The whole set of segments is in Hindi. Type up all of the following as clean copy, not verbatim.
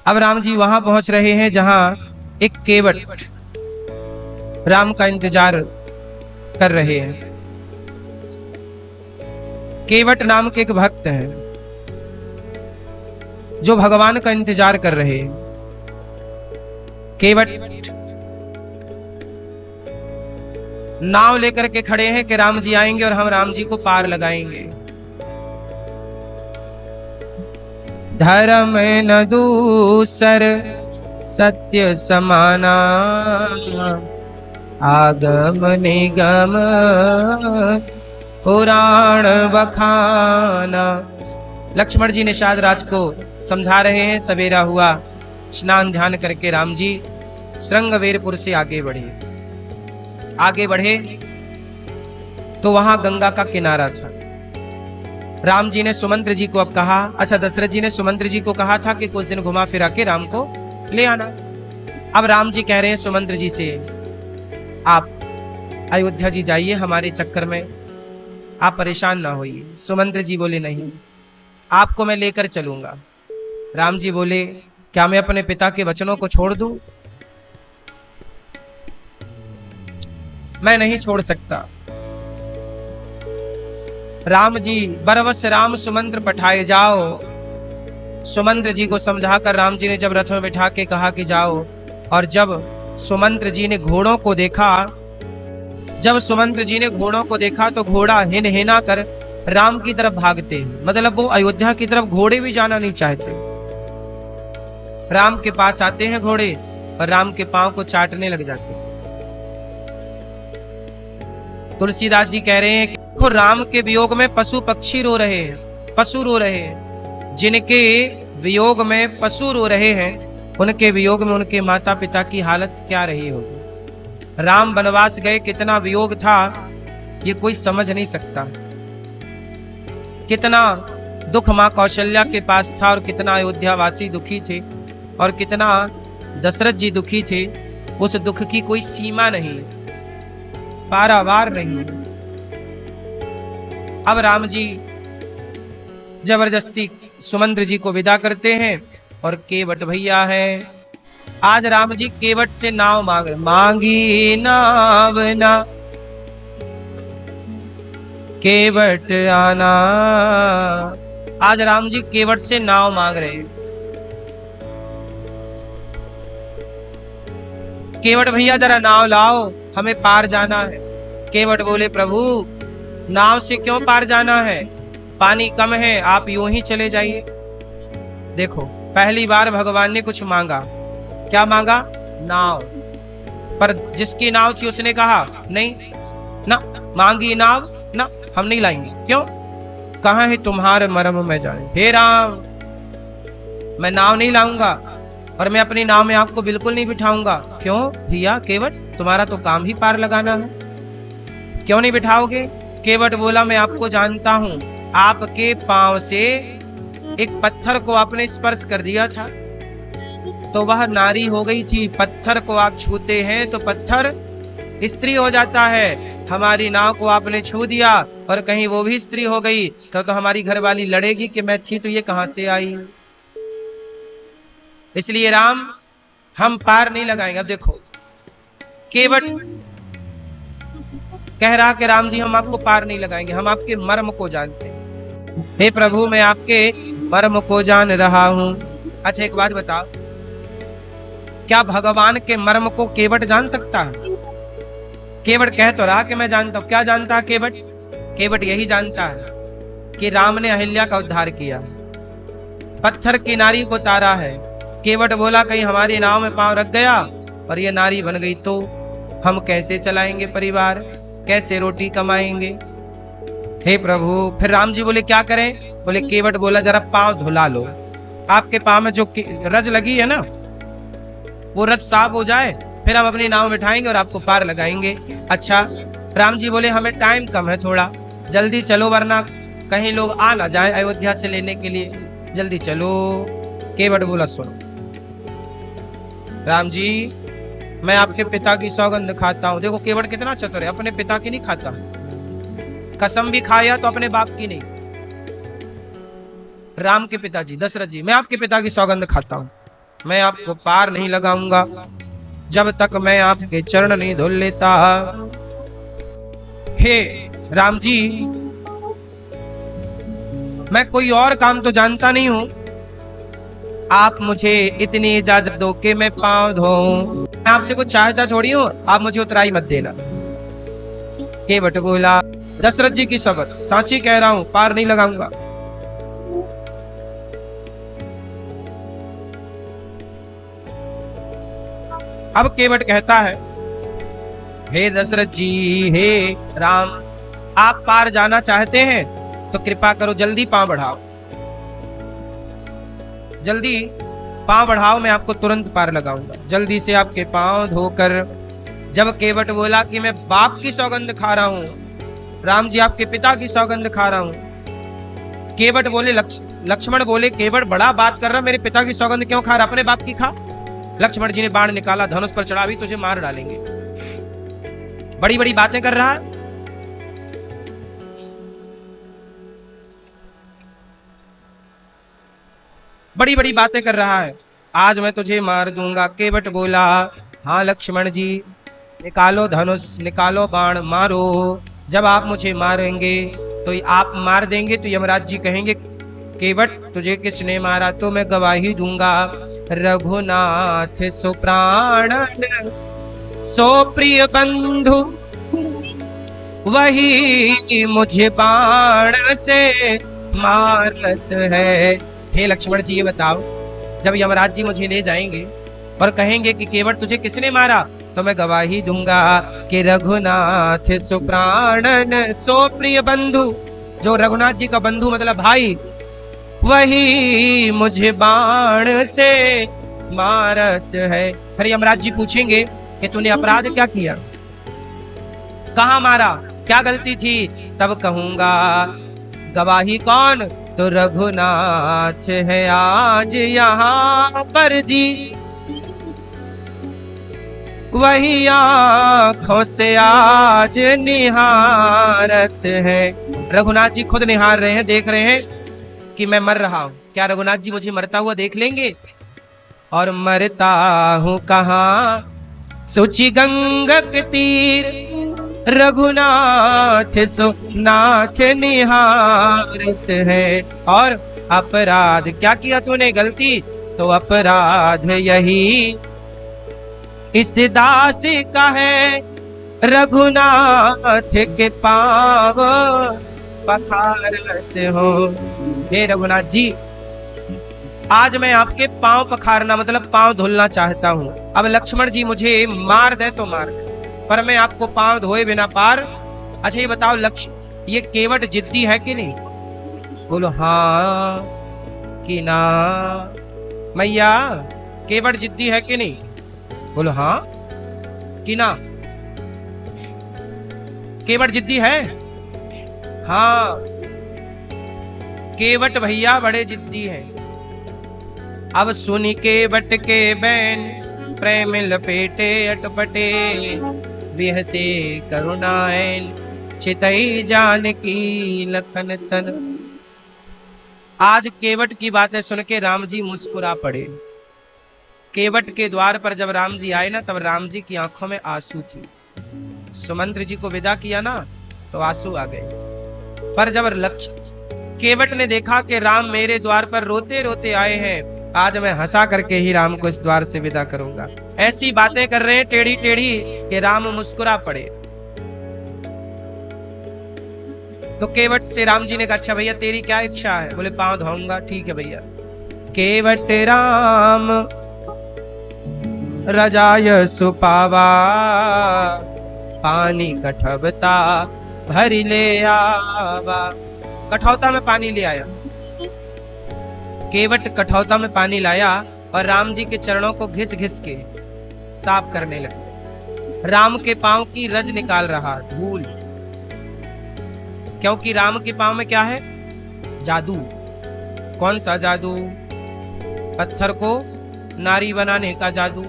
अब राम जी वहां पहुंच रहे हैं जहां एक केवट राम का इंतजार कर रहे हैं। केवट नाम के एक भक्त हैं जो भगवान का इंतजार कर रहे हैं। केवट नाव लेकर के खड़े हैं कि राम जी आएंगे और हम राम जी को पार लगाएंगे। धर्म न दूसर सत्य समाना, आगम निगम पुराण बखाना। लक्ष्मण जी निषाद राज को समझा रहे हैं। सवेरा हुआ, स्नान ध्यान करके राम जी श्रृंगवेरपुर से आगे बढ़े तो वहां गंगा का किनारा था। राम जी ने सुमंत्र जी को अब कहा, अच्छा दशरथ जी ने सुमंत्र जी को कहा था कि कुछ दिन घुमा फिरा के राम को ले आना। अब राम जी कह रहे हैं सुमंत्र जी से, आप अयोध्या जी जाइए, हमारे चक्कर में आप परेशान ना होइए। सुमंत्र जी बोले, नहीं, आपको मैं लेकर चलूंगा। राम जी बोले, क्या मैं अपने पिता के वचनों को छोड़ दूं? मैं नहीं छोड़ सकता। राम जी, बरवस राम सुमंत्र पठाए जाओ। सुमंत्र जी को समझाकर राम जी ने जब रथ में बिठा के कहा कि जाओ, और जब सुमंत्र जी ने घोड़ों को देखा तो घोड़ा हिन हिना कर राम की तरफ भागते, मतलब वो अयोध्या की तरफ घोड़े भी जाना नहीं चाहते। राम के पास आते हैं घोड़े और राम के पांव को चाटने लग जाते। तुलसीदास जी कह रहे हैं कि देखो, राम के वियोग में पशु पक्षी रो रहे हैं, पशु रो रहे हैं। जिनके वियोग में पशु रो रहे हैं, उनके वियोग में उनके माता पिता की हालत क्या रही होगी। राम वनवास गए, कितना वियोग था ये कोई समझ नहीं सकता। कितना दुख मां कौशल्या के पास था और कितना अयोध्या वासी दुखी थे और कितना दशरथ जी दुखी थे। उस दुख की कोई सीमा नहीं, पारावार नहीं। अब राम जी जबरदस्ती सुमंत्र जी को विदा करते हैं और केवट भैया हैं। आज राम जी केवट से नाव मांगी नाव ना केवट आना। आज राम जी केवट से नाव मांग रहे हैं। केवट भैया जरा नाव लाओ, हमें पार जाना है। केवट बोले, प्रभु नाव से क्यों पार जाना है, पानी कम है, आप यूं ही चले जाइए। देखो, पहली बार भगवान ने कुछ मांगा। क्या मांगा? नाव। पर जिसकी नाव थी उसने कहा, नहीं ना, मांगी नाव ना, हम नहीं लाएंगे। क्यों? कहां है तुम्हारे मर्म में जाने। हे राम, मैं नाव नहीं लाऊंगा और मैं अपनी नाव में आपको बिल्कुल नहीं बिठाऊंगा। क्यों भैया केवट, तुम्हारा तो काम ही पार लगाना है, क्यों नहीं बिठाओगे? केवट बोला, मैं आपको जानता हूं, आपके पांव से एक पत्थर को आपने स्पर्श कर दिया था तो वह नारी हो गई थी। पत्थर को आप छूते हैं तो पत्थर स्त्री हो जाता है। हमारी नाव को आपने छू दिया और कहीं वो भी स्त्री हो गई तो हमारी घरवाली लड़ेगी कि मैं थी तो ये कहां से आई। इसलिए राम, हम पार नहीं लगाएंगे। अब देखो, केवट कह रहा कि राम जी, हम आपको पार नहीं लगाएंगे, हम आपके मर्म को जानते हैं। हे प्रभु, मैं आपके मर्म को जान रहा हूं। अच्छा एक बात बताओ, क्या भगवान के मर्म को केवट जान सकता है? केवट कह तो रहा कि मैं जानता हूं। क्या जानता है केवट? केवट यही जानता है कि राम ने अहिल्या का उद्धार किया, पत्थर की नारी को तारा है। केवट बोला, कहीं हमारी नाव में पांव रख गया और ये नारी बन गई तो हम कैसे चलाएंगे परिवार, कैसे रोटी कमाएंगे। हे प्रभु। फिर राम जी बोले, क्या करें? बोले, केवट बोला, जरा पांव धुला लो, आपके पांव में जो रज लगी है ना, वो रज साफ हो जाए, फिर हम अपनी नाव बिठाएंगे और आपको पार लगाएंगे। अच्छा। राम जी बोले, हमें टाइम कम है, थोड़ा जल्दी चलो वरना कहीं लोग आ ना जाए अयोध्या से लेने के लिए, जल्दी चलो। केवट बोला, सुनो राम जी, मैं आपके पिता की सौगंध खाता हूं। देखो केवट कितना चतुर है, अपने पिता की नहीं खाता, कसम भी खाया तो अपने बाप की नहीं। राम के पिताजी दशरथ जी, मैं आपके पिता की सौगंध खाता हूं, मैं आपको पार नहीं लगाऊंगा जब तक मैं आपके चरण नहीं धुल लेता। हे राम जी, मैं कोई और काम तो जानता नहीं हूं, आप मुझे इतनी इजाजत दो कि मैं पांव धोऊं। मैं आपसे कुछ चाहता थोड़ी हूं, आप मुझे उतराई मत देना। केवट बोला, दशरथ जी की शपथ, सांची कह रहा हूं, पार नहीं लगाऊंगा। अब केवट कहता है, हे दशरथ जी, हे राम, आप पार जाना चाहते हैं तो कृपा करो जल्दी पांव बढ़ाओ, जल्दी पांव बढ़ाओ, मैं आपको तुरंत पार लगाऊंगा। जल्दी से आपके पांव धोकर। जब केवट बोला कि मैं बाप की सौगंध खा रहा हूं, राम जी आपके पिता की सौगंध खा रहा हूं। केवट बोले, लक्ष्मण बोले, केवट बड़ा बात कर रहा, मेरे पिता की सौगंध क्यों खा रहा, अपने बाप की खा। लक्ष्मण जी ने बाण निकाला, धनुष पर चढ़ा, भी तुझे मार डालेंगे, बड़ी बड़ी बातें कर रहा है। बड़ी बड़ी बातें कर रहा है, आज मैं तुझे मार दूंगा। केवट बोला, हाँ लक्ष्मण जी, निकालो धनुष, निकालो बाण, मारो। जब आप मुझे मारेंगे तो आप मार देंगे तो यमराज जी कहेंगे, केवट तुझे किसने मारा, तो मैं गवाही दूंगा, रघुनाथ सुप्राणन सो प्रिय बंधु, वही मुझे बाण से मारत है। हे लक्ष्मण जी, ये बताओ, जब यमराज जी मुझे ले जाएंगे और कहेंगे कि केवट तुझे किसने मारा, तो मैं गवाही दूंगा कि रघुनाथ सुप्राणन सो प्रिय बंधु, जो रघुनाथ जी का बंधु मतलब भाई, वही मुझे बाण से मारत है। फिर यमराज जी पूछेंगे कि तूने अपराध क्या किया, कहां मारा, क्या गलती थी, तब कहूंगा गवाही कौन, तो रघुनाथ है आज यहाँ पर जी, वही आंखों से आज निहारत है। रघुनाथ जी खुद निहार रहे हैं, देख रहे हैं कि मैं मर रहा हूं। क्या रघुनाथ जी मुझे मरता हुआ देख लेंगे? और मरता हूं कहां सुचि गंगक तीर, रघुनाथ सो नाथ निहारत है। और अपराध क्या किया तूने, गलती, तो अपराध यही इस दास का है, रघुनाथ के पाव पखारत हो। हे रघुनाथ जी, आज मैं आपके पांव पखारना मतलब पांव धुलना चाहता हूं। अब लक्ष्मण जी मुझे मार दे तो मार दे, पर मैं आपको पांव धोए बिना पार। अच्छा ये बताओ ये केवट जिद्दी है कि नहीं? बोलो हाँ कि ना। मैया, केवट जिद्दी है कि नहीं? बोलो हाँ कि ना। केवट जिद्दी है? हाँ, केवट भैया बड़े जिद्दी हैं। अब सुनी केवट के बैन, प्रेम लपेटे अटपटे, विहसे करुणाएन, चितई जान की लखन तन। आज केवट की बातें सुन के राम जी मुस्कुरा पड़े। केवट के द्वार पर जब राम जी आए ना, तब राम जी की आंखों में आंसू थी। सुमंत्र जी को विदा किया ना, तो आंसू आ गए। पर जब केवट ने देखा कि राम मेरे द्वार पर रोते रोते आए हैं, आज मैं हंसा करके ही राम को इस द्वार से विदा करूंगा। ऐसी बातें कर रहे हैं टेढ़ी टेढ़ी कि राम मुस्कुरा पड़े। तो केवट से राम जी ने कहा, अच्छा भैया तेरी क्या इच्छा है? बोले पांव धोऊंगा। ठीक है भैया। केवट राम रजाय सुपावा, पानी कठबता भरी ले आवा। कठौता में पानी ले आया। केवट कठौता में पानी लाया और राम जी के चरणों को घिस घिस के साफ करने लगे। राम के पांव की रज निकाल रहा, धूल, क्योंकि राम के पांव में क्या है? जादू। कौन सा जादू? पत्थर को नारी बनाने का जादू।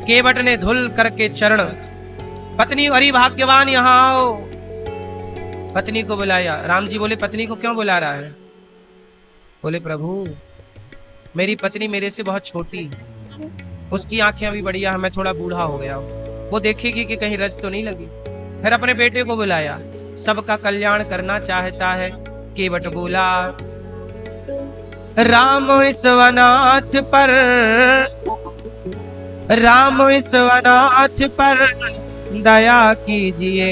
केवट ने धुल करके चरण, पत्नी अरे भाग्यवान यहाँ आओ, पत्नी को बुलाया। राम जी बोले पत्नी को क्यों बुला रहा है? बोले प्रभु मेरी पत्नी मेरे से बहुत छोटी है, उसकी आंखें अभी बढ़िया है, मैं थोड़ा बूढ़ा हो गया हूँ, वो देखेगी कि कहीं रज तो नहीं लगी। फिर अपने बेटे को बुलाया, सबका कल्याण करना चाहता है। केवट बोला, राम इस वनाथ पर, राम इस वनाथ पर दया कीजिए,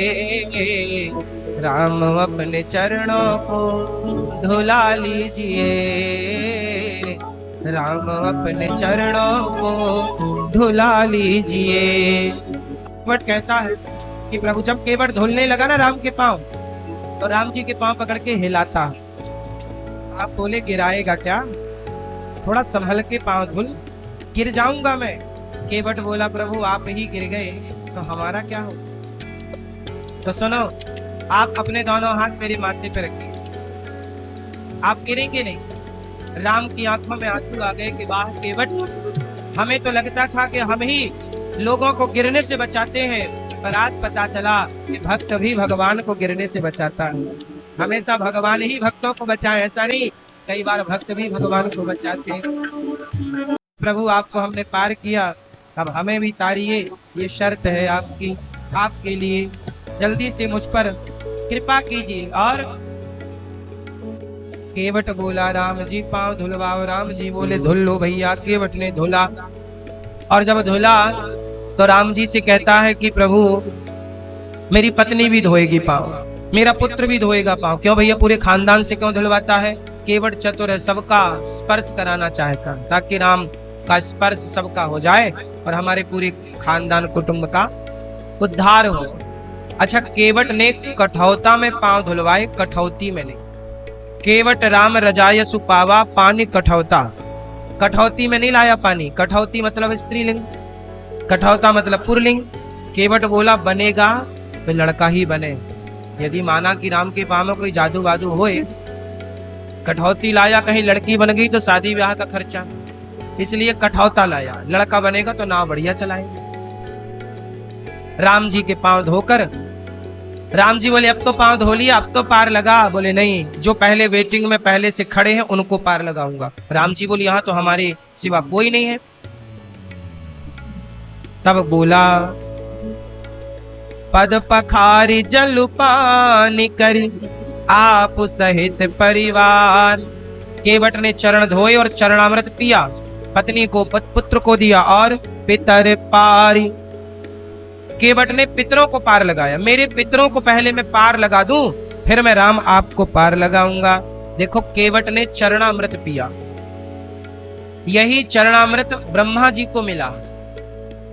राम अपने चरणों को धुला लीजिए, राम अपने चरणों को धुला लीजिए। केवट कहता है कि प्रभु, जब केवट धुलने लगा ना राम के पांव, तो राम जी के पांव पकड़ के हिलाता। आप बोले गिराएगा क्या, थोड़ा संभल के पांव धुल, गिर जाऊंगा मैं। केवट बोला, प्रभु आप ही गिर गए तो हमारा क्या हो। तो सुनो, आप अपने दोनों हाथ मेरे माथे पे रखिए, आप गिरेंगे नहीं। राम की आंखों में आंसू आ गए कि वाह केवट, हमें तो लगता था कि हम ही लोगों को गिरने से बचाते हैं, पर आज पता चला कि भक्त भी भगवान को गिरने से बचाता है। हमेशा भगवान ही भक्तों को बचाए, ऐसा नहीं, कई बार भक्त भी भगवान को बचाते हैं। प्रभु आपको हमने पार किया, अब हमें भी तारिए, ये शर्त है आपकी, आपके लिए जल्दी से मुझ पर कृपा कीजिए। और केवट बोला, राम जी पांव धुलवाओ। राम जी बोले, धुल लो भैया। केवट ने धुला, और जब धुला तो राम जी से कहता है कि प्रभु मेरी पत्नी भी धोएगी पांव, मेरा पुत्र भी धोएगा पांव। क्यों भैया, पूरे खानदान से क्यों धुलवाता है। केवट चतुर है, सबका स्पर्श कराना चाहता, ताकि राम का स्पर्श सबका हो जाए और हमारे पूरे खानदान कुटुंब का उद्धार हो। अच्छा, केवट ने कठौता में पांव धुलवाए, कठौती में नहीं। केवट राम रजाय सुपावा, पानी कठौता, कठौती में नहीं लाया पानी। कठौती मतलब स्त्रीलिंग, कठौता मतलब पुरलिंग। केवट बोला, बनेगा तो लड़का ही बने। यदि माना कि राम के पांव में कोई जादू वादू होए, कठौती लाया, कहीं लड़की बन गई तो शादी ब्याह का खर्चा, इसलिए कठौता लाया। लड़का बनेगा तो नाव बढ़िया चलाएंगे। राम जी के पांव धोकर, राम जी बोले, अब तो पांव धो लिया, अब तो पार लगा। बोले नहीं, जो पहले वेटिंग में पहले से खड़े हैं उनको पार लगाऊंगा। राम जी बोले, यहां तो हमारे सिवा कोई नहीं है। तब बोला, पद पखारी जल पानी करी आप सहित परिवार। केवट ने चरण धोए और चरणामृत पिया, पत्नी को पुत्र को दिया और पितर पारी। केवट ने पितरों को पार लगाया, मेरे पितरों को पहले मैं पार लगा दूं, फिर मैं राम आपको पार लगाऊंगा। देखो, केवट ने चरणामृत पिया, यही चरणामृत ब्रह्मा जी को मिला।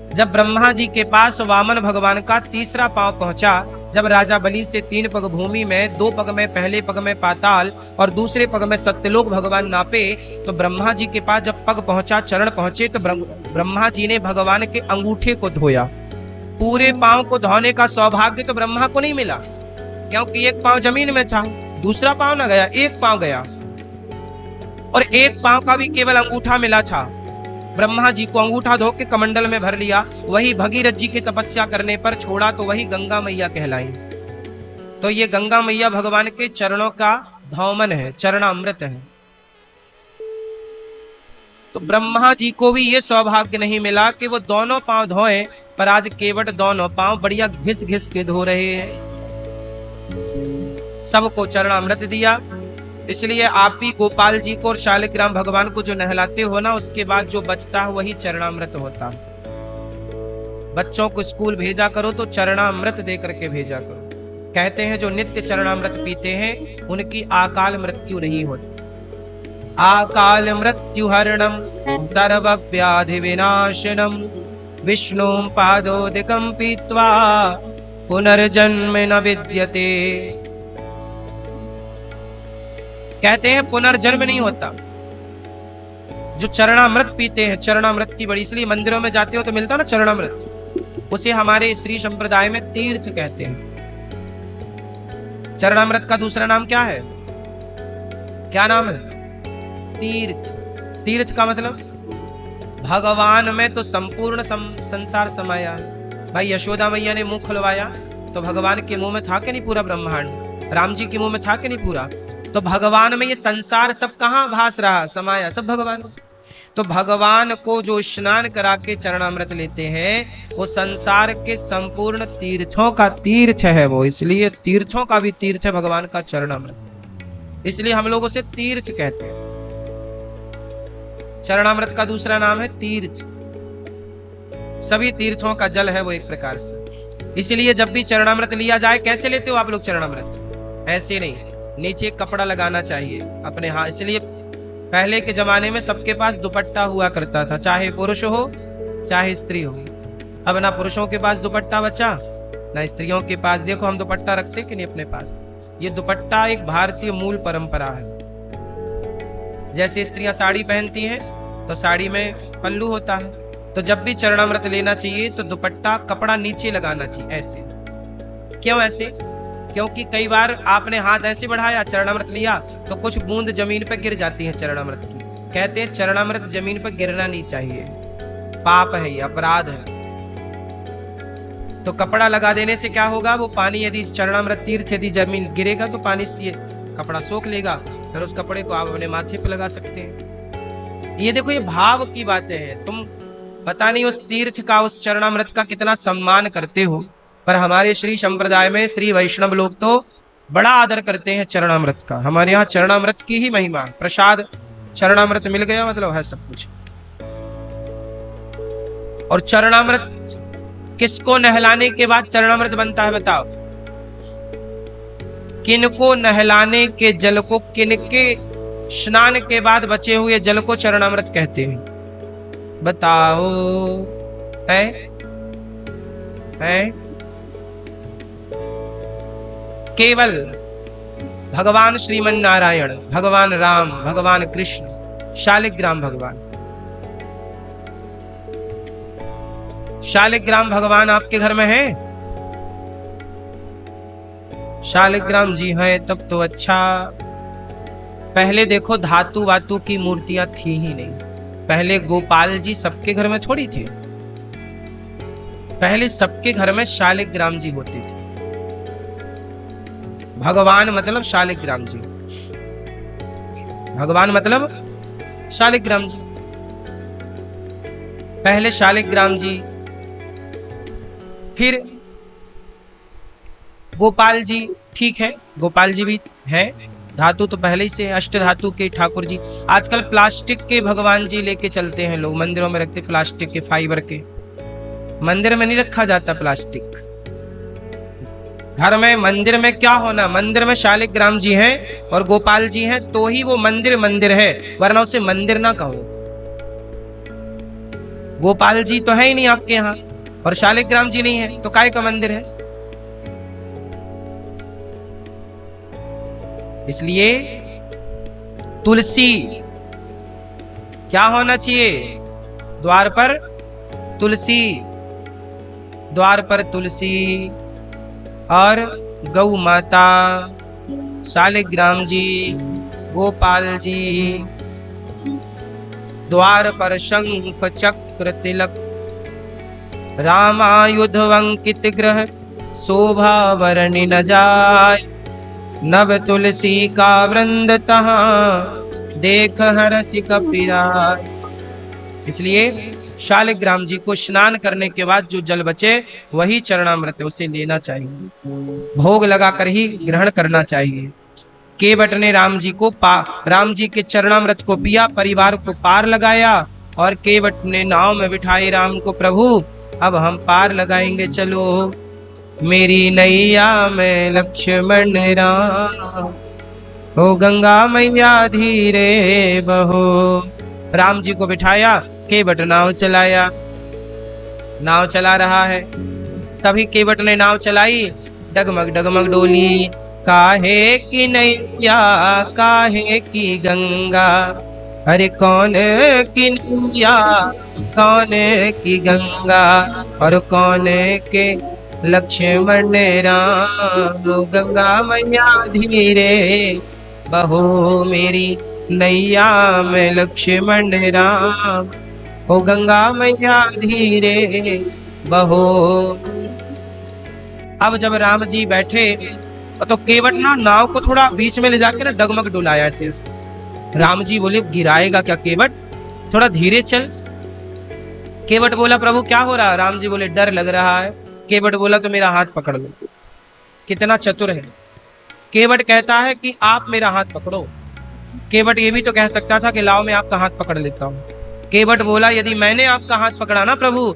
जब ब्रह्मा जी के पास वामन भगवान का तीसरा पांव पहुंचा, जब राजा बलि से 3 पग भूमि में, 2 पग में, पहले पग में पाताल और दूसरे पग में सत्यलोक भगवान नापे, तो ब्रह्मा जी के पास जब पग पहुंचा, चरण पहुंचे, तो ब्रह्मा जी ने भगवान के अंगूठे को धोया। पूरे पांव को धोने का सौभाग्य तो ब्रह्मा को नहीं मिला, क्योंकि एक पांव जमीन में था, दूसरा पांव ना गया, एक पांव गया, और एक पांव का भी केवल अंगूठा मिला था। ब्रह्मा जी को अंगूठा धो के कमंडल में भर लिया, वही भगीरथ जी की तपस्या करने पर छोड़ा तो वही गंगा मैया कहलाई। तो ये गंगा मैया भगवान के चरणों का धौमन है, चरणामृत है। तो ब्रह्मा जी को भी ये सौभाग्य नहीं मिला कि वो दोनों पांव धोए, पर आज केवट दोनों पांव बढ़िया घिस घिस के धो रहे हैं। सबको चरणामृत दिया। इसलिए आप भी गोपाल जी को और शालिग्राम भगवान को जो नहलाते हो ना, उसके बाद जो बचता है वही चरणामृत होता। बच्चों को स्कूल भेजा करो तो चरणामृत दे करके भेजा करो। कहते हैं जो नित्य चरणामृत पीते हैं उनकी अकाल मृत्यु नहीं होती। अकाल मृत्यु हरणम सर्व व्याधि विनाशनम विष्णु पादोदिकं पीत्वा पुनर्जन्म न विद्यते। कहते हैं पुनर्जन्म नहीं होता। जो चरणामृत पीते हैं, चरणामृत की बड़ी, इसलिए मंदिरों में जाते हो तो मिलता ना चरणामृत, उसे हमारे श्री संप्रदाय में तीर्थ कहते हैं। चरणामृत का दूसरा नाम क्या है? क्या नाम है? तीर्थ। तीर्थ का मतलब भगवान में तो संपूर्ण संसार समाया है। भाई यशोदा मैया ने मुंह खुलवाया तो भगवान के मुंह में था कि नहीं पूरा ब्रह्मांड? राम जी के मुंह में था कि नहीं पूरा? तो भगवान में ये संसार सब कहां भास रहा, समाया सब भगवान। तो भगवान को जो स्नान करा के चरणामृत लेते हैं वो संसार के संपूर्ण तीर्थों का तीर्थ है वो, इसलिए तीर्थों का भी तीर्थ है भगवान का चरणामृत, इसलिए हम लोग उसे तीर्थ कहते हैं। चरणामृत का दूसरा नाम है तीर्थ। सभी तीर्थों का जल है वो एक प्रकार से। इसलिए जब भी चरणामृत लिया जाए, कैसे लेते हो आप लोग चरणामृत? ऐसे नहीं, नीचे एक कपड़ा लगाना चाहिए अपने हाथ। इसलिए पहले के जमाने में सबके पास दुपट्टा हुआ करता था, चाहे पुरुष हो चाहे स्त्री हो। अब ना पुरुषों के पास दुपट्टा बचा ना स्त्रियों के पास। देखो हम दुपट्टा रखते कि नहीं अपने पास? ये दुपट्टा एक भारतीय मूल परंपरा है। जैसे स्त्रियां साड़ी पहनती हैं तो साड़ी में पल्लू होता है, तो जब भी चरणामृत लेना चाहिए तो दुपट्टा कपड़ा नीचे लगाना चाहिए। ऐसे क्यों? ऐसे क्योंकि कई बार आपने हाथ ऐसे बढ़ाया, चरणामृत लिया, तो कुछ बूंद जमीन पर गिर जाती है चरणामृत की। कहते हैं चरणामृत जमीन पर गिरना नहीं चाहिए, पाप है, ये अपराध है। तो कपड़ा लगा देने से क्या होगा? वो पानी यदि चरणामृत तीर्थ यदि जमीन गिरेगा तो पानी से ये कपड़ा सोख लेगा, फिर उस कपड़े को आप अपने माथे पे लगा सकते हैं। ये देखो, ये भाव की बातें हैं। तुम पता नहीं उस तीर्थ का, उस चरणामृत का कितना सम्मान करते हो, पर हमारे श्री संप्रदाय में श्री वैष्णव लोग तो बड़ा आदर करते हैं चरणामृत का। हमारे यहाँ चरणामृत की ही महिमा, प्रसाद चरणामृत मिल गया मतलब है सब कुछ। और चरणामृत किसको नहलाने के बाद चरणामृत बनता है बताओ? किनको नहलाने के जल को, किनके स्नान के बाद बचे हुए जल को चरणामृत कहते हैं? बताओ। है केवल भगवान श्रीमन नारायण, भगवान राम, भगवान कृष्ण, शालिग्राम भगवान। शालिग्राम भगवान आपके घर में है? शालिग्राम जी हैं, तब तो अच्छा। पहले देखो धातु वातु की मूर्तियां थी ही नहीं। पहले गोपाल जी सबके घर में थोड़ी थी, पहले सबके घर में शालिग्राम जी होते थे। भगवान मतलब शालिग्राम जी, भगवान मतलब शालिग्राम जी। पहले शालिग्राम जी, फिर गोपाल जी। ठीक है, गोपाल जी भी हैं, धातु तो पहले ही से, अष्ट धातु के ठाकुर जी। आजकल प्लास्टिक के भगवान जी लेके चलते हैं लोग, मंदिरों में रखते प्लास्टिक के, फाइबर के। मंदिर में नहीं रखा जाता प्लास्टिक। घर में, मंदिर में क्या होना? मंदिर में शालिग्राम जी हैं और गोपाल जी हैं तो ही वो मंदिर मंदिर है, वरना उसे मंदिर ना कहो। गोपाल जी तो है ही नहीं आपके यहाँ और शालिग्राम जी नहीं है, तो काय का मंदिर है? इसलिए तुलसी क्या होना चाहिए? द्वार पर तुलसी, द्वार पर तुलसी और गौ माता, शालिग्राम जी, गोपाल जी। द्वार पर शंख चक्र तिलक, रामायुध अंकित ग्रह, शोभा वर्णि न जाय, नव तुलसी का वृंद तहाँ, देख हरसि कपिराय। इसलिए शालिग्राम जी को स्नान करने के बाद जो जल बचे वही चरणामृत है, उसे लेना चाहिए, भोग लगाकर ही ग्रहण करना चाहिए। केवट ने राम जी के चरणामृत को पिया, परिवार को पार लगाया, और केवट ने नाव में बिठाए राम को, प्रभु अब हम पार लगाएंगे, चलो मेरी नैया में लक्ष्मण राम, हो गंगा मैया धीरे बहो। राम जी को बिठाया, केवट नाव चलाया, नाव चला रहा है। तभी केवट ने नाव चलाई, डगमग डगमग डोली, काहे की नैया काहे की गंगा, अरे कौन की नैया कौन की गंगा, और कौन के लक्ष्मण राम, गंगा मैया धीरे बहो मेरी नैया में लक्ष्मण राम, ओ गंगा मैया धीरे बहो। अब जब राम जी बैठे तो केवट ना नाव को थोड़ा बीच में ले जाके ना डगमग डुलाया ऐसे। राम जी बोले गिराएगा क्या केवट? थोड़ा धीरे चल। केवट बोला प्रभु क्या हो रहा है? राम जी बोले डर लग रहा है। केवट बोला तो मेरा हाथ पकड़ लो। कितना चतुर है। केवट कहता है कि आप मेरा हाथ पकड़ो। केवट ये भी तो कह सकता था कि लाओ मैं आपका हाथ पकड़ लेता हूं। केवट बोला यदि मैंने आपका हाथ पकड़ा ना प्रभु,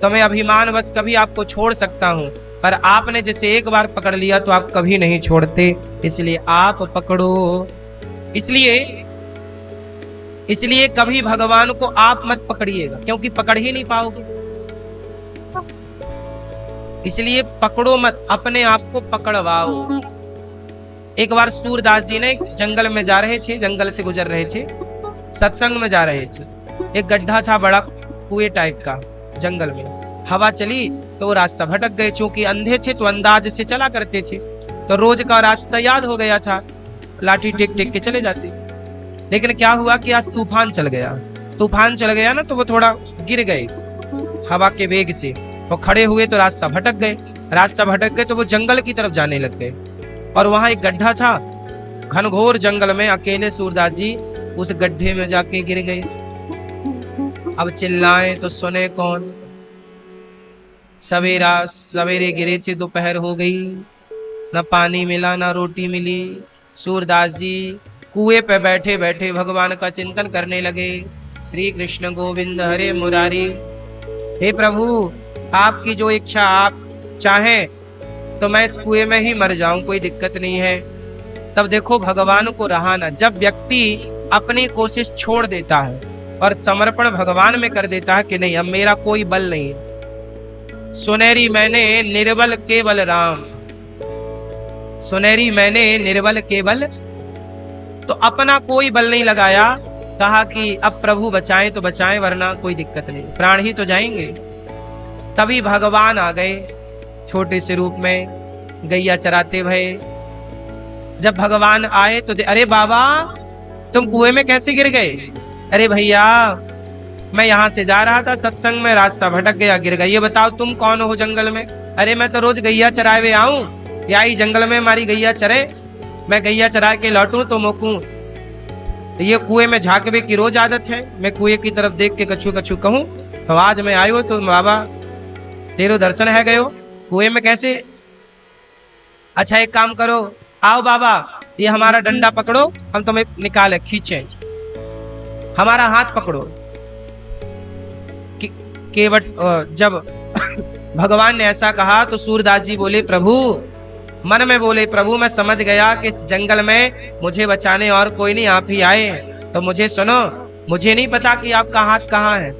तो मैं अभिमान बस कभी आपको छोड़ सकता हूं, पर आपने जैसे एक बार पकड़ लिया तो आप कभी नहीं छोड़ते, इसलिए आप पकड़ो। इसलिए कभी भगवान को आप मत पकड़िएगा, क्योंकि पकड़ ही नहीं पाओगे। इसलिए पकड़ो मत, अपने आप को पकड़वाओ। एक बार सूरदास जी ने जंगल में जा रहे थे, जंगल से गुजर रहे थे, सत्संग में जा रहे थे। एक गड्ढा था बड़ा कुएं टाइप का जंगल में। हवा चली तो वो रास्ता भटक गए। चूंकि अंधे थे तो अंदाज से चला करते थे, तो रोज का रास्ता याद हो गया था, लाठी टेक टेक के चले जाते। लेकिन क्या हुआ कि आज तूफान चल गया। तूफान चल गया ना तो वो थोड़ा गिर गए हवा के वेग से। वो खड़े हुए तो रास्ता भटक गए। रास्ता भटक गए तो वो जंगल की तरफ जाने लग गए। और वहां एक गड्ढा था, घनघोर जंगल में अकेले सूरदास जी उस गड्ढे में जाके गिर गए। अब चिल्लाए तो सुने कौन? सवेरे गिरे थे, दोपहर हो गई, न पानी मिला न रोटी मिली। सूरदास जी कुएं पे बैठे बैठे भगवान का चिंतन करने लगे। श्री कृष्ण गोविंद हरे मुरारी। हे प्रभु, आपकी जो इच्छा, आप चाहें तो मैं इस कुएं में ही मर जाऊं, कोई दिक्कत नहीं है। तब देखो भगवान को रहा ना। जब व्यक्ति अपनी कोशिश छोड़ देता है और समर्पण भगवान में कर देता है कि नहीं अब मेरा कोई बल नहीं, सुनेरी मैंने निर्बल केवल राम, सुनेरी मैंने निर्बल केवल, तो अपना कोई बल नहीं लगाया। कहा कि अब प्रभु बचाएं तो बचाएं, वरना कोई दिक्कत नहीं, प्राण ही तो जाएंगे। तभी भगवान आ गए छोटे से रूप में, गैया चराते भये। जब भगवान आए तो अरे बाबा तुम कुएं में कैसे गिर गए? अरे भैया मैं यहाँ से जा रहा था सत्संग में, रास्ता भटक गया, गिर गया। ये बताओ तुम कौन हो जंगल में? अरे मैं तो रोज गैया चराए हुए आऊं, या ही जंगल में हमारी गैया चरे, मैं गैया चरा के लौटूं तो मोकूं। ये कुएं में झांकने की रोज आदत है। मैं कुएं की तरफ देख के कछु कछु कहूं तो आज मैं आयो तो बाबा तेरो दर्शन है गयो, कुएं में कैसे? अच्छा एक काम करो, आओ बाबा ये हमारा डंडा पकड़ो, हम तुम्हें निकाले खींचे, हमारा हाथ पकड़ो। केवट जब भगवान ने ऐसा कहा तो सूरदास जी बोले प्रभु, मन में बोले प्रभु मैं समझ गया कि इस जंगल में मुझे बचाने और कोई नहीं, आप ही आए। तो मुझे सुनो, मुझे नहीं पता कि आपका हाथ कहाँ है,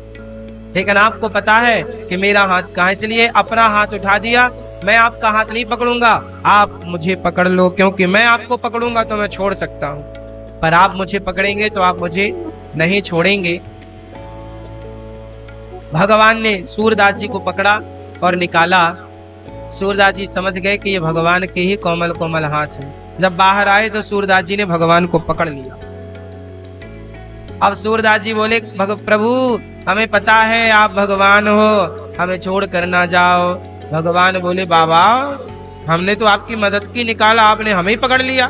लेकिन आपको पता है कि मेरा हाथ कहाँ है, इसलिए अपना हाथ उठा दिया। मैं आपका हाथ नहीं पकड़ूंगा, आप मुझे पकड़ लो, क्योंकि मैं आपको पकड़ूंगा तो मैं छोड़ सकता हूं, पर आप मुझे पकड़ेंगे तो आप मुझे नहीं छोड़ेंगे। भगवान ने सूरदास जी को पकड़ा और निकाला। सूरदास जी समझ गए कि ये भगवान के ही कोमल कोमल हाथ हैं। जब बाहर आए तो सूरदास जी ने भगवान को पकड़ लिया। अब सूरदास जी बोले प्रभु हमें पता है आप भगवान हो, हमें छोड़ कर ना जाओ। भगवान बोले बाबा हमने तो आपकी मदद की, निकाला आपने हमें ही पकड़ लिया,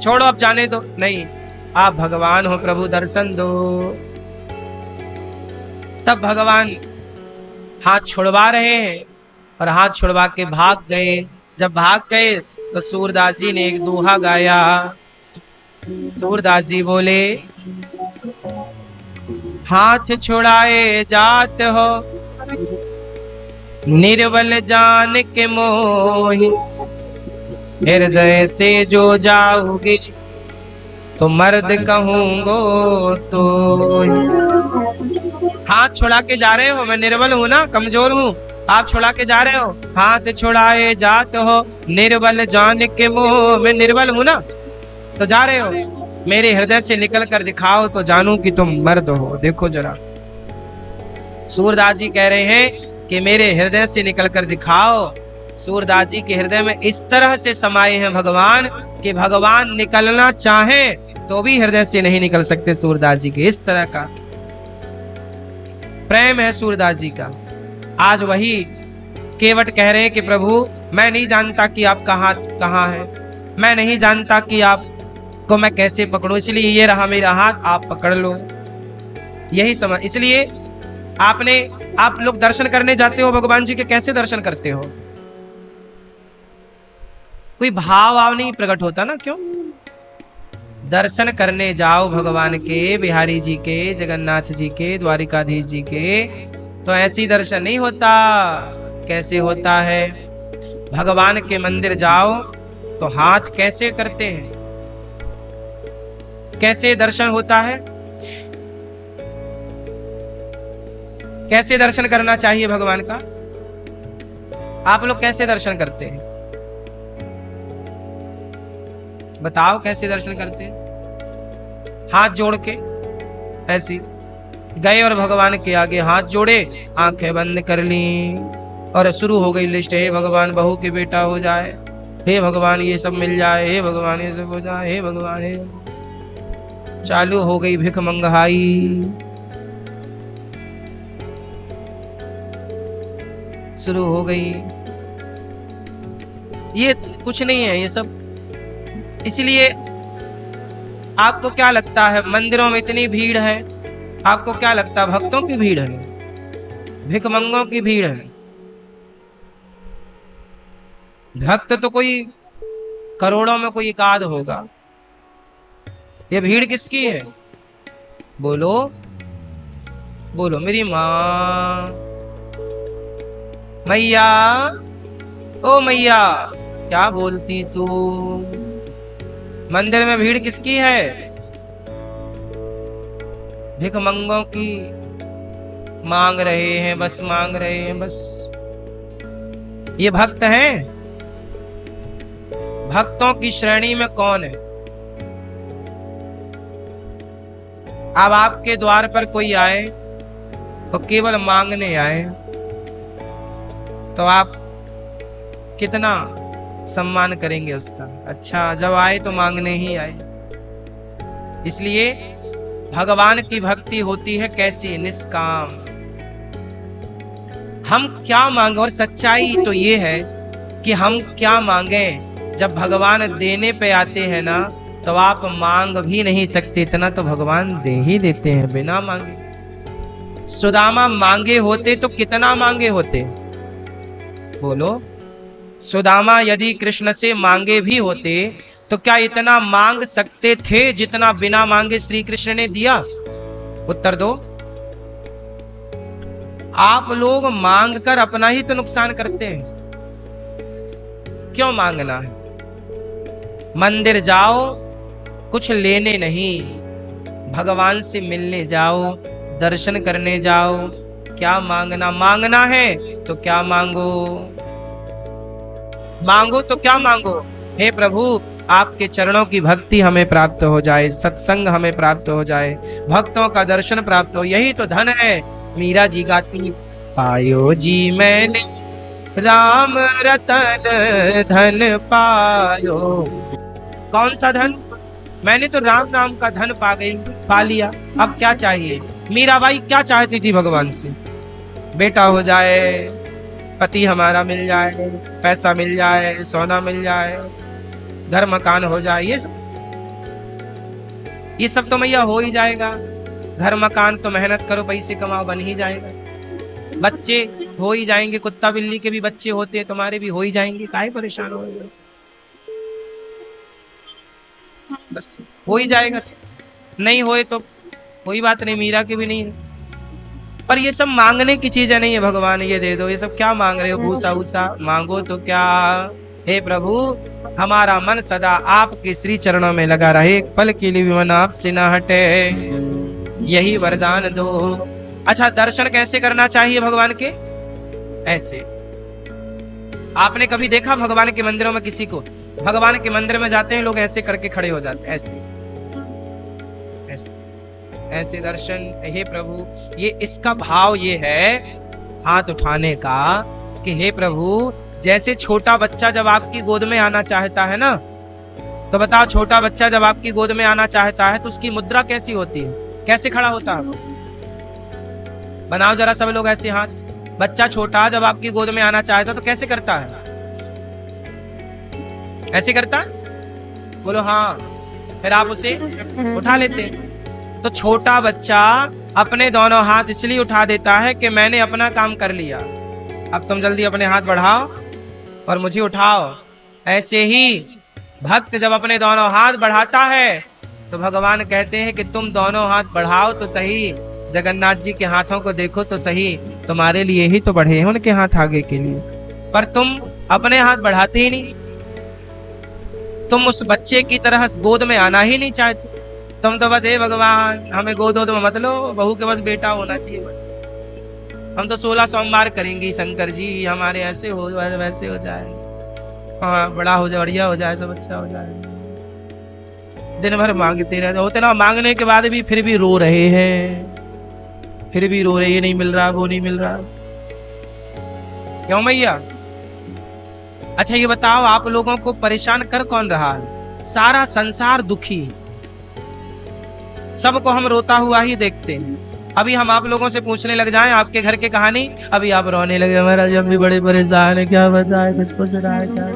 छोड़ो अब जाने दो। नहीं, आप भगवान हो, प्रभु दर्शन दो। तब भगवान हाथ छुड़वा रहे हैं और हाथ छुड़वा के भाग गए। जब भाग गए तो सूरदास जी ने एक दोहा गाया। सूरदास जी बोले हाथ छुड़ाए जात हो निर्बल जान के मोहि, हृदय से जो जाओगे तो मर्द कहूंगो तो। हाथ छुड़ा के जा रहे हो, मैं निर्बल हूं ना, कमजोर हूं, आप छुड़ा के जा रहे हो। हाथ छुड़ाए जात हो निर्बल जान के मोह, मैं निर्बल हूं ना तो जा रहे हो, मेरे हृदय से निकल कर दिखाओ तो जानूं कि तुम मर्द हो। देखो जरा सूरदास जी कह रहे हैं कि मेरे हृदय से निकल कर दिखाओ। सूरदास जी के हृदय में इस तरह से समाये हैं भगवान कि भगवान निकलना चाहें तो भी हृदय से नहीं निकल सकते। सूरदास जी के इस तरह का प्रेम है सूरदास जी का। आज वही केवट कह रहे हैं कि प्रभु मैं नहीं जानता कि आपका हाथ कहाँ है, मैं नहीं जानता कि आपको मैं कैसे पकड़ूं, इसलिए ये रहा मेरा हाथ, आप पकड़ लो। यही समझ। इसलिए आप लोग दर्शन करने जाते हो भगवान जी के, कैसे दर्शन करते हो? कोई भाव नहीं प्रकट होता ना, क्यों? दर्शन करने जाओ भगवान के, बिहारी जी के, जगन्नाथ जी के, द्वारिकाधीश जी के, तो ऐसी दर्शन नहीं होता। कैसे होता है? भगवान के मंदिर जाओ तो हाथ कैसे करते हैं, कैसे दर्शन होता है, कैसे दर्शन करना चाहिए भगवान का? आप लोग कैसे दर्शन करते हैं? बताओ कैसे दर्शन करते हैं? हाथ जोड़ के ऐसी गए और भगवान के आगे हाथ जोड़े, आंखें बंद कर ली और शुरू हो गई लिस्ट। हे भगवान बहू के बेटा हो जाए, हे भगवान ये सब मिल जाए, हे भगवान ये सब हो जाए, हे भगवान हे। चालू हो गई भिख मंगहाई, शुरू हो गई। ये कुछ नहीं है ये सब। इसलिए आपको क्या लगता है मंदिरों में इतनी भीड़ है? आपको क्या लगता है भक्तों की भीड़ है, भिखमंगों की भीड़ है? भक्त तो कोई करोड़ों में कोई एकाध होगा। ये भीड़ किसकी है? बोलो बोलो। मेरी माँ, मैया, ओ मैया, क्या बोलती तू? मंदिर में भीड़ किसकी है? भिखमंगों की। मांग रहे हैं, बस मांग रहे हैं बस। ये भक्त हैं? भक्तों की श्रेणी में कौन है? अब आपके द्वार पर कोई आए और केवल मांगने आए तो आप कितना सम्मान करेंगे उसका? अच्छा, जब आए तो मांगने ही आए। इसलिए भगवान की भक्ति होती है कैसी? निष्काम। हम क्या मांगे, और सच्चाई तो ये है कि हम क्या मांगे, जब भगवान देने पे आते हैं ना तो आप मांग भी नहीं सकते, इतना तो भगवान दे ही देते हैं बिना मांगे। सुदामा मांगे होते तो कितना मांगे होते? बोलो। सुदामा यदि कृष्ण से मांगे भी होते तो क्या इतना मांग सकते थे जितना बिना मांगे श्री कृष्ण ने दिया? उत्तर दो। आप लोग मांग कर अपना ही तो नुकसान करते हैं। क्यों मांगना है? मंदिर जाओ, कुछ लेने नहीं, भगवान से मिलने जाओ, दर्शन करने जाओ। क्या मांगना? मांगना है तो क्या मांगो? मांगो तो क्या मांगो? हे प्रभु, आपके चरणों की भक्ति हमें प्राप्त हो जाए, सत्संग हमें प्राप्त हो जाए, भक्तों का दर्शन प्राप्त हो। यही तो धन है। मीरा जी गाती, पायो जी मैंने राम रतन धन पायो। कौन सा धन? मैंने तो राम नाम का धन पा लिया। अब क्या चाहिए? मीराबाई क्या चाहती थी भगवान से? बेटा हो जाए, पति हमारा मिल जाए, पैसा मिल जाए, सोना मिल जाए, घर मकान हो जाए। ये सब तो मैया हो ही जाएगा। घर मकान तो मेहनत करो, पैसे कमाओ, बन ही जाएगा। बच्चे हो ही जाएंगे, कुत्ता बिल्ली के भी बच्चे होते हैं, तुम्हारे भी हो ही जाएंगे। काहे परेशान हो? बस हो ही जाएगा। नहीं होए तो कोई बात नहीं, मीरा के भी नहीं है। पर ये सब मांगने की चीजें नहीं है। भगवान ये दे दो, ये सब क्या मांग रहे हो? भूसा भूसा मांगो तो क्या? हे प्रभु, हमारा मन सदा आपके श्री चरणों में लगा रहे, पल के लिए भी मन आपसे ना हटे, यही वरदान दो। अच्छा, दर्शन कैसे करना चाहिए भगवान के? ऐसे। आपने कभी देखा भगवान के मंदिरों में किसी को? भगवान के मंदिर में जाते हैं लोग ऐसे करके खड़े हो जाते हैं, ऐसे ऐसे ऐसे दर्शन। हे प्रभु, ये इसका भाव ये है हाथ उठाने का कि हे प्रभु, जैसे छोटा बच्चा जब आपकी गोद में आना चाहता है ना, तो बताओ, छोटा बच्चा जब आपकी गोद में आना चाहता है तो उसकी मुद्रा कैसी होती है? कैसे खड़ा होता है? बनाओ जरा सब लोग ऐसे हाथ। बच्चा छोटा जब आपकी गोद में आना चाहता तो कैसे करता है? ऐसे करता है? बोलो हाँ। फिर आप उसे उठा लेते हैं। तो छोटा बच्चा अपने दोनों हाथ इसलिए उठा देता है कि मैंने अपना काम कर लिया, अब तुम जल्दी अपने हाथ बढ़ाओ और मुझे उठाओ। ऐसे ही भक्त जब अपने दोनों हाथ बढ़ाता है तो भगवान कहते हैं कि तुम दोनों हाथ बढ़ाओ तो सही, जगन्नाथ जी के हाथों को देखो तो सही, तुम्हारे लिए ही तो बढ़े हैं उनके हाथ आगे के लिए, पर तुम अपने हाथ बढ़ाते ही नहीं। तुम उस बच्चे की तरह गोद में आना ही नहीं चाहते, तुम तो बस हे भगवान हमें गोद में मत लो, बहू के बस बेटा होना चाहिए बस, हम तो 16 सोमवार करेंगे शंकर जी, हमारे ऐसे हो जाए वैसे हो जाए, हाँ बड़ा हो जाए बढ़िया हो जाए सब अच्छा हो जाए। दिन भर मांगते रहते होते ना, मांगने के बाद भी फिर भी रो रहे हैं, फिर भी रो रहे, ये नहीं मिल रहा वो नहीं मिल रहा, क्यों भैया? अच्छा ये बताओ आप लोगों को परेशान कर कौन रहा है? सारा संसार दुखी, सबको हम रोता हुआ ही देखते हैं। अभी हम आप लोगों से पूछने लग जाएं आपके घर की कहानी, अभी आप रोने लगे, महाराज हम भी बड़े परेशान है, क्या बताएं किसको सुनाए क्या,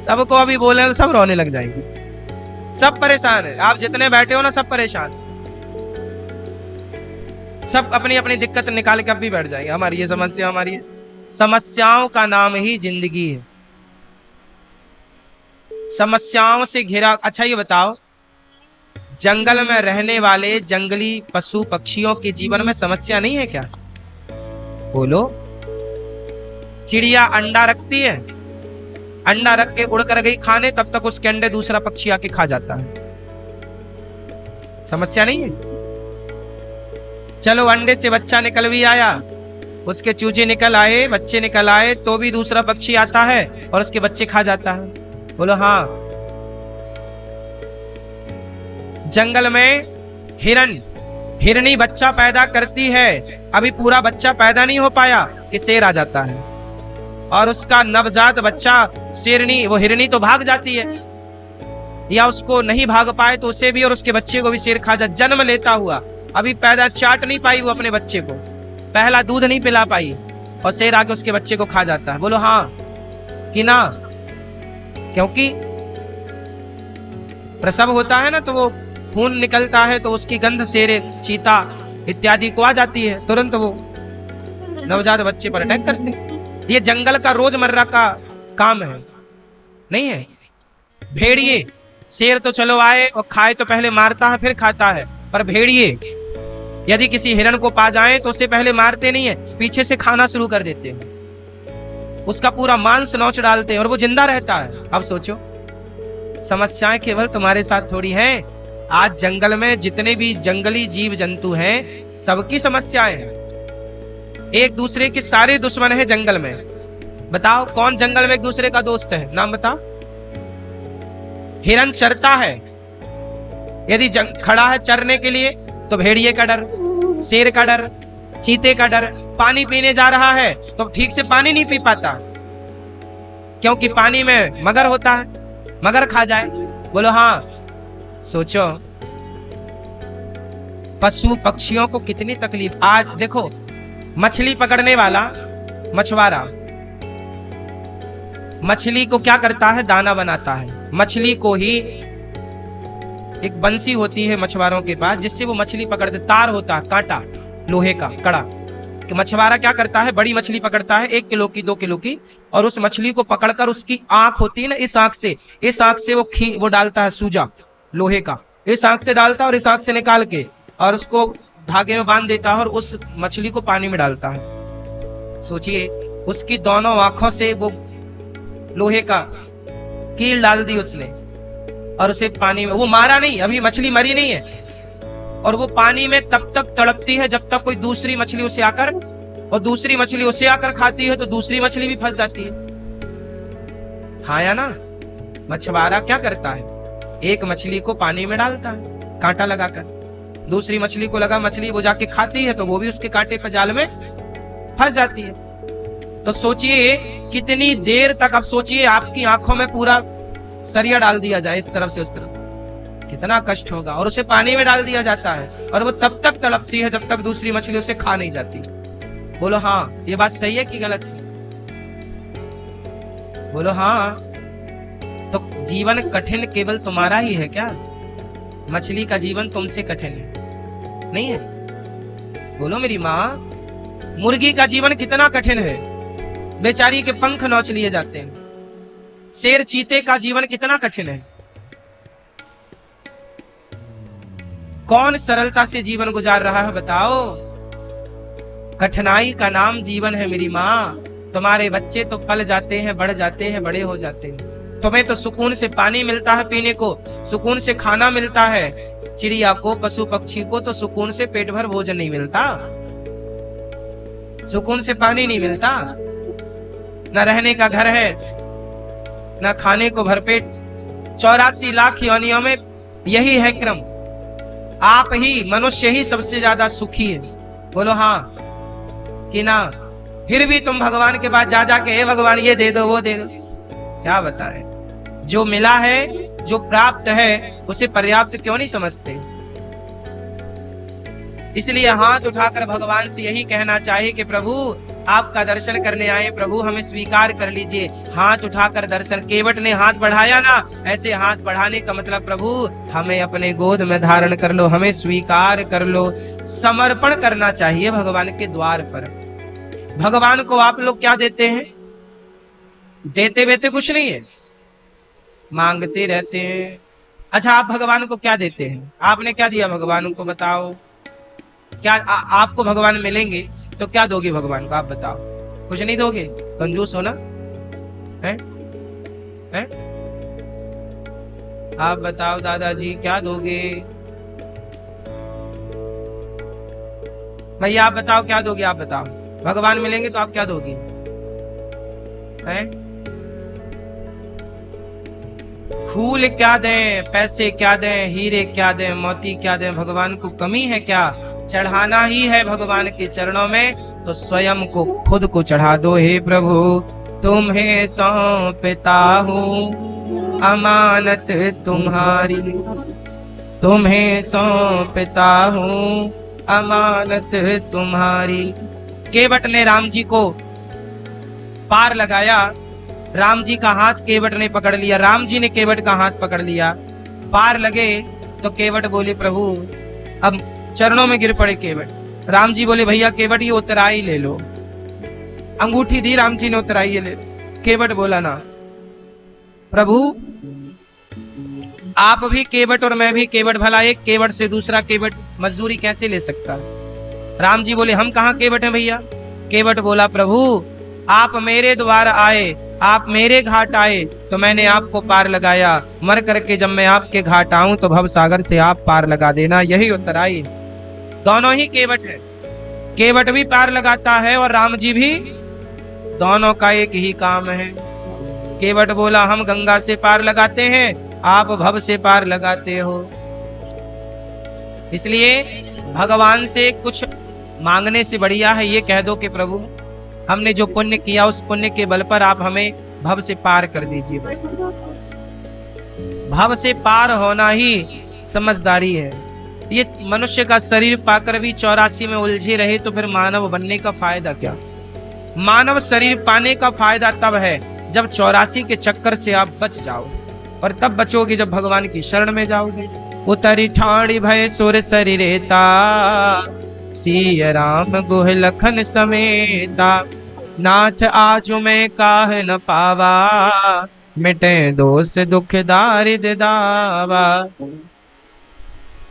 सबको अभी बोले तो सब रोने लग जाएंगे, सब परेशान है। आप जितने बैठे हो ना सब परेशान, सब अपनी अपनी दिक्कत निकाल के अब भी बैठ जाएंगे, हमारी ये समस्या, हमारी ये समस्याओं का नाम ही जिंदगी है, समस्याओं से घिरा। अच्छा ये बताओ जंगल में रहने वाले जंगली पशु पक्षियों के जीवन में समस्या नहीं है क्या? बोलो। चिड़िया अंडा रखती है, अंडा रख के उड़ कर गई खाने, तब तक उसके अंडे दूसरा पक्षी आके खा जाता है, समस्या नहीं है? चलो अंडे से बच्चा निकल भी आया, उसके चूजे निकल आए, बच्चे निकल आए, तो भी दूसरा पक्षी आता है और उसके बच्चे खा जाता है, बोलो हाँ। जंगल में हिरनी बच्चा पैदा करती है, अभी पूरा बच्चा पैदा नहीं हो पाया कि शेर आ जाता है और उसका नवजात बच्चा शेरनी, वो हिरनी तो भाग जाती है, या उसको नहीं भाग पाए तो उसे भी और उसके बच्चे को भी शेर खा जा। जन्म लेता हुआ अभी पैदा चाट नहीं पाई वो अपने बच्चे को, पहला दूध नहीं पिला पाई और शेर आके उसके बच्चे को खा जाता है, बोलो हाँ कि ना? क्योंकि प्रसव होता है ना तो वो खून निकलता है तो उसकी गंध शेर, चीता इत्यादि को आ जाती है, तुरंत वो नवजात बच्चे पर अटैक करते हैं। ये जंगल का रोजमर्रा का काम है, नहीं है? भेड़िए, शेर तो चलो आए और खाए तो पहले मारता है फिर खाता है, पर भेड़िए यदि किसी हिरण को पा जाए तो उसे पहले मारते नहीं है, पीछे से खाना शुरू कर देते हैं, उसका पूरा मांस नोच डालते हैं और वो जिंदा रहता है। अब सोचो समस्याएं केवल तुम्हारे साथ थोड़ी हैं, आज जंगल में जितने भी जंगली जीव जंतु हैं सबकी समस्याएं हैं, एक दूसरे के सारे दुश्मन हैं जंगल में। बताओ कौन जंगल में एक दूसरे का दोस्त है, नाम बताओ। हिरन चरता है, यदि खड़ा है चरने के लिए तो भेड़िए का डर, शेर का डर, चीते का डर। पानी पीने जा रहा है तो ठीक से पानी नहीं पी पाता क्योंकि पानी में मगर होता है, मगर खा जाए, बोलो हाँ। सोचो पशु पक्षियों को कितनी तकलीफ। आज देखो मछली पकड़ने वाला मछुआरा मछली को क्या करता है, दाना बनाता है। मछली को ही एक बंसी होती है मछुआरों के पास जिससे वो मछली पकड़ते, तार होता है, कांटा लोहे का कड़ा, कि मछुआरा क्या करता है, बड़ी मछली पकड़ता है 1 किलो की 2 किलो की, और उस मछली को पकड़कर उसकी आंख होती है ना, इस आंख से वो डालता है सूजा लोहे का, इस आंख से डालता है और इस आंख से निकाल के और उसको धागे में बांध देता है और उस मछली को पानी में डालता है। सोचिए उसकी दोनों आंखों से वो लोहे का कील डाल दी उसने और उसे पानी में, वो मारा नहीं, अभी मछली मरी नहीं है, और वो पानी में तब तक तड़पती है जब तक कोई दूसरी मछली उसे आकर, और दूसरी मछली उसे आकर खाती है तो दूसरी मछली भी फंस जाती है। हाँ या ना? मछुआरा क्या करता है, एक मछली को पानी में डालता है कांटा लगाकर, दूसरी मछली को लगा मछली वो जाके खाती है तो वो भी उसके कांटे पर जाल में फंस जाती है। तो सोचिए कितनी देर तक, अब सोचिए आपकी आंखों में पूरा सरिया डाल दिया जाए इस तरफ से उस तरफ, कितना कष्ट होगा, और उसे पानी में डाल दिया जाता है और वो तब तक तड़पती है जब तक दूसरी मछली उसे खा नहीं जाती। बोलो हाँ, ये बात सही है कि गलत है? बोलो हाँ। तो जीवन कठिन केवल तुम्हारा ही है क्या? मछली का जीवन तुमसे कठिन है नहीं है? बोलो मेरी माँ, मुर्गी का जीवन कितना कठिन है, बेचारी के पंख नोच लिए जाते हैं। शेर चीते का जीवन कितना कठिन है, कौन सरलता से जीवन गुजार रहा है बताओ। कठिनाई का नाम जीवन है मेरी माँ। तुम्हारे बच्चे तो पल जाते हैं, बढ़ जाते हैं, बड़े हो जाते हैं। तुम्हें तो सुकून से पानी मिलता है पीने को, सुकून से खाना मिलता है। चिड़िया को, पशु पक्षी को तो सुकून से पेट भर भोजन नहीं मिलता, सुकून से पानी नहीं मिलता, न रहने का घर है, न खाने को भरपेट। 84 लाख योनियों में यही है क्रम। आप ही मनुष्य ही सबसे ज्यादा सुखी है। बोलो हाँ कि ना? फिर भी तुम भगवान के पास जा जाके हे भगवान ये दे दो वो दे दो, क्या बताएं? जो मिला है, जो प्राप्त है, उसे पर्याप्त क्यों नहीं समझते? इसलिए हाथ उठाकर भगवान से यही कहना चाहिए कि प्रभु आपका दर्शन करने आए, प्रभु हमें स्वीकार कर लीजिए। हाथ उठाकर दर्शन, केवट ने हाथ बढ़ाया ना, ऐसे हाथ बढ़ाने का मतलब प्रभु हमें अपने गोद में धारण कर लो, हमें स्वीकार कर लो। समर्पण करना चाहिए भगवान के द्वार पर। भगवान को आप लोग क्या देते हैं? देते वेते कुछ नहीं है, मांगते रहते हैं। अच्छा, आप भगवान को क्या देते हैं? आपने क्या दिया भगवान को बताओ? क्या आपको भगवान मिलेंगे तो क्या दोगे भगवान को? आप बताओ। कुछ नहीं दोगे? कंजूस हो ना? हैं? हैं? आप बताओ दादाजी, क्या दोगे? भैया आप बताओ, क्या दोगे? आप बताओ। भगवान मिलेंगे तो आप क्या दोगे? हैं? फूल क्या दें, पैसे क्या दें, हीरे क्या दें, मोती क्या दें? भगवान को कमी है क्या? चढ़ाना ही है भगवान के चरणों में तो स्वयं को, खुद को चढ़ा दो। हे प्रभु तुम्हें सौंपता हूँ अमानत तुम्हारी, तुम्हें सौंपता हूँ अमानत तुम्हारी। केवट ने राम जी को पार लगाया, राम जी का हाथ केवट ने पकड़ लिया, राम जी ने केवट का हाथ पकड़ लिया। पार लगे तो केवट बोले प्रभु, अब चरणों में गिर पड़े केवट। राम जी बोले भैया केवट ये उतराई ले लो। अंगूठी दी राम जी ने, उतराई ये ले लो। केवट बोला ना प्रभु आप भी केवट और मैं भी केवट, भला एक केवट से दूसरा केवट मजदूरी कैसे ले सकता है? राम जी बोले हम कहाँ केवट हैं भैया। केवट बोला प्रभु आप मेरे द्वार आए, आप मेरे घाट आए तो मैंने आपको पार लगाया, मर करके जब मैं आपके घाट आऊं तो भव सागर से आप पार लगा देना, यही उतराई। दोनों ही केवट है, केवट भी पार लगाता है और राम जी भी, दोनों का एक ही काम है। केवट बोला हम गंगा से पार लगाते हैं, आप भव से पार लगाते हो। इसलिए भगवान से कुछ मांगने से बढ़िया है ये कह दो कि प्रभु हमने जो पुण्य किया उस पुण्य के बल पर आप हमें भव से पार कर दीजिए। बस भव से पार होना ही समझदारी है। ये मनुष्य का शरीर पाकर भी 84 में उलझे रहे तो फिर मानव बनने का फायदा क्या? मानव शरीर पाने का फायदा तब है जब 84 के चक्कर से आप बच जाओ, और तब बचोगे जब भगवान की शरण में जाओगे। उतरी ठाणी भय सुर शरीरेता, सिय राम गुह लखन समेता, नाथ आजु में काह न पावा, मिटे दोष दुख दारिद दावा।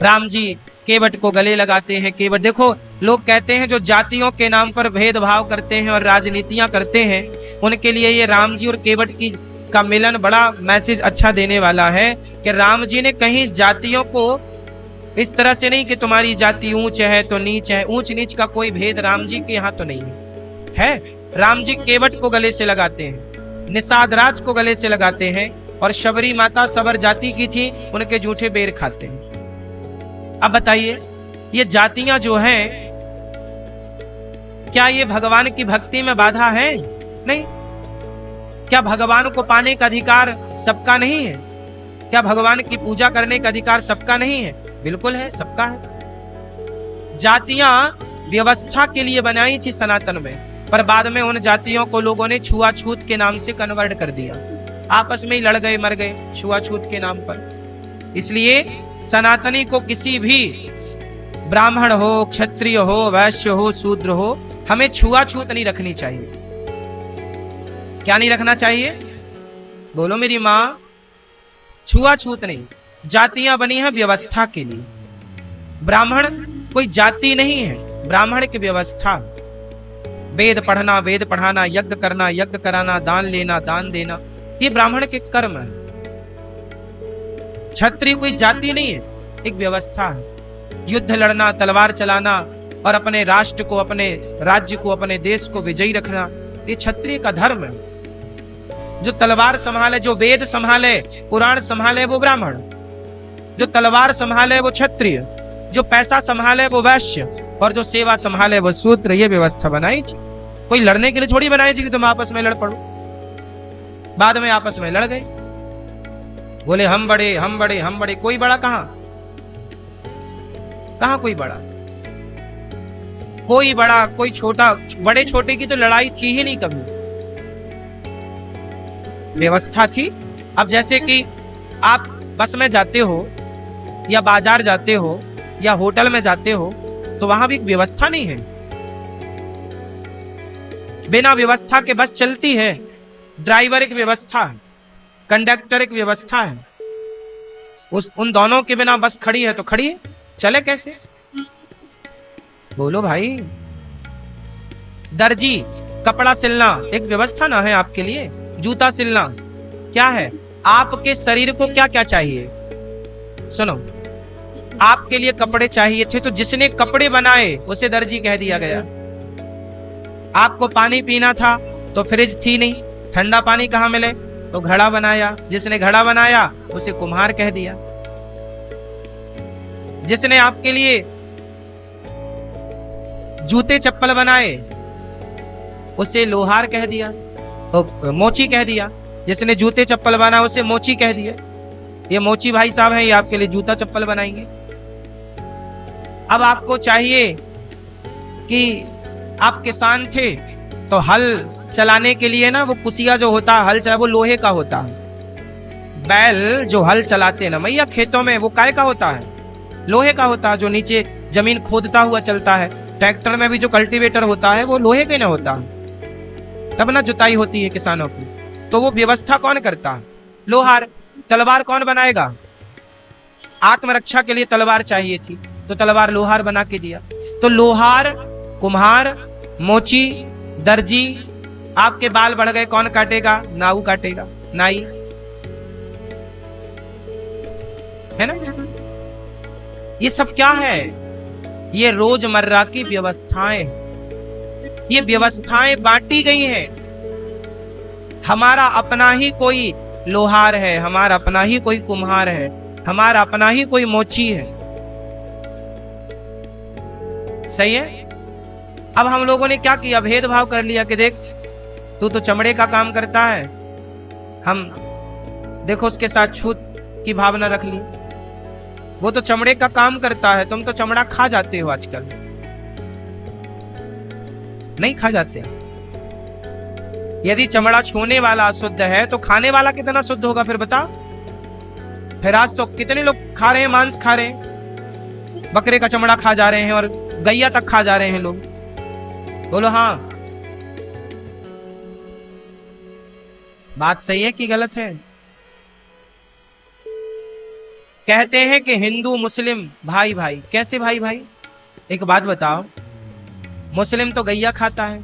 राम जी केवट को गले लगाते हैं। केवट देखो, लोग कहते हैं जो जातियों के नाम पर भेदभाव करते हैं और राजनीतियां करते हैं, उनके लिए ये राम जी और केवट की का मिलन बड़ा मैसेज अच्छा देने वाला है कि राम जी ने कहीं जातियों को इस तरह से नहीं कि तुम्हारी जाति ऊंच है तो नीच है, ऊंच नीच का कोई भेद राम जी के यहाँ तो नहीं है। राम जी केवट को गले से लगाते हैं, निषाद राज को गले से लगाते हैं, और शबरी माता सबर जाति की थी, उनके जूठे बेर खाते हैं। अब बताइए ये जातियां जो हैं क्या ये भगवान की भक्ति में बाधा है? नहीं। क्या भगवान को पाने का अधिकार सबका नहीं है? क्या भगवान की पूजा करने का अधिकार सबका नहीं है? बिल्कुल है, सबका है। जातियां व्यवस्था के लिए बनाई थी सनातन में, पर बाद में उन जातियों को लोगों ने छुआछूत के नाम से कन्वर्ट कर दिया, आपस में ही लड़ गए, मर गए छुआछूत के नाम पर। इसलिए सनातनी को किसी भी ब्राह्मण हो, क्षत्रिय हो, वैश्य हो, शूद्र हो, हमें छुआछूत नहीं रखनी चाहिए। क्या नहीं रखना चाहिए? बोलो मेरी माँ। छुआछूत नहीं। जातियां बनी हैं व्यवस्था के लिए। ब्राह्मण कोई जाति नहीं है, ब्राह्मण की व्यवस्था। वेद पढ़ना, वेद पढ़ाना, यज्ञ करना, यज्ञ कराना, दान लेना, दान देना, ये ब्राह्मण के कर्म है। क्षत्रिय कोई जाति नहीं है, एक व्यवस्था है। युद्ध लड़ना, तलवार चलाना और अपने राष्ट्र को, अपने राज्य को, अपने देश को विजयी रखना, ये क्षत्रिय का धर्म है। जो तलवार संभाले, जो वेद संभाले, पुराण संभाले, वो ब्राह्मण। जो तलवार संभाले वो क्षत्रिय, जो पैसा संभाले वो वैश्य, और जो सेवा संभाले वो शूद्र। ये व्यवस्था बनाई थी। कोई लड़ने के लिए थोड़ी बनाई थी कि तुम आपस में लड़ पड़ो। बाद में आपस में लड़ गए, बोले हम बड़े, हम बड़े, हम बड़े। कोई बड़ा कहां? कहां कोई बड़ा? कोई बड़ा, कोई छोटा। बड़े छोटे की तो लड़ाई थी ही नहीं कभी। व्यवस्था थी। अब जैसे कि आप बस में जाते हो या बाजार जाते हो या होटल में जाते हो, तो वहां भी एक व्यवस्था नहीं है। बिना व्यवस्था के बस चलती है। ड्राइवर एक व्यवस्था है, कंडक्टर एक व्यवस्था है। उन दोनों के बिना बस खड़ी है तो खड़ी है, चले कैसे? बोलो भाई। दर्जी कपड़ा सिलना एक व्यवस्था ना है आपके लिए? जूता सिलना क्या है? आपके शरीर को क्या क्या चाहिए? सुनो, आपके लिए कपड़े चाहिए थे तो जिसने कपड़े बनाए उसे दर्जी कह दिया गया। आपको पानी पीना था तो फ्रिज थी नहीं, ठंडा पानी कहां मिले? तो घड़ा बनाया, जिसने घड़ा बनाया उसे कुम्हार कह दिया। जिसने आपके लिए जूते चप्पल बनाए उसे लोहार कह दिया, मोची कह दिया। जिसने जूते चप्पल बना उसे मोची कह दिया। ये मोची भाई साहब हैं, ये आपके लिए जूता चप्पल बनाएंगे। अब आपको चाहिए कि आप किसान थे तो हल चलाने के लिए ना, वो कुसिया जो होता है हल चला, वो लोहे का होता है। बैल जो हल चलाते ना मैया खेतों में, वो काय का होता है? लोहे का होता है, जो नीचे जमीन खोदता हुआ चलता है। ट्रैक्टर में भी जो कल्टीवेटर होता है वो लोहे का ना होता है, तब ना जुताई होती है किसानों की। तो वो व्यवस्था कौन करता है? लोहार। तलवार कौन बनाएगा? आत्मरक्षा के लिए तलवार चाहिए थी तो तलवार लोहार बना के दिया। तो लोहार, कुम्हार, मोची, दर्जी। आपके बाल बढ़ गए, कौन काटेगा? नाऊ काटेगा, नाई, है ना? ये सब क्या है? ये रोजमर्रा की व्यवस्थाएं। ये व्यवस्थाएं बांटी गई हैं। हमारा अपना ही कोई लोहार है, हमारा अपना ही कोई कुम्हार है, हमारा अपना ही कोई मोची है। सही है? अब हम लोगों ने क्या किया? भेदभाव कर लिया कि देख तू तो चमड़े का काम करता है, हम देखो उसके साथ छूत की भावना रख ली। वो तो चमड़े का काम करता है, तुम तो चमड़ा खा जाते हो आजकल। नहीं खा जाते। यदि चमड़ा छूने वाला अशुद्ध है तो खाने वाला कितना शुद्ध होगा फिर बताओ? फिर आज तो कितने लोग खा रहे हैं, मांस खा रहे हैं, बकरे का चमड़ा खा जा रहे हैं और गैया तक खा जा रहे हैं लोग। बोलो हाँ, बात सही है कि गलत है? कहते हैं कि हिंदू मुस्लिम भाई भाई। कैसे भाई भाई? एक बात बताओ, मुस्लिम तो गैया खाता है,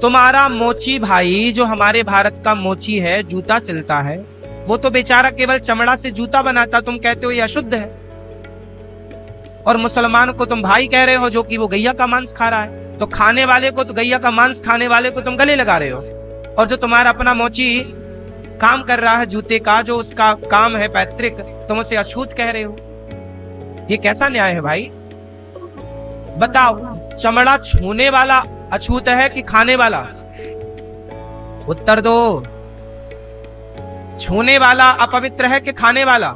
तुम्हारा मोची भाई जो हमारे भारत का मोची है, जूता सिलता है, वो तो बेचारा केवल चमड़ा से जूता बनाता, तुम कहते हो ये अशुद्ध है। और मुसलमान को तुम भाई कह रहे हो जो कि वो गैया का मांस खा रहा है। तो खाने वाले को, तो गैया का मांस खाने वाले को तुम गले लगा रहे हो, और जो तुम्हारा अपना मोची काम कर रहा है जूते का, जो उसका काम है पैतृक, तुम उसे अछूत कह रहे हो। ये कैसा न्याय है भाई? बताओ, चमड़ा छूने वाला अछूत है कि खाने वाला? उत्तर दो। छूने वाला अपवित्र है कि खाने वाला?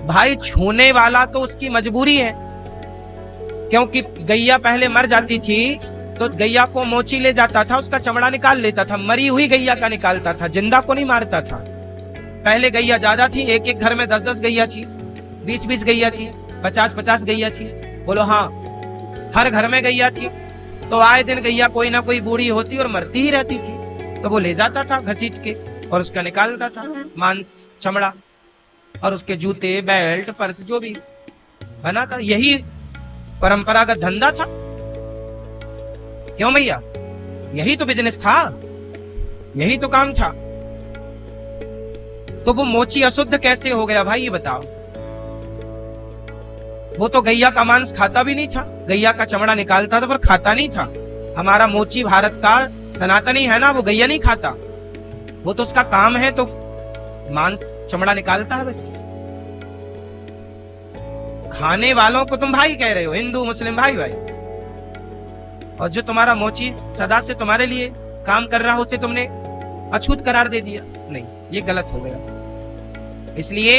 भाई छूने वाला तो उसकी मजबूरी है, क्योंकि गैया पहले मर जाती थी तो गैया को मोची ले जाता था, उसका चमड़ा निकाल लेता था, मरी हुई गैया का निकालता था, जिंदा को नहीं मारता था। पहले गैया ज्यादा थी, एक एक घर में 10-10 गैया थी, 20-20 गैया थी, 50-50 गैया थी। बोलो हाँ। हर घर में गैया थी, तो आए दिन गैया कोई ना कोई बूढ़ी होती और मरती ही रहती थी, तो वो ले जाता था घसीट के और उसका निकालता था मांस, चमड़ा, और उसके जूते, बेल्ट, पर्स जो भी बना था। यही परंपरागत धंधा था। क्यों भैया? यही तो बिजनेस था, यही तो काम था। तो वो मोची अशुद्ध कैसे हो गया भाई, ये बताओ। वो तो गैया का मांस खाता भी नहीं था, गैया का चमड़ा निकालता था पर खाता नहीं था। हमारा मोची भारत का सनातनी है ना, वो गैया नहीं खाता, वो तो उसका काम है, तो मांस चमड़ा निकालता है बस। खाने वालों को तुम भाई कह रहे हो, हिंदू मुस्लिम भाई भाई, और जो तुम्हारा मोची सदा से तुम्हारे लिए काम कर रहा हो उसे तुमने अछूत करार दे दिया। नहीं, ये गलत हो गया। इसलिए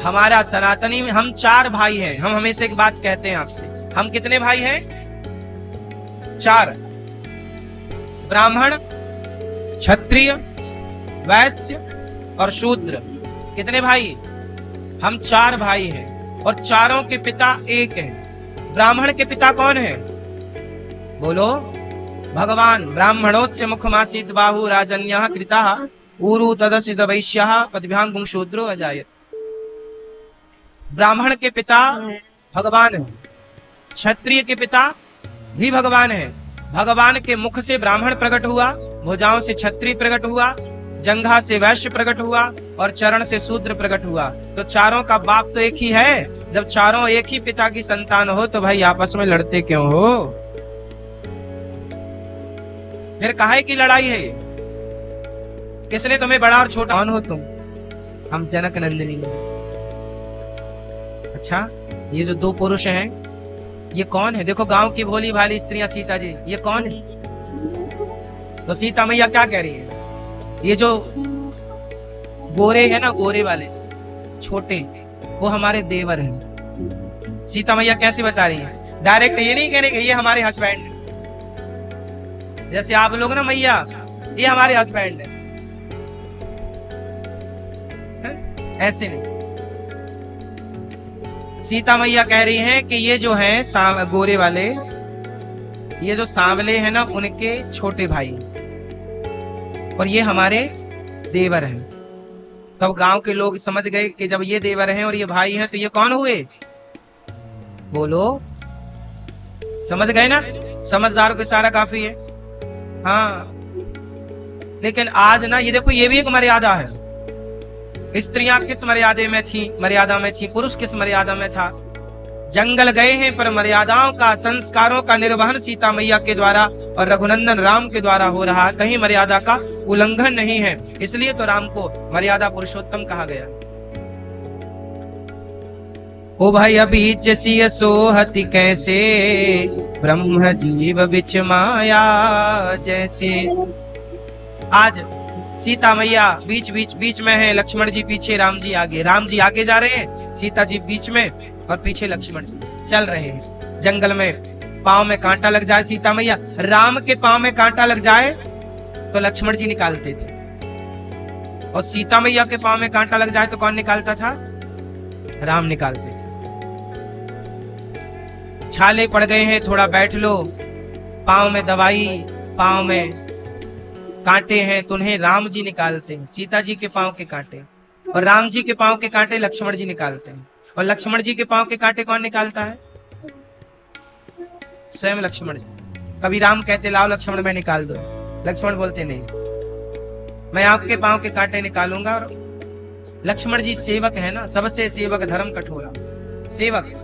हमारा सनातनी में हम 4 भाई हैं। हम हमेशा एक बात कहते हैं आपसे, हम कितने भाई हैं? 4। ब्राह्मण, क्षत्रिय, वैश्य और शूद्र। कितने भाई? हम 4 भाई हैं, और चारों के पिता एक हैं। ब्राह्मण के पिता कौन है? बोलो, भगवान। ब्राह्मणोस्य मुखमासीत् बाहु राजन्यः कृताः ऊरु तदसिद वैश्यः पदभ्यां शूद्रो अजायत। ब्राह्मण के पिता भगवान है, क्षत्रिय के पिता भी भगवान है। भगवान के मुख से ब्राह्मण प्रकट हुआ, भुजाओं से क्षत्रिय प्रकट हुआ, जंघा से वैश्य प्रकट हुआ और चरण से शूद्र प्रकट हुआ। तो चारों का बाप तो एक ही है। जब चारों एक ही पिता की संतान हो तो भाई आपस में लड़ते क्यों हो? फिर काहे की लड़ाई है? किसने तुम्हें बड़ा और छोटा? कौन हो तुम? हम जनक नंदिनी हैं। अच्छा, ये जो 2 पुरुष हैं ये कौन है? देखो गांव की भोली भाली स्त्रियां, सीता जी, ये कौन है? तो सीता मैया क्या कह रही है? ये जो गोरे हैं ना, गोरे वाले छोटे, वो हमारे देवर हैं। सीता मैया कैसे बता रही हैं? डायरेक्ट ये नहीं कह रही कि ये हमारे हस्बैंड है, जैसे आप लोग ना मैया ये हमारे हस्बैंड है, ऐसे नहीं। सीता मैया कह रही हैं कि ये जो हैं गोरे वाले, ये जो सांवले हैं ना, उनके छोटे भाई, और ये हमारे देवर हैं। तब गांव के लोग समझ गए कि जब ये देवर हैं और ये भाई हैं तो ये कौन हुए? बोलो, समझ गए ना? समझदार को इशारा काफी है। हाँ, लेकिन आज ना ये देखो, ये भी एक मर्यादा है। स्त्रियां किस मर्यादा में थी, पुरुष किस मर्यादा में था। जंगल गए हैं पर मर्यादाओं का, संस्कारों का निर्वहन सीता मैया के द्वारा और रघुनंदन राम के द्वारा हो रहा है। कहीं मर्यादा का उल्लंघन नहीं है, इसलिए तो राम को मर्यादा पुरुषोत्तम कहा गया। ओ भाई बीच सिय सोहति कैसे, ब्रह्म जीव बिच माया जैसे। आज सीता मैया बीच में है, लक्ष्मण जी पीछे, राम जी आगे। राम जी आगे जा रहे हैं, सीता जी बीच में, और पीछे लक्ष्मण जी चल रहे हैं। जंगल में पांव में कांटा लग जाए, सीता मैया, राम के पांव में कांटा लग जाए तो लक्ष्मण जी निकालते थे, और सीता मैया के पांव में कांटा लग जाए तो कौन निकालता था? राम निकालते थे। छाले पड़ गए हैं, थोड़ा बैठ लो, पांव में दवाई, पांव में कांटे हैं तो उन्हें राम जी निकालते हैं, सीता जी के पांव के कांटे, और राम जी के पांव के कांटे लक्ष्मण जी निकालते हैं। और लक्ष्मण जी के पांव के कांटे कौन निकालता है? स्वयं लक्ष्मण जी। कभी राम कहते लाओ लक्ष्मण मैं निकाल दो, लक्ष्मण बोलते नहीं, मैं आपके पांव के कांटे निकालूंगा। और लक्ष्मण जी सेवक है ना, सबसे सेवक धर्म कठोरा सेवक।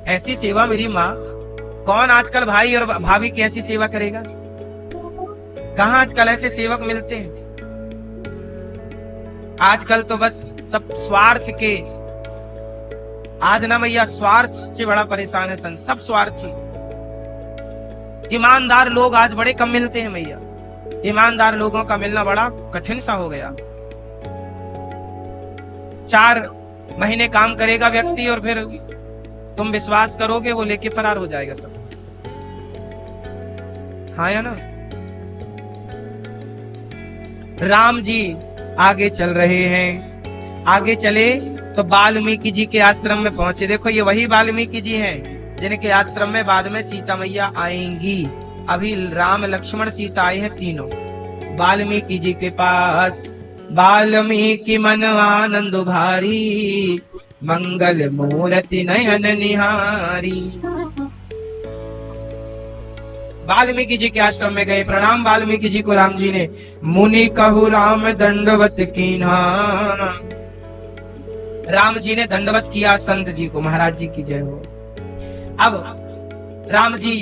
ऐसी सेवा मेरी माँ, कौन आजकल भाई और भाभी की ऐसी सेवा करेगा? कहां आजकल ऐसे सेवक मिलते हैं? आजकल तो बस सब स्वार्थ के, आज ना मैया स्वार्थ से बड़ा परेशान है सब स्वार्थी। ईमानदार लोग आज बड़े कम मिलते हैं मैया, ईमानदार लोगों का मिलना बड़ा कठिन सा हो गया। 4 महीने काम करेगा व्यक्ति और फिर तुम विश्वास करोगे वो लेके फरार हो जाएगा सब। हाँ या ना? राम जी आगे चल रहे हैं, आगे चले तो वाल्मीकि जी के आश्रम में पहुंचे। देखो ये वही वाल्मीकि जी हैं जिनके आश्रम में बाद में सीता मैया आएंगी। अभी राम लक्ष्मण सीता आए हैं तीनों वाल्मीकि जी के पास। वाल्मीकि मन आनंद भारी, मंगल मूर्ति नयन निहारी। वाल्मीकि जी के आश्रम में गए, प्रणाम वाल्मीकि जी को राम जी ने। मुनि कहु राम दंडवत कीन्हा, राम जी ने दंडवत किया संत जी को। महाराज जी की जय हो। अब राम जी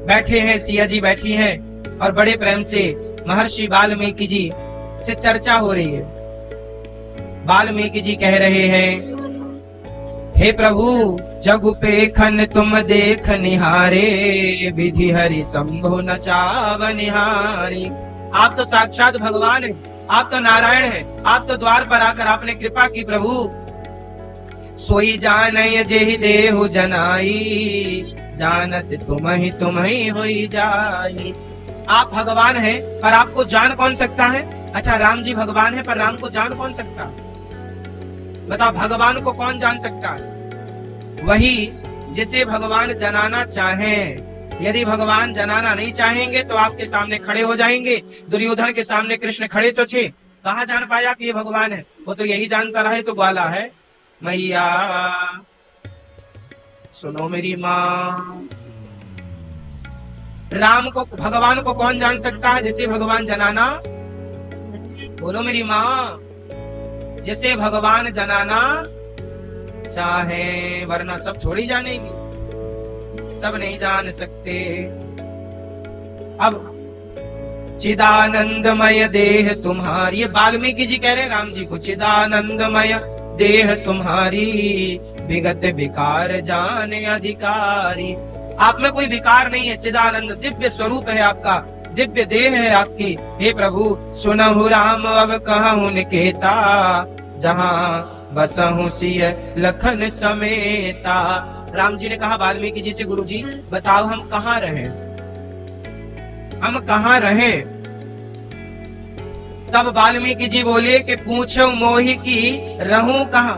बैठे हैं, सिया जी बैठी हैं और बड़े प्रेम से महर्षि वाल्मीकि जी से चर्चा हो रही है। वाल्मीकि जी कह रहे हैं, हे प्रभु जगु पेखन तुम देख निहारे, विधि हरि शंभु नचाव निहारी। आप तो साक्षात भगवान हैं, आप तो नारायण हैं, आप तो द्वार पर आकर आपने कृपा की प्रभु। सोई जानय जेहि देहु जनाई, जानत तुम ही होई जाई। आप भगवान हैं पर आपको जान कौन सकता है? अच्छा राम जी भगवान है पर राम को जान कौन सकता है? बताओ भगवान को कौन जान सकता है? वही जिसे भगवान जनाना चाहें। यदि भगवान जनाना नहीं चाहेंगे तो आपके सामने खड़े हो जाएंगे। दुर्योधन के सामने कृष्ण खड़े तो थे, कहाँ जान पाया कि ये भगवान है? वो तो यही जानता रहे तो ग्वाला है। मैया सुनो मेरी माँ, राम को भगवान को कौन जान सकता है? जिसे भगवान जनाना, बोलो मेरी माँ, जिसे भगवान जनाना चाहे, वरना सब थोड़ी जानेंगे, सब नहीं जान सकते। अब चिदानंदमय देह तुम्हारी, वाल्मीकि जी कह रहे हैं राम जी को, चिदानंदमय देह तुम्हारी, विगत विकार जाने अधिकारी। आप में कोई विकार नहीं है, चिदानंद दिव्य स्वरूप है आपका, दिव्य देह है आपकी। हे प्रभु सुनहु राम अब कहूँ निकेता, जहाँ बसहु सिय लखन समेता। राम जी ने कहा वाल्मीकि जी से, गुरु जी बताओ हम कहाँ रहें, हम कहाँ रहें? तब वाल्मीकि जी बोले कि पूछो मोहि की रहूं कहाँ,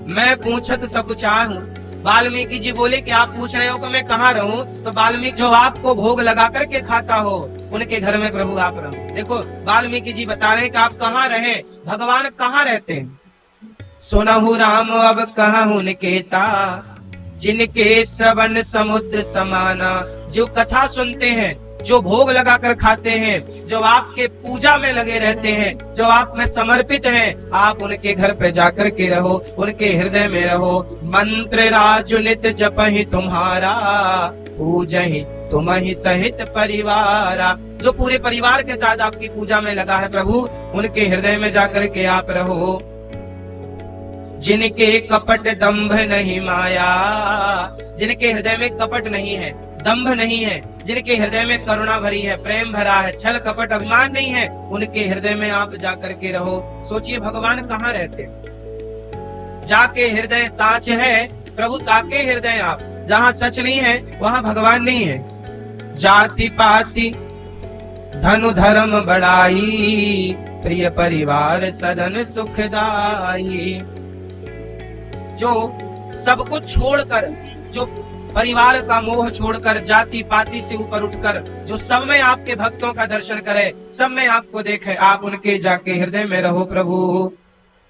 मैं पूछत सब चाहूं। वाल्मीकि जी बोले कि आप पूछ रहे हो कि मैं कहाँ रहूं, तो वाल्मीकि जो आपको भोग लगा करके खाता हो उनके घर में प्रभु आप रहो। देखो वाल्मीकि जी बता रहे हैं कि आप कहाँ रहे, भगवान कहाँ रहते हैं। सुनहु राम अब कहूँ निकेता, जिनके श्रवण समुद्र समाना। जो कथा सुनते हैं, जो भोग लगा कर खाते हैं, जो आपके पूजा में लगे रहते हैं, जो आप में समर्पित हैं, आप उनके घर पे जाकर के रहो, उनके हृदय में रहो। मंत्र राजु नित जपहि तुम्हारा, पूजहि तुम्हि सहित परिवारा। जो पूरे परिवार के साथ आपकी पूजा में लगा है प्रभु, उनके हृदय में जाकर के आप रहो। जिनके कपट दंभ नहीं माया, जिनके हृदय में कपट नहीं है, दंभ नहीं है, जिनके हृदय में करुणा भरी है, प्रेम भरा है, छल कपट अभिमान नहीं है, उनके हृदय में आप जाकर के रहो। सोचिए भगवान कहाँ रहते? जाके हृदय साच है प्रभु, ताके हृदय आप। जहाँ सच नहीं है वहाँ भगवान नहीं है। जाति पाति धनु धर्म बढ़ाई, प्रिय परिवार सदन सुखदाई। जो सब कुछ छोड़कर, जो परिवार का मोह छोड़कर, जाति पाति से ऊपर उठकर, जो सब में आपके भक्तों का दर्शन करे, सब में आपको देखे, आप उनके जाके हृदय में रहो प्रभु।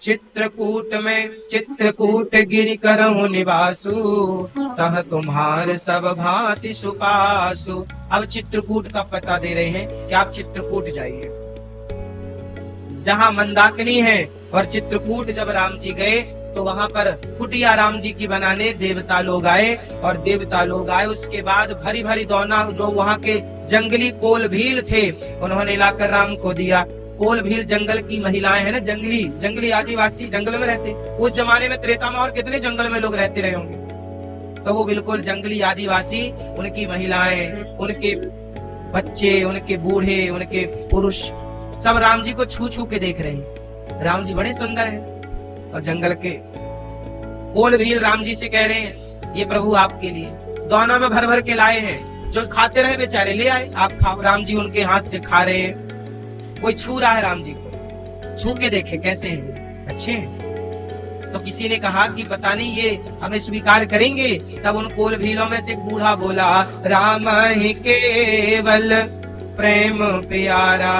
चित्रकूट में चित्रकूट गिरि करहु निवासु, तह तुम्हार सब भांति सुपासु। अब चित्रकूट का पता दे रहे हैं कि आप चित्रकूट जाइए, जहाँ मंदाकिनी है। और चित्रकूट जब राम जी गए तो वहां पर कुटिया राम जी की बनाने देवता लोग आए, और देवता लोग आए उसके बाद भरी भरी दौना जो वहां के जंगली कोल भील थे उन्होंने लाकर राम को दिया। कोल भील जंगल की महिलाएं हैं ना, जंगली आदिवासी जंगल में रहते। उस जमाने में त्रेता में और कितने जंगल में लोग रहते रहे होंगे, तो वो बिल्कुल जंगली आदिवासी, उनकी महिलाएं, उनके बच्चे, उनके बूढ़े, उनके पुरुष सब राम जी को छू छू के देख रहे हैं। राम जी बड़े सुंदर हैं। और जंगल के कोल भील राम जी से कह रहे हैं, ये प्रभु आपके लिए दौना में भर भर के लाए हैं, जो खाते रहे बेचारे ले आए, आप खाओ। राम जी उनके हाथ से खा रहे हैं। कोई छू रहा है राम जी को, छू के देखे कैसे हैं, अच्छे हैं। तो किसी ने कहा कि पता नहीं ये हमें स्वीकार करेंगे। तब उन कोल भीलों में से एक बूढ़ा बोला, राम ही केवल प्रेम प्यारा,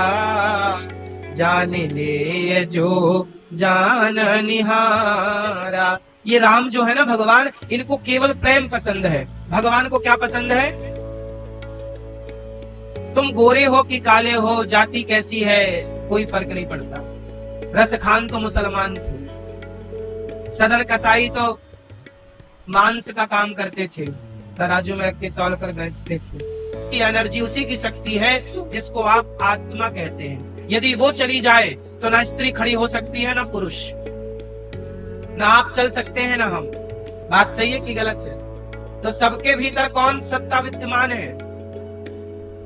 जान ले जो जान निहारा। ये राम जो है ना भगवान, इनको केवल प्रेम पसंद है। भगवान को क्या पसंद है? तुम गोरे हो कि काले हो, जाति कैसी है, कोई फर्क नहीं पड़ता। रस खान तो मुसलमान थे, सदर कसाई तो मांस का काम करते थे, तराजू में रख के तौल कर बेचते थे। ये एनर्जी उसी की शक्ति है जिसको आप आत्मा कहते हैं। यदि वो चली जाए तो ना स्त्री खड़ी हो सकती है, ना पुरुष, ना आप चल सकते हैं, ना हम। बात सही है कि गलत है? तो सबके भीतर कौन सत्ता विद्यमान है?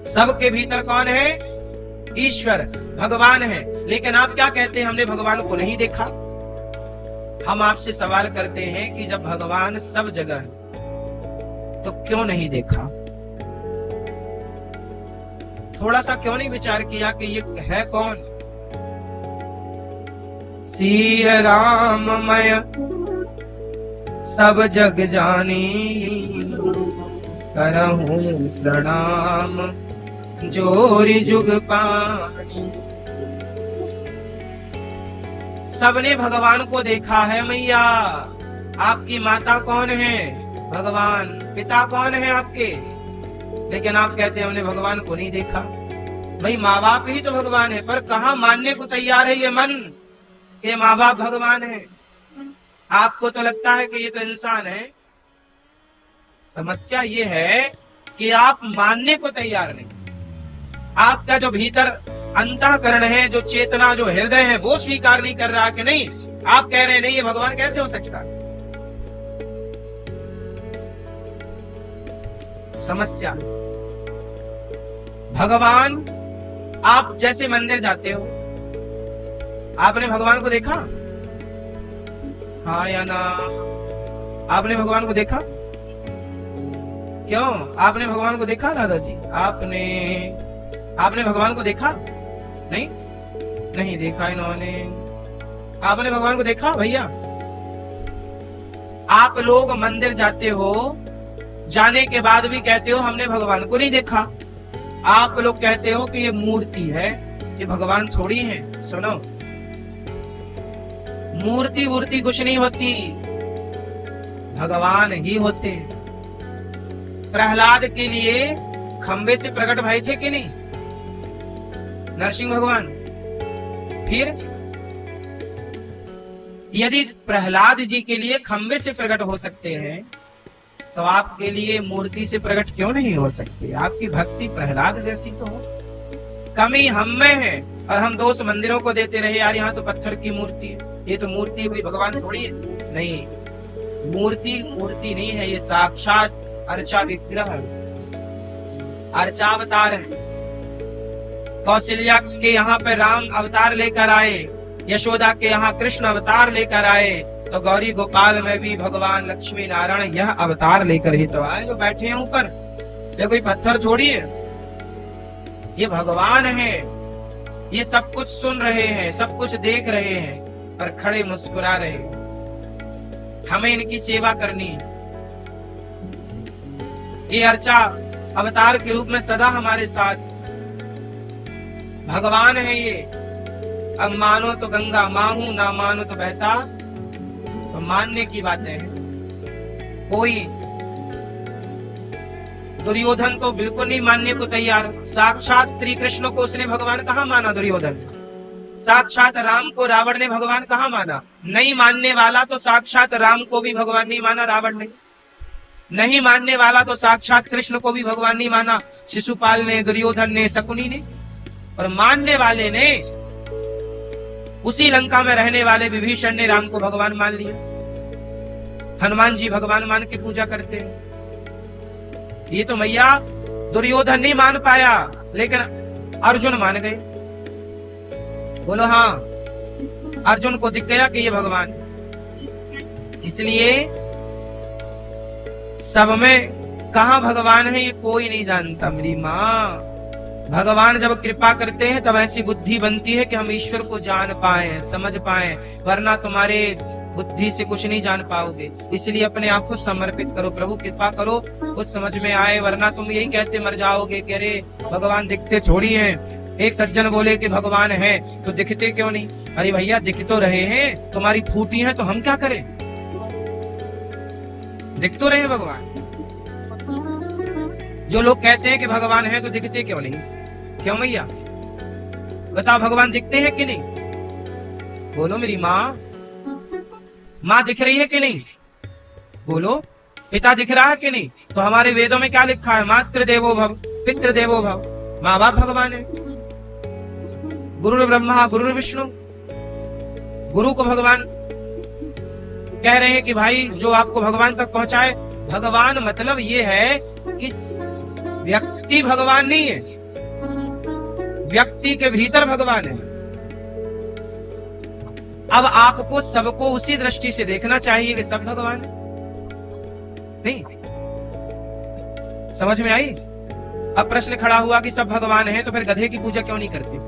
सबके भीतर कौन है? ईश्वर, भगवान है। लेकिन आप क्या कहते हैं? हमने भगवान को नहीं देखा। हम आपसे सवाल करते हैं कि जब भगवान सब जगह है तो क्यों नहीं देखा? थोड़ा सा क्यों नहीं विचार किया कि ये है कौन? सिय राममय सब जग जानी, करहूं प्रणाम जोरि जुग पानी। सबने भगवान को देखा है मैया। आपकी माता कौन है? भगवान। पिता कौन है आपके? लेकिन आप कहते हैं हमने भगवान को नहीं देखा। भाई माँ बाप ही तो भगवान है, पर कहाँ मानने को तैयार है ये मन कि माँ बाप भगवान है। आपको तो लगता है कि ये तो इंसान है। समस्या ये है कि आप मानने को तैयार नहीं। आपका जो भीतर अंतःकरण है, जो चेतना, जो हृदय है, वो स्वीकार नहीं कर रहा कि नहीं। आप कह रहे हैं नहीं, ये भगवान कैसे हो सकता है? समस्या भगवान, आप जैसे मंदिर जाते हो, आपने भगवान को देखा? हाँ या ना? आपने भगवान को देखा? क्यों? आपने भगवान को देखा दादाजी? आपने भगवान को देखा? नहीं, नहीं देखा इन्होंने। आपने भगवान को देखा भैया? आप लोग मंदिर जाते हो, जाने के बाद भी कहते हो हमने भगवान को नहीं देखा। आप लोग कहते हो कि ये मूर्ति है, ये भगवान थोड़ी है। सुनो, मूर्ति वूर्ति कुछ नहीं होती, भगवान ही होते हैं। प्रहलाद के लिए खंबे से प्रकट भय थे कि नहीं? नरसिंह भगवान। फिर यदि प्रहलाद जी के लिए खंबे से प्रकट हो सकते हैं तो आपके लिए मूर्ति से प्रकट क्यों नहीं हो सकती? आपकी भक्ति प्रहलाद जैसी तो हो। कमी हम में है और हम दोष मंदिरों को देते रहे, यार यहाँ तो पत्थर की मूर्ति है, ये तो मूर्ति कोई भगवान थोड़ी है। नहीं, मूर्ति मूर्ति नहीं है, ये साक्षात अर्चा विग्रह, अर्चावतार है। कौशल्या के यहाँ पे राम अवतार लेकर आए, यशोदा के यहाँ कृष्ण अवतार लेकर आए, तो गौरी गोपाल में भी भगवान लक्ष्मी नारायण यह अवतार लेकर ही तो आए, जो बैठे हैं ऊपर। ये कोई पत्थर थोड़ी है, ये भगवान है। ये सब कुछ सुन रहे हैं, सब कुछ देख रहे हैं, पर खड़े मुस्कुरा रहे हैं। हमें इनकी सेवा करनी है। ये अर्चा अवतार के रूप में सदा हमारे साथ भगवान है ये। अब मानो तो गंगा माँ हूं, ना मानो तो बहता, तो मानने की बातें हैं। कोई दुर्योधन तो बिल्कुल नहीं मानने को तैयार। साक्षात श्री कृष्ण को उसने भगवान कहाँ माना? दुर्योधन। साक्षात राम को रावण ने भगवान कहाँ माना? नहीं मानने वाला तो साक्षात राम को भी भगवान नहीं माना रावण ने। नहीं मानने वाला तो साक्षात कृष्ण को भी भगवान नहीं माना शिशुपाल ने, दुर्योधन ने, शकुनी ने। और मानने वाले ने, उसी लंका में रहने वाले विभीषण ने राम को भगवान मान लिया। हनुमान जी भगवान मान के पूजा करते हैं। ये तो मैया दुर्योधन नहीं मान पाया, लेकिन अर्जुन मान गए। बोलो हाँ, अर्जुन को दिख गया कि ये भगवान। इसलिए सब में कहाँ भगवान है ये कोई नहीं जानता। मेरी माँ, भगवान जब कृपा करते हैं तब ऐसी बुद्धि बनती है कि हम ईश्वर को जान पाए, समझ पाए। वरना तुम्हारे बुद्धि से कुछ नहीं जान पाओगे। इसलिए अपने आप को समर्पित करो, प्रभु कृपा करो कुछ समझ में आए, वरना तुम यही कहते मर जाओगे कि अरे भगवान दिखते थोड़ी हैं। एक सज्जन बोले कि भगवान है तो दिखते क्यों नहीं? अरे भैया दिख तो रहे हैं, तुम्हारी फूटी है तो हम क्या करें? दिख तो रहे हैं भगवान। जो लोग कहते हैं कि भगवान है तो दिखते क्यों नहीं? क्यों भैया बताओ, भगवान दिखते हैं कि नहीं? बोलो मेरी माँ दिख रही है कि नहीं? बोलो पिता दिख रहा है कि नहीं? तो हमारे वेदों में क्या लिखा है? मातृ देवो भव पितृ देवो भव। माँ बाप भगवान है। गुरु ब्रह्मा गुरु विष्णु, गुरु को भगवान कह रहे हैं कि भाई जो आपको भगवान तक पहुंचाए। भगवान मतलब ये है कि व्यक्ति भगवान नहीं है, व्यक्ति के भीतर भगवान है। अब आपको सबको उसी दृष्टि से देखना चाहिए कि सब भगवान है। नहीं समझ में आई? अब प्रश्न खड़ा हुआ कि सब भगवान है तो फिर गधे की पूजा क्यों नहीं करते,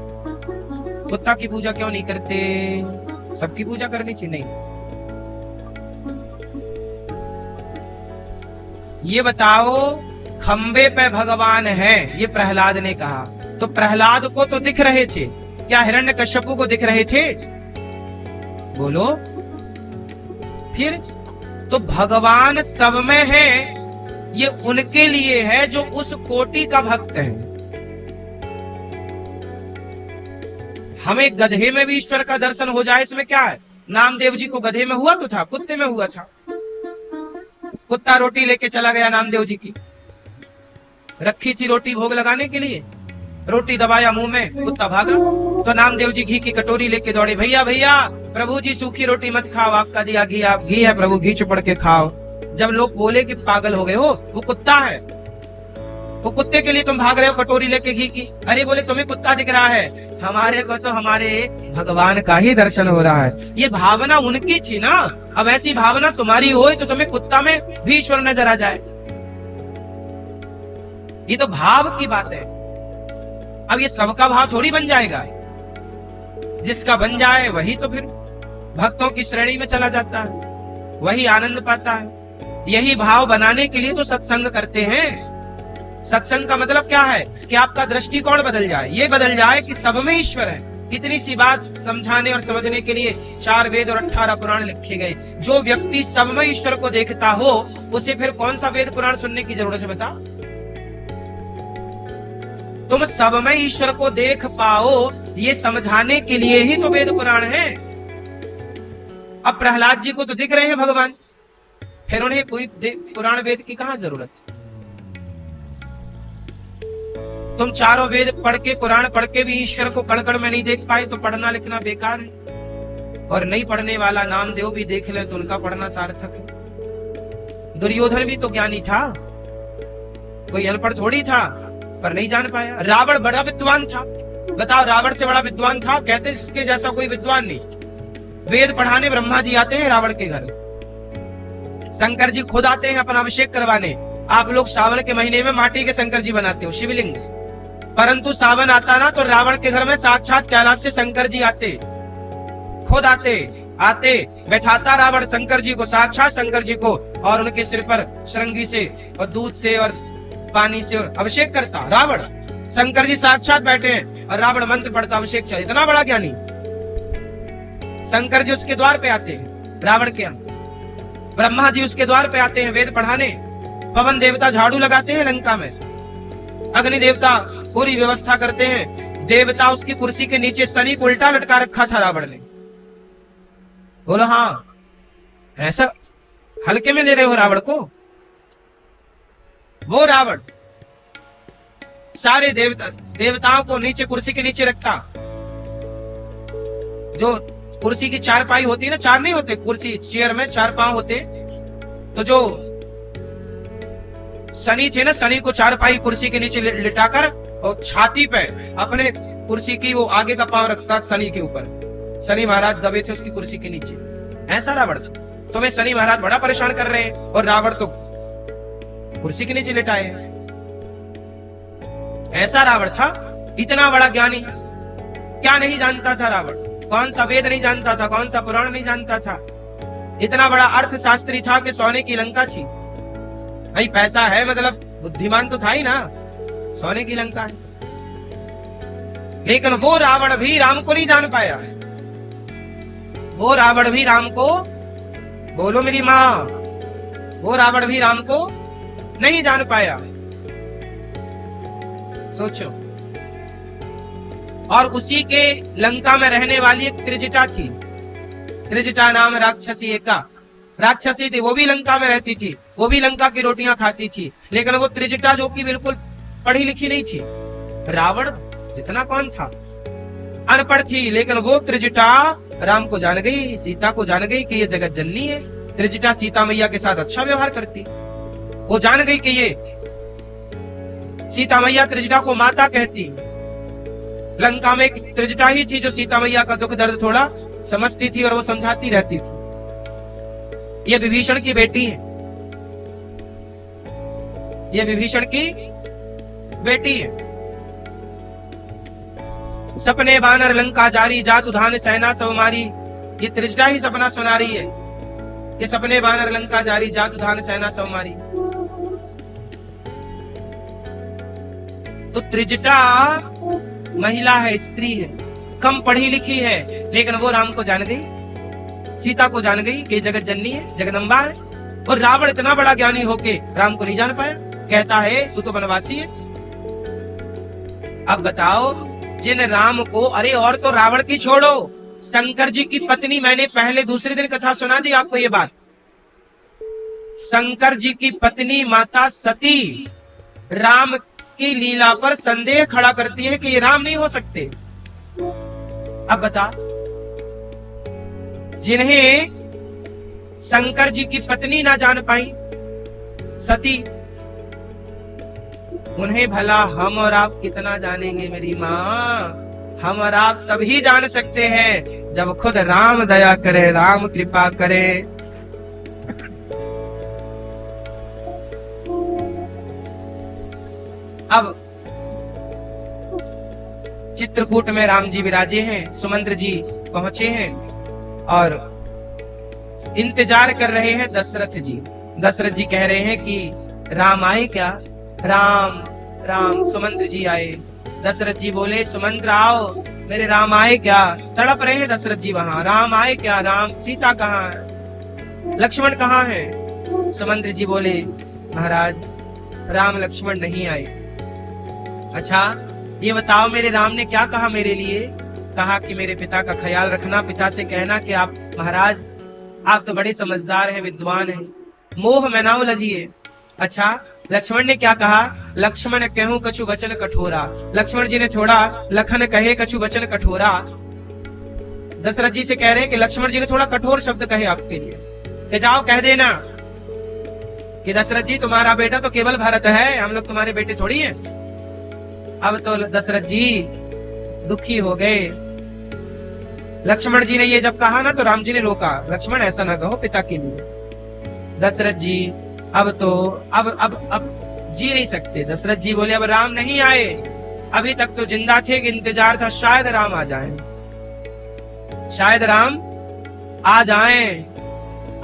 कुत्ता की पूजा क्यों नहीं करते? सबकी पूजा करनी चाहिए। नहीं, ये बताओ खंबे पे भगवान है, ये प्रहलाद ने कहा। तो प्रहलाद को तो दिख रहे थे, क्या हिरण्यकश्यपु को दिख रहे थे? बोलो फिर तो भगवान सब में है, ये उनके लिए है जो उस कोटि का भक्त है। हमें गधे में भी ईश्वर का दर्शन हो जाए, इसमें क्या है? नामदेव जी को गधे में हुआ तो था, कुत्ते में हुआ था। कुत्ता रोटी लेके चला गया नामदेव जी की, रखी थी रोटी भोग लगाने के लिए, रोटी दबाया मुंह में, कुत्ता भागा। तो नामदेव जी घी की कटोरी लेके दौड़े, भैया भैया प्रभु जी सूखी रोटी मत खाओ, आपका दिया घी, आप घी है प्रभु, घी चुपड़ के खाओ। जब लोग बोले कि पागल हो गए हो, वो कुत्ता है, वो कुत्ते के लिए तुम भाग रहे हो कटोरी लेके घी की। अरे बोले तुम्हें कुत्ता दिख रहा है, हमारे को तो हमारे भगवान का ही दर्शन हो रहा है। ये भावना उनकी थी ना, अब ऐसी भावना तुम्हारी हो तो तुम्हें कुत्ता में भी ईश्वर नजर आ जाए। ये तो भाव की बात है। अब ये सबका भाव थोड़ी बन जाएगा, जिसका बन जाए वही तो फिर भक्तों की श्रेणी में चला जाता है, वही आनंद पाता है। यही भाव बनाने के लिए तो सत्संग करते हैं। सत्संग का मतलब क्या है? कि आपका दृष्टिकोण बदल जाए, ये बदल जाए कि सब में ईश्वर है। इतनी सी बात समझाने और समझने के लिए 4 वेद और 18 पुराण लिखे गए। जो व्यक्ति सब में ईश्वर को देखता हो, उसे फिर कौन सा वेद पुराण सुनने की जरूरत है? बता, तुम सब में ईश्वर को देख पाओ, ये समझाने के लिए ही तो वेद पुराण है। अब प्रहलाद जी को तो दिख रहे हैं भगवान, फिर उन्हें कोई पुराण वेद की कहां जरूरत? तुम चारों वेद पढ़ के, पुराण पढ़ के भी ईश्वर को कण कण में नहीं देख पाए तो पढ़ना लिखना बेकार है। और नहीं पढ़ने वाला नामदेव भी देख ले तो उनका पढ़ना सार्थक है। दुर्योधन भी तो ज्ञानी था, कोई अनपढ़ थोड़ी था, पर नहीं जान पाया। रावण बड़ा विद्वान था, बताओ रावण से बड़ा विद्वान था? कहते इसके जैसा कोई विद्वान नहीं। वेद पढ़ाने ब्रह्मा जी आते हैं रावण के घर, शंकर जी खुद आते हैं अपना अभिषेक करवाने। आप लोग सावन के महीने में माटी के शंकर जी बनाते हो, शिवलिंग, परंतु सावन आता ना तो रावण के घर में साक्षात कैलाश से शंकर जी आते, खुद आते बैठाता रावण शंकर जी को, साक्षात शंकर जी को, और उनके सिर पर श्रृंगी से और दूध से और पानी से और अभिषेक करता रावण। शंकर जी साक्षात बैठे हैं और रावण मंत्र पढ़ता, अभिषेक चल। इतना बड़ा ज्ञानी शंकर जी उसके द्वार पे आते हैं रावण के यहाँ, ब्रह्मा जी उसके द्वार पे आते हैं वेद पढ़ाने, पवन देवता झाड़ू लगाते हैं लंका में, अग्नि देवता पूरी व्यवस्था करते हैं, देवता उसकी कुर्सी के नीचे शनि को उल्टा लटका रखा था रावण ने। बोलो हाँ, ऐसा हल्के में ले रहे हो रावण को? वो रावण सारे देवताओं को नीचे कुर्सी के नीचे रखता। जो कुर्सी की 4 पाई होती है ना, 4 नहीं होते कुर्सी, चेयर में 4 पांव होते, तो जो शनि थे ना, शनि को 4 पाई कुर्सी के नीचे लिटाकर और छाती पे अपने कुर्सी की वो आगे का पांव रखता शनि के ऊपर। शनि महाराज दबे थे उसकी कुर्सी के नीचे। ऐसा रावण था। तुम्हें शनि महाराज बड़ा परेशान कर रहे हैं और रावण तो कुर्सी के नीचे लेटाए हैं। ऐसा रावण था, इतना बड़ा ज्ञानी। क्या नहीं जानता था रावण? कौन सा वेद नहीं जानता था, कौन सा पुराण नहीं जानता था? इतना बड़ा अर्थशास्त्री था कि सोने की लंका थी। भाई पैसा है मतलब बुद्धिमान तो था ही ना, सोने की लंका है। लेकिन वो रावण भी राम को नहीं जान पाया। वो रावण भी राम को, बोलो मेरी माँ, वो रावण भी राम को नहीं जान पाया। सोचो। और उसी के लंका में रहने वाली एक त्रिजटा थी, त्रिजटा नाम राक्षसी एका राक्षसी थी, वो भी लंका में रहती थी, वो भी लंका की रोटियां खाती थी। लेकिन वो त्रिजटा जो कि बिल्कुल पढ़ी लिखी नहीं थी, रावण जितना कौन था, अनपढ़ थी। लेकिन वो त्रिजटा राम को जान गई, सीता को जान गई कि ये जगत जननी है। त्रिजटा सीता मैया के साथ अच्छा व्यवहार करती, वो जान गई कि ये सीता मैया त्रिजटा को माता कहती। लंका में एक त्रिजटा ही थी जो सीता मैया का दुख दर्द थोड़ा समझती थी और वो समझाती रहती थी। ये विभीषण की बेटी है, ये विभीषण की बेटी है। सपने बानर लंका जारी, जातु धान सेना सब मारी। ये त्रिजटा ही सपना सुना रही है कि सपने बानर लंका जारी, जातु धान सेना सब मारी। तो त्रिजटा महिला है, स्त्री है, कम पढ़ी लिखी है, लेकिन वो राम को जान गई, सीता को जान गई कि जगत जननी है, जगदम्बा है। और रावण इतना बड़ा ज्ञानी होके राम को नहीं जान पाया, कहता है तू तो वनवासी है। अब बताओ, जिन राम को, अरे और तो रावण की छोड़ो, शंकर जी की पत्नी, मैंने पहले दूसरे दिन कथा सुना दी आपको ये बात। शंकर जी की पत्नी माता सती राम की लीला पर संदेह खड़ा करती है कि ये राम नहीं हो सकते। अब बता, जिन्हें शंकर जी की पत्नी ना जान पाई सती, उन्हें भला हम और आप कितना जानेंगे मेरी माँ। हम और आप तभी जान सकते हैं जब खुद राम दया करे, राम कृपा करे। अब चित्रकूट में राम जी विराजे हैं, सुमंत्र जी पहुंचे हैं और इंतजार कर रहे हैं दशरथ जी। दशरथ जी कह रहे हैं कि राम आए क्या? राम राम, सुमंत्र जी आए। दशरथ जी बोले सुमंत्र आओ, मेरे राम आए क्या? तड़प रहे हैं दशरथ जी वहां, राम आए क्या? राम, सीता कहाँ है? लक्ष्मण कहाँ है? सुमंत्र जी बोले महाराज राम लक्ष्मण नहीं आए। अच्छा ये बताओ मेरे राम ने क्या कहा मेरे लिए? कहा कि मेरे पिता का ख्याल रखना, पिता से कहना कि आप महाराज आप तो बड़े समझदार हैं, विद्वान हैं, मोह में ना उलझिए। अच्छा लक्ष्मण ने क्या कहा? लक्ष्मण कहूं कछु वचन कठोरा। लक्ष्मण जी ने छोड़ा, लखन कहे कछु वचन कठोरा। दशरथ जी से कह रहे हैं कि लक्ष्मण जी ने थोड़ा कठोर शब्द कहे आपके लिए, कि जाओ कह देना कि दशरथ जी तुम्हारा बेटा तो केवल भरत है, हम लोग तुम्हारे बेटे थोड़ी हैं। अब तो दशरथ जी दुखी हो गए। लक्ष्मण जी ने ये जब कहा ना तो राम जी ने रोका, लक्ष्मण ऐसा ना कहो पिता के लिए। दशरथ जी अब तो अब जी नहीं सकते। दशरथ जी बोले अब राम नहीं आए, अभी तक तो जिंदा थे कि इंतजार था शायद राम आ जाएं, शायद राम आ जाएं।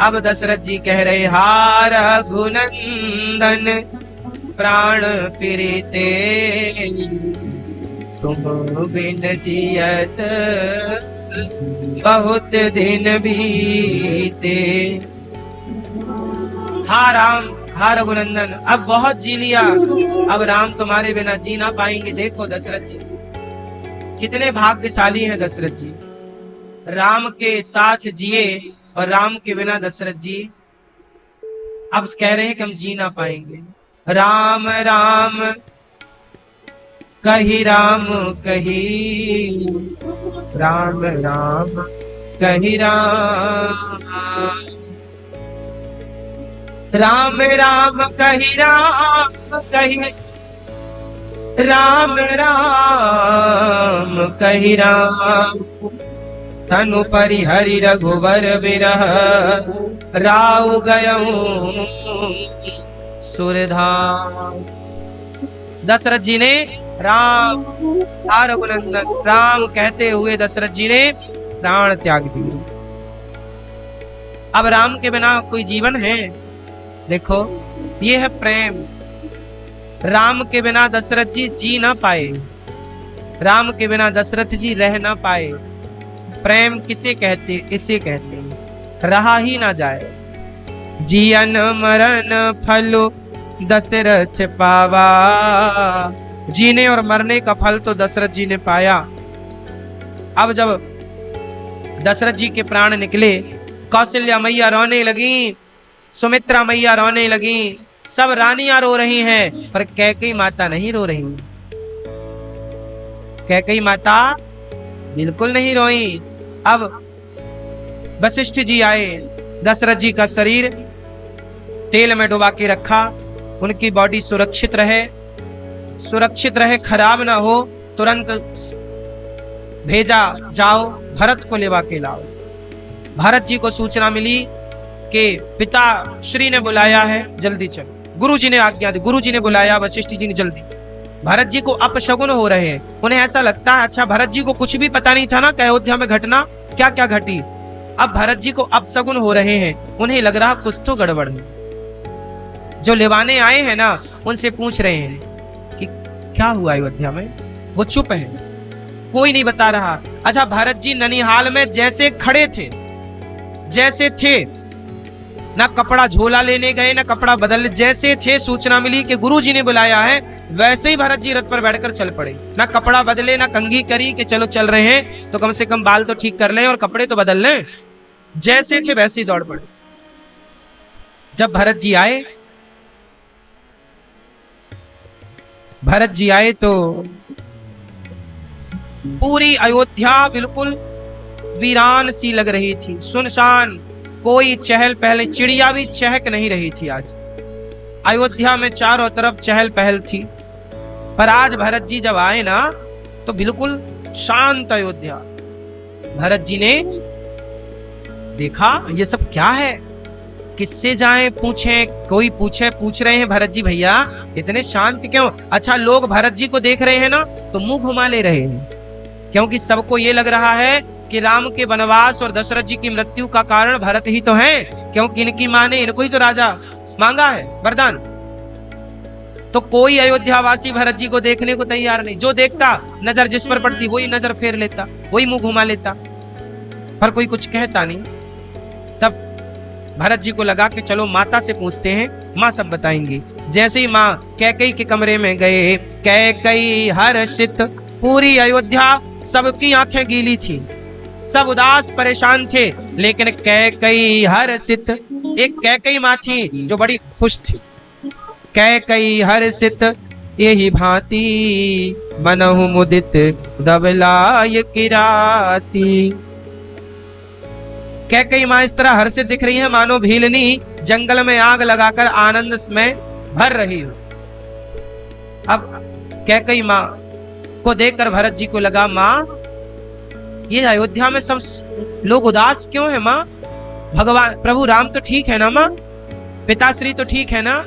अब दशरथ जी कह रहे हार रघुनंदन प्राण प्रीते, तुम बिन जियत बहुत दिन बीते। हा राम, हा रघुनंदन, अब बहुत जी लिया, अब राम तुम्हारे बिना जी ना पाएंगे। देखो दशरथ जी कितने भाग्यशाली हैं दशरथ जी, राम के साथ जिए और राम के बिना दशरथ जी अब कह रहे हैं कि हम जी ना पाएंगे। राम राम कही राम कही, राम राम कही राम, राम राम कही राम कही, राम राम कही राम। तनु परिहरि रघुवर बिरह, राव गयऊं सुरधाम। दशरथ जी ने राम हा रघुनंदन राम कहते हुए दशरथ जी ने प्राण त्याग दिए। अब राम के बिना कोई जीवन है? देखो, ये है प्रेम। राम के बिना दशरथ जी ना पाए, राम के बिना दशरथ जी रह ना पाए। प्रेम किसे कहते? इसे कहते हैं रहा ही ना जाए। जियन मरण फल दशरथ पावा, जीने और मरने का फल तो दशरथ जी ने पाया। अब जब दशरथ जी के प्राण निकले, कौशल्या मैया रोने लगी, सुमित्रा मैया रोने लगी, सब रानियां रो रही हैं, पर कैकेयी माता नहीं रो रही। कैकेयी माता बिल्कुल नहीं रोई। अब वशिष्ठ जी आए, दशरथ जी का शरीर तेल में डुबा के रखा, उनकी बॉडी सुरक्षित रहे, खराब ना हो। तुरंत भेजा, जाओ भरत को लेवा के लाओ। भरत जी को सूचना मिली कि पिता श्री ने बुलाया है, जल्दी चलो। गुरु जी ने आज्ञा दी, गुरु जी ने बुलाया, वशिष्ठ जी ने जल्दी। भरत जी को अपशगुन हो रहे हैं, उन्हें ऐसा लगता है अच्छा भरत जी को कुछ भी पता नहीं था ना कि अयोध्या में घटना क्या क्या घटी। अब भरत जी को अपशगुन हो रहे हैं, उन्हें लग रहा कुछ तो गड़बड़ है। जो लेवाने आए हैं ना, उनसे पूछ रहे हैं कि क्या हुआ अयोध्या में। वो चुप हैं, कोई नहीं बता रहा। अच्छा, भरत जी ननिहाल में जैसे खड़े थे, जैसे थे, ना कपड़ा झोला लेने गए ना कपड़ा बदल, जैसे थे सूचना मिली कि गुरु जी ने बुलाया है, वैसे ही भरत जी रथ पर बैठकर चल पड़े। ना कपड़ा बदले ना कंघी करी कि चलो चल रहे हैं तो कम से कम बाल तो ठीक कर लें और कपड़े तो बदल लें। जैसे थे वैसे ही दौड़ पड़े। जब भरत जी आए तो पूरी अयोध्या बिल्कुल वीरान सी लग रही थी, सुनसान, कोई चहल पहल, चिड़िया भी चहक नहीं रही थी। आज अयोध्या में चारों तरफ चहल पहल थी, पर आज भरत जी जब आए ना तो बिल्कुल शांत अयोध्या। भरत जी ने देखा ये सब क्या है, किससे जाएं पूछें, कोई पूछ रहे हैं भरत जी भैया इतने शांत क्यों। अच्छा, लोग भरत जी को देख रहे हैं ना तो मुंह घुमा ले रहे हैं, क्योंकि सबको ये लग रहा है कि राम के वनवास और दशरथ जी की मृत्यु का कारण भरत ही तो हैं, क्योंकि इनकी मां ने इनको ही तो राजा मांगा है, वरदान। तो कोई अयोध्यावासी भरत जी को देखने को तैयार नहीं। जो देखता, नजर जिस पर पड़ती वही नजर फेर लेता, वही मुंह घुमा लेता, पर कोई कुछ कहता नहीं। तब भरत जी को लगा कि चलो माता से पूछते हैं, माँ सब बताएंगी। जैसे ही माँ कैकेयी के कमरे में गए, कैकेयी हर्षित, पूरी अयोध्या सबकी आंखें गीली थी, सब उदास परेशान थे, लेकिन कैकेयी हर्षित, एक कैकेयी माँ थी जो बड़ी खुश थी। कैकेयी हर्षित यही भांति मनहु मुदित धवलाय किराती। कैकेयी माँ इस तरह हर्षित दिख रही है मानो भीलनी जंगल में आग लगाकर आनंद में भर रही हो। अब कैकेयी माँ को देखकर भरत जी को लगा, माँ ये अयोध्या में सब लोग उदास क्यों है माँ? भगवान प्रभु राम तो ठीक है ना माँ? पिताश्री तो ठीक है ना?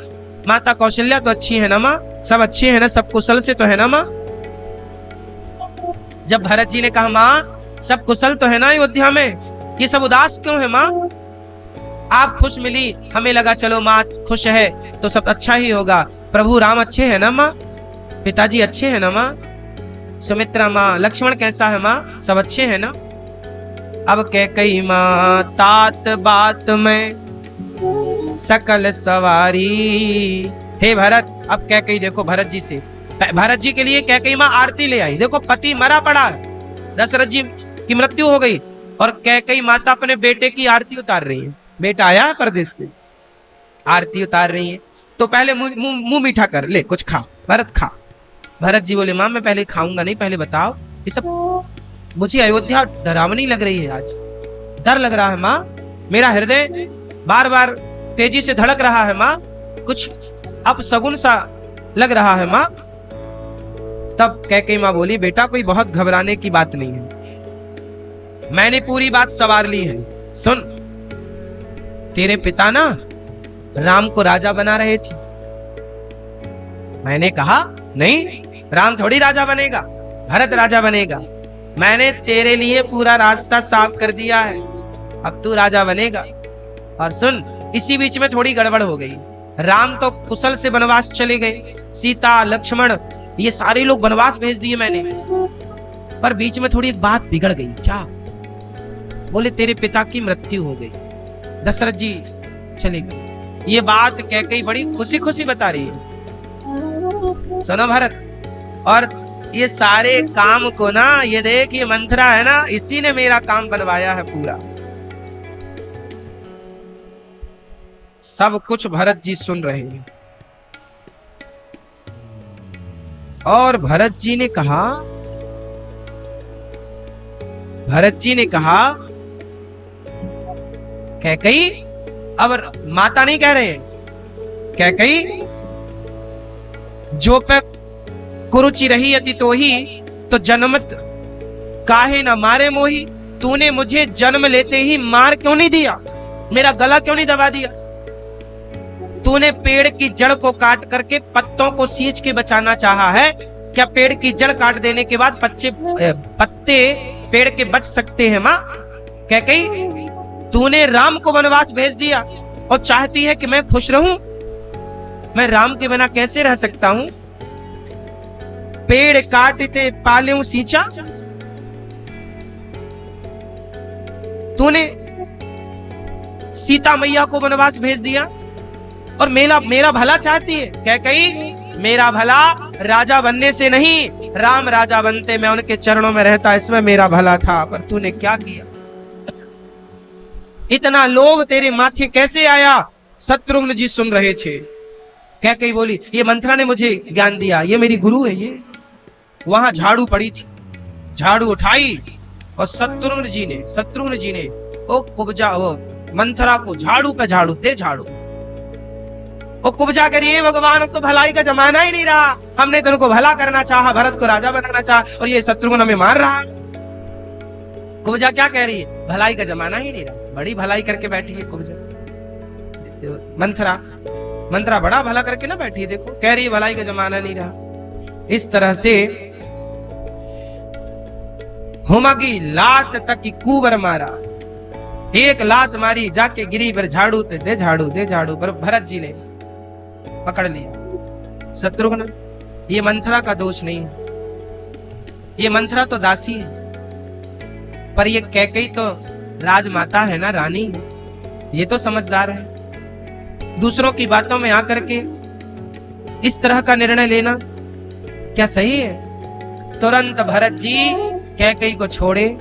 माता कौशल्या तो अच्छी है ना माँ? सब अच्छे हैं ना? सब कुशल से तो है ना माँ? जब भरत जी ने कहा माँ सब कुशल तो है ना अयोध्या में, ये सब उदास क्यों है माँ? आप खुश मिली, हमें लगा चलो माँ खुश है तो सब अच्छा ही होगा। प्रभु राम अच्छे है ना माँ? पिताजी अच्छे है ना माँ? सुमित्रा माँ, लक्ष्मण कैसा है माँ? सब अच्छे हैं ना? अब कैकेयी माँ तात बात में सकल सवारी। हे भरत, अब कैकेयी देखो भरत जी से, भरत जी के लिए कैकेयी माँ आरती ले आई। देखो पति मरा पड़ा, दशरथ जी की मृत्यु हो गई और कैकेयी माता अपने बेटे की आरती उतार रही है। बेटा आया है परदेश से, आरती उतार रही है। तो पहले मुंह मीठा कर ले, कुछ खा भरत, खा। भरत जी बोले माँ मैं पहले खाऊंगा नहीं, पहले बताओ ये सब, मुझे अयोध्या डरावनी लग रही है, आज डर लग रहा है माँ, मेरा हृदय बार बार तेजी से धड़क रहा है माँ, कुछ अपशगुन सा लग रहा है माँ। तब कैकेयी माँ बोली बेटा कोई बहुत घबराने की बात नहीं है, मैंने पूरी बात सवार ली है। सुन, तेरे पिता ना राम को राजा बना रहे थे। मैंने कहा नहीं, राम थोड़ी राजा बनेगा, भरत राजा बनेगा। मैंने तेरे लिए पूरा रास्ता साफ कर दिया है, अब तू राजा बनेगा। और सुन, इसी बीच में थोड़ी गड़बड़ हो गई। राम तो कुशल से वनवास चले गए, सीता लक्ष्मण ये सारे लोग वनवास भेज दिए मैंने, पर बीच में थोड़ी एक बात बिगड़ गई। क्या? बोले तेरे पिता की मृत्यु हो गई, दशरथ जी चले गए। ये बात कैकेयी बड़ी खुशी खुशी बता रही है। सुनो भरत, और ये सारे काम को ना, ये देख ये मंथरा है ना, इसी ने मेरा काम बनवाया है पूरा। सब कुछ भरत जी सुन रहे हैं। और भरत जी ने कहा कैकेयी, अब माता नहीं कह रहे हैं, कैकेयी जो पे कुरुचि रही अति तो ही, तो जन्मत काहे न मारे मोही। तूने मुझे जन्म लेते ही मार क्यों नहीं दिया, मेरा गला क्यों नहीं दबा दिया? तूने पेड़ की जड़ को काट करके पत्तों को सींच के बचाना चाहा है क्या? पेड़ की जड़ काट देने के बाद पत्ते पेड़ के बच सकते हैं मां? कैकेयी तूने राम को वनवास भेज दिया और चाहती है कि मैं खुश रहूं? मैं राम के बिना कैसे रह सकता हूं? पेड़ काटते पालेऊ सींचा, तूने सीता मैया को वनवास भेज दिया और मेरा भला चाहती है। कैकेयी मेरा भला राजा बनने से नहीं, राम राजा बनते मैं उनके चरणों में रहता, इसमें मेरा भला था, पर तूने क्या किया? इतना लोभ तेरे माथे कैसे आया? शत्रुघ्न जी सुन रहे थे। कैकेयी बोली ये मंथरा ने मुझे ज्ञान दिया, ये मेरी गुरु है। ये वहां झाड़ू पड़ी थी, झाड़ू उठाई और शत्रुघ्न जी ने ओ कुब्जा वो मंथरा को झाड़ू पे झाड़ू दे, झाड़ू ओ कुब्जा करिए भगवान, अब तो भलाई का जमाना ही नहीं रहा, हमने तो उनको भला करना चाहा, भरत को राजा बनाना चाहा, और ये शत्रुघ्न हमें मार रहा है। कुब्जा क्या कह रही है? भलाई का जमाना ही नहीं रहा। बड़ी भलाई करके बैठी है कुब्जा। मंथरा बड़ा भला करके ना बैठी है, देखो कह रही है भलाई का जमाना नहीं रहा। इस तरह से हुमगी लात तक की कुबर मारा, एक लात मारी जाके गिरी पर झाड़ू दे झाड़ू पर भरत जी ने पकड़ लिया। शत्रुघ्न ये मंथरा का दोष नहीं है, ये मंथरा तो दासी है, पर ये कैकेयी तो राजमाता है ना, रानी है, ये तो समझदार है। दूसरों की बातों में आकर के इस तरह का निर्णय लेना क्या सही है? तुरंत भरत जी कैकेयी को छोड़े।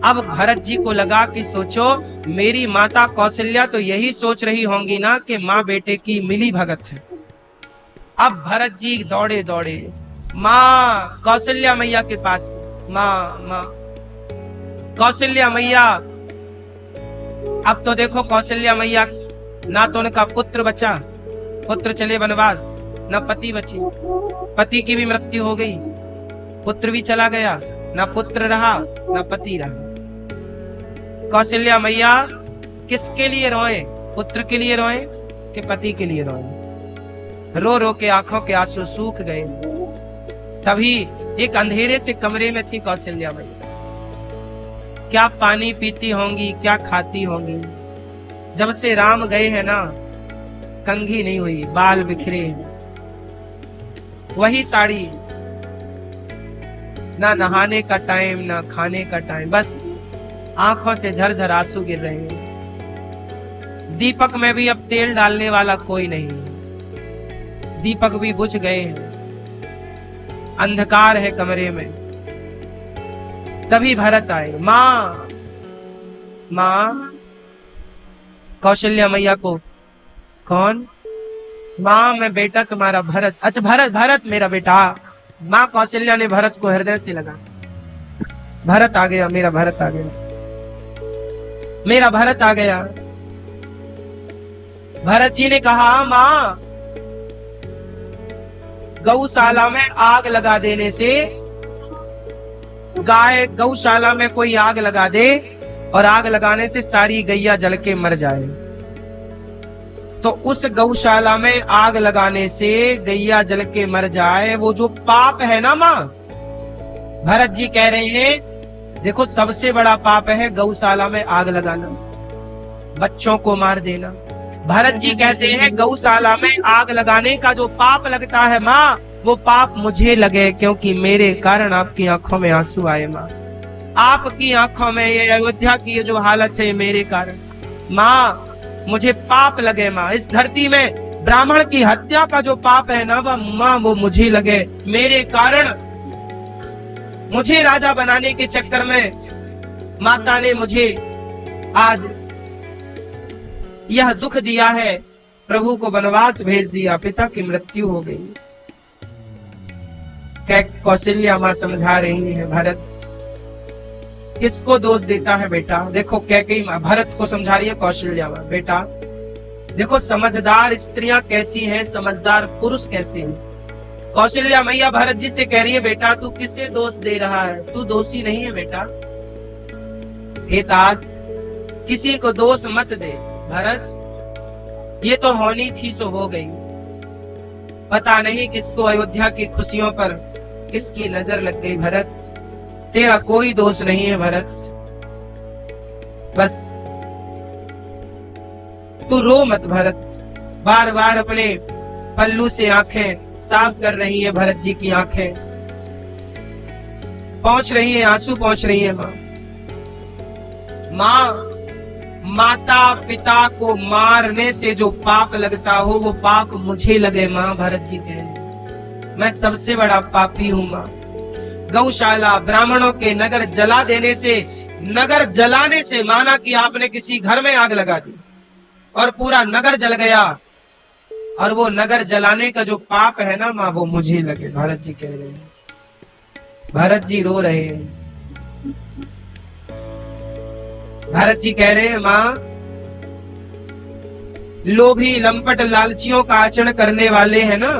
अब भरत जी को लगा कि सोचो मेरी माता कौशल्या तो यही सोच रही होंगी ना कि माँ बेटे की मिली भगत है। अब भरत जी दौड़े माँ कौशल्या मैया के पास। माँ कौशल्या मैया, अब तो देखो कौशल्या मैया ना तो उनका पुत्र बचा, पुत्र चले वनवास, ना पति बचे, पति की भी मृत्यु हो गई, पुत्र भी चला गया, ना पुत्र रहा ना पति रहा। कौशल्या मैया किसके लिए रोए? पुत्र के लिए रोए कि पति के लिए रोए? रो रो के आंखों के आंसू सूख गए। तभी एक अंधेरे से कमरे में थी कौशल्या मैया। क्या पानी पीती होंगी, क्या खाती होंगी? जब से राम गए हैं ना, कंघी नहीं हुई, बाल बिखरे, वही साड़ी, ना नहाने का टाइम ना खाने का टाइम, बस आंखों से झरझर आंसू गिर रहे हैं। दीपक में भी अब तेल डालने वाला कोई नहीं, दीपक भी बुझ गए हैं, अंधकार है कमरे में। तभी भरत आए। माँ कौशल्या मैया को, कौन? माँ मैं बेटा तुम्हारा भरत। अच्छा भरत मेरा बेटा। माँ कौशल्या ने भरत को हृदय से लगा। भरत आ गया, मेरा भरत आ गया, मेरा भरत आ गया। भरत जी ने कहा माँ गौशाला में आग लगा देने से, गाय गौशाला में कोई आग लगा दे और आग लगाने से सारी गैया जल के मर जाए, तो उस गौशाला में आग लगाने से गैया जल के मर जाए, वो जो पाप है ना माँ, भरत जी कह रहे हैं देखो सबसे बड़ा पाप है गौशाला में आग लगाना। बच्चों को मार देना। भरत जी कहते हैं गौशाला में आग लगाने का जो पाप लगता है माँ, वो पाप मुझे लगे, क्योंकि मेरे कारण आपकी आंखों में आंसू आए माँ। आपकी आंखों में ये अयोध्या की ये जो हालत है, ये मेरे कारण माँ, मुझे पाप लगे माँ। इस धरती में ब्राह्मण की हत्या का जो पाप है ना वह माँ, वो मुझे लगे, मेरे कारण। मुझे राजा बनाने के चक्कर में माता ने मुझे आज यह दुख दिया है, प्रभु को वनवास भेज दिया, पिता की मृत्यु हो गई। कौशल्या मां समझा रही है, भरत किसको दोष देता है बेटा? देखो कैकेयी मां भरत को समझा रही है, कौशल्या मां, बेटा देखो समझदार स्त्रियां कैसी हैं, समझदार पुरुष कैसे हैं। कौशल्या मैया भरत जी से कह रही है, बेटा तू किसे दोष दे रहा है? तू दोषी नहीं है बेटा। हे तात, किसी को दोष मत दे भरत, ये तो होनी थी सो हो गई। पता नहीं किसको अयोध्या की खुशियों पर किसकी नजर लग गई। भरत तेरा कोई दोष नहीं है भरत, बस तू रो मत भरत। बार बार अपने पल्लू से आंखें साफ कर रही है भरत जी की आंखें, पहुंच रही है, आंसू पहुंच रही है माँ। माँ, माता पिता को मारने से जो पाप लगता हो वो पाप मुझे लगे माँ। भरत जी कह रहे मैं सबसे बड़ा पापी हूँ माँ। गौशाला ब्राह्मणों के नगर जला देने से, नगर जलाने से, माना कि आपने किसी घर में आग लगा दी और पूरा नगर जल गया, और वो नगर जलाने का जो पाप है ना माँ, वो मुझे लगे। भरत जी कह रहे हैं, भरत जी रो रहे हैं। भरत जी कह रहे हैं माँ, लोभी लंपट लालचियों का आचरण करने वाले हैं ना,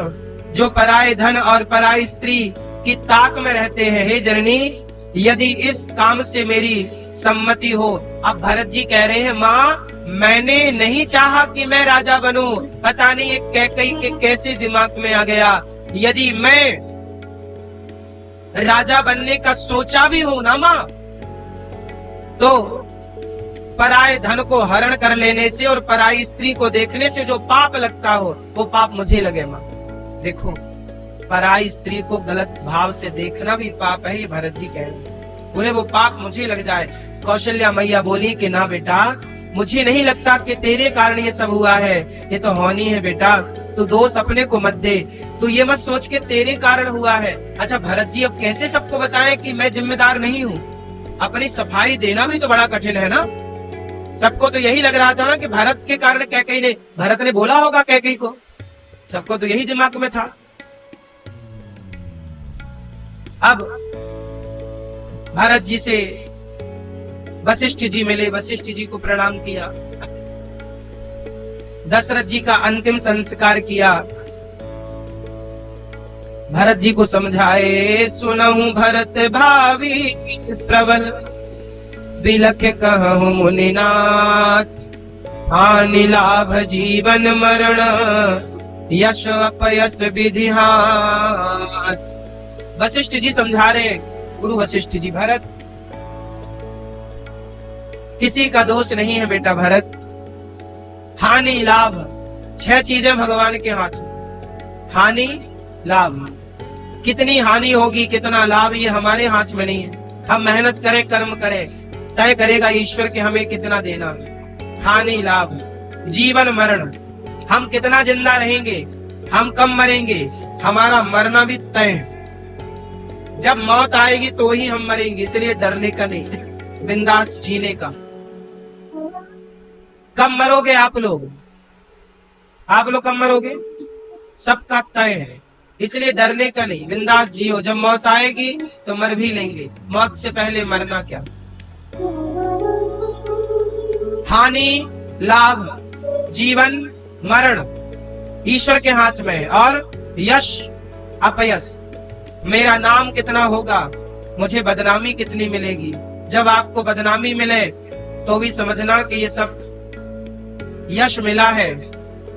जो पराये धन और पराई स्त्री की ताक में रहते हैं, हे जननी यदि इस काम से मेरी सम्मति हो। अब भरत जी कह रहे हैं माँ, मैंने नहीं चाहा कि मैं राजा बनूं, पता नहीं ये कैकेयी के कैसे दिमाग में आ गया। यदि मैं राजा बनने का सोचा भी हूं ना माँ, तो पराये धन को हरण कर लेने से और पराई स्त्री को देखने से जो पाप लगता हो वो पाप मुझे लगे माँ। देखो पराई स्त्री को गलत भाव से देखना भी पाप है, ये भरत जी कह रहे हैं, बोले वो पाप मुझे लग जाए। कौशल्या मैया बोली कि ना बेटा, मुझे नहीं लगता कि तेरे कारण ये सब हुआ है, ये तो होनी है बेटा, तू दोष अपने को मत दे, तू ये मत सोच के तेरे कारण हुआ है। अच्छा भरत जी, अब कैसे सबको बताएं कि मैं जिम्मेदार नहीं हूँ? अपनी सफाई देना भी तो बड़ा कठिन है ना। सबको तो यही लग रहा था ना कि भरत के कारण कैकेयी ने, भरत ने बोला होगा कैकेयी को, सबको तो यही दिमाग में था। अब भरत जी से वशिष्ठ जी मिले, वशिष्ठ जी को प्रणाम किया, दशरथ जी का अंतिम संस्कार किया, भरत जी को समझाए, सुनहु भरत भावी प्रबल, बिलख कहूं मुनिनाथ, हानि लाभ जीवन मरण, यश अपयस विधि हाथ। वशिष्ठ जी समझा रहे हैं, गुरु वशिष्ठ जी, भरत किसी का दोष नहीं है बेटा भरत, हानि लाभ 6 चीजें भगवान के हाथ में। हानि लाभ, कितनी हानि होगी कितना लाभ ये हमारे हाथ में नहीं है। हम मेहनत करें, कर्म करें, तय करेगा ईश्वर के हमें कितना देना। हानि लाभ, जीवन मरण, हम कितना जिंदा रहेंगे, हम कब मरेंगे, हमारा मरना भी तय है। जब मौत आएगी तो ही हम मरेंगे, इसलिए डरने का नहीं, बिंदास जीने का। कब मरोगे आप लोग, आप लोग कब मरोगे, सबका तय है, इसलिए डरने का नहीं, बिंदास जियो। जब मौत आएगी तो मर भी लेंगे, मौत से पहले मरना क्या। हानि लाभ जीवन मरण ईश्वर के हाथ में है, और यश अपयस, मेरा नाम कितना होगा, मुझे बदनामी कितनी मिलेगी। जब आपको बदनामी मिले तो भी समझना कि ये सब यश मिला है,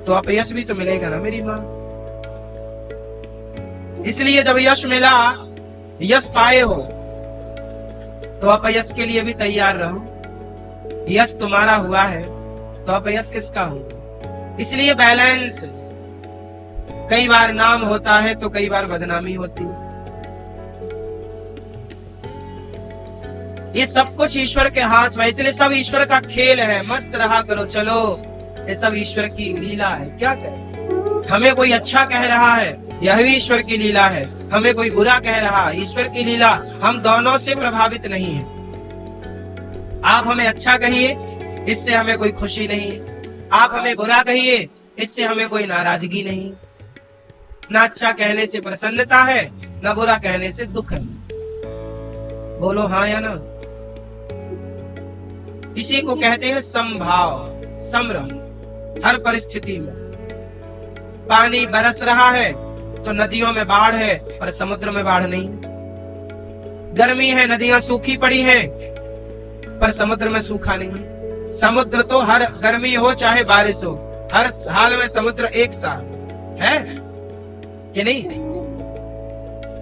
तो अपयश भी तो मिलेगा ना मेरी माँ। इसलिए जब यश मिला, यश पाए हो, तो अपयश के लिए भी तैयार रहो। यश तुम्हारा हुआ है, तो अपयश किसका होगा? इसलिए बैलेंस। कई बार नाम होता है तो कई बार बदनामी होती है। ये सब कुछ ईश्वर के हाथ में, इसलिए सब ईश्वर का खेल है। मस्त रहा करो, चलो ये सब ईश्वर की लीला है। क्या करें? हमें कोई अच्छा कह रहा है, यह भी ईश्वर की लीला है। हमें कोई बुरा कह रहा है, ईश्वर की लीला। हम दोनों से प्रभावित नहीं है। आप हमें अच्छा कहिए, इससे हमें कोई खुशी नहीं है। आप हमें बुरा कहिए, इससे हमें कोई नाराजगी नहीं। ना अच्छा कहने से प्रसन्नता है, ना बुरा कहने से दुख है। बोलो हाँ या ना? इसी को कहते हैं समभाव, समरम। हर परिस्थिति में पानी बरस रहा है तो नदियों में बाढ़ है, पर समुद्र में बाढ़ नहीं। गर्मी है, नदियां सूखी पड़ी हैं, पर समुद्र में सूखा नहीं। समुद्र तो हर गर्मी हो चाहे बारिश हो, हर हाल में समुद्र एक सा है कि नहीं?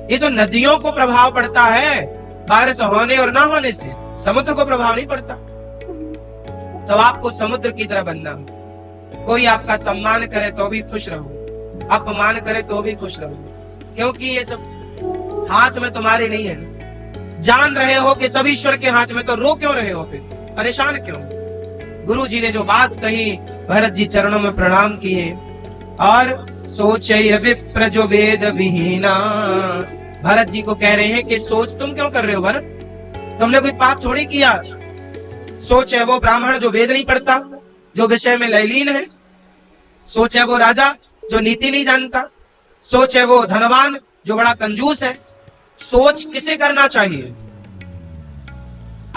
ये तो नदियों को प्रभाव पड़ता है, बारिश होने और ना होने से। समुद्र को प्रभाव नहीं पड़ता। तो आपको समुद्र की तरह बनना। कोई आपका सम्मान करे तो भी खुश रहो, अपमान करे तो भी खुश रहो, क्योंकि ये सब हाथ में तुम्हारे नहीं है। जान रहे हो कि सब ईश्वर के हाथ में, तो रो क्यों रहे हो? फिर परेशान क्यों? गुरु जी ने जो बात कही, भरत जी चरणों में प्रणाम किए और सोचे विप्र जो वेद विहीना। भरत जी को कह रहे हैं कि सोच तुम क्यों कर रहे हो भरत? तुमने कोई पाप थोड़ी किया। सोच है वो ब्राह्मण जो वेद नहीं पढ़ता, जो विषय में लयलीन है। सोच है वो राजा जो नीति नहीं जानता। सोच है वो धनवान जो बड़ा कंजूस है। सोच किसे करना चाहिए?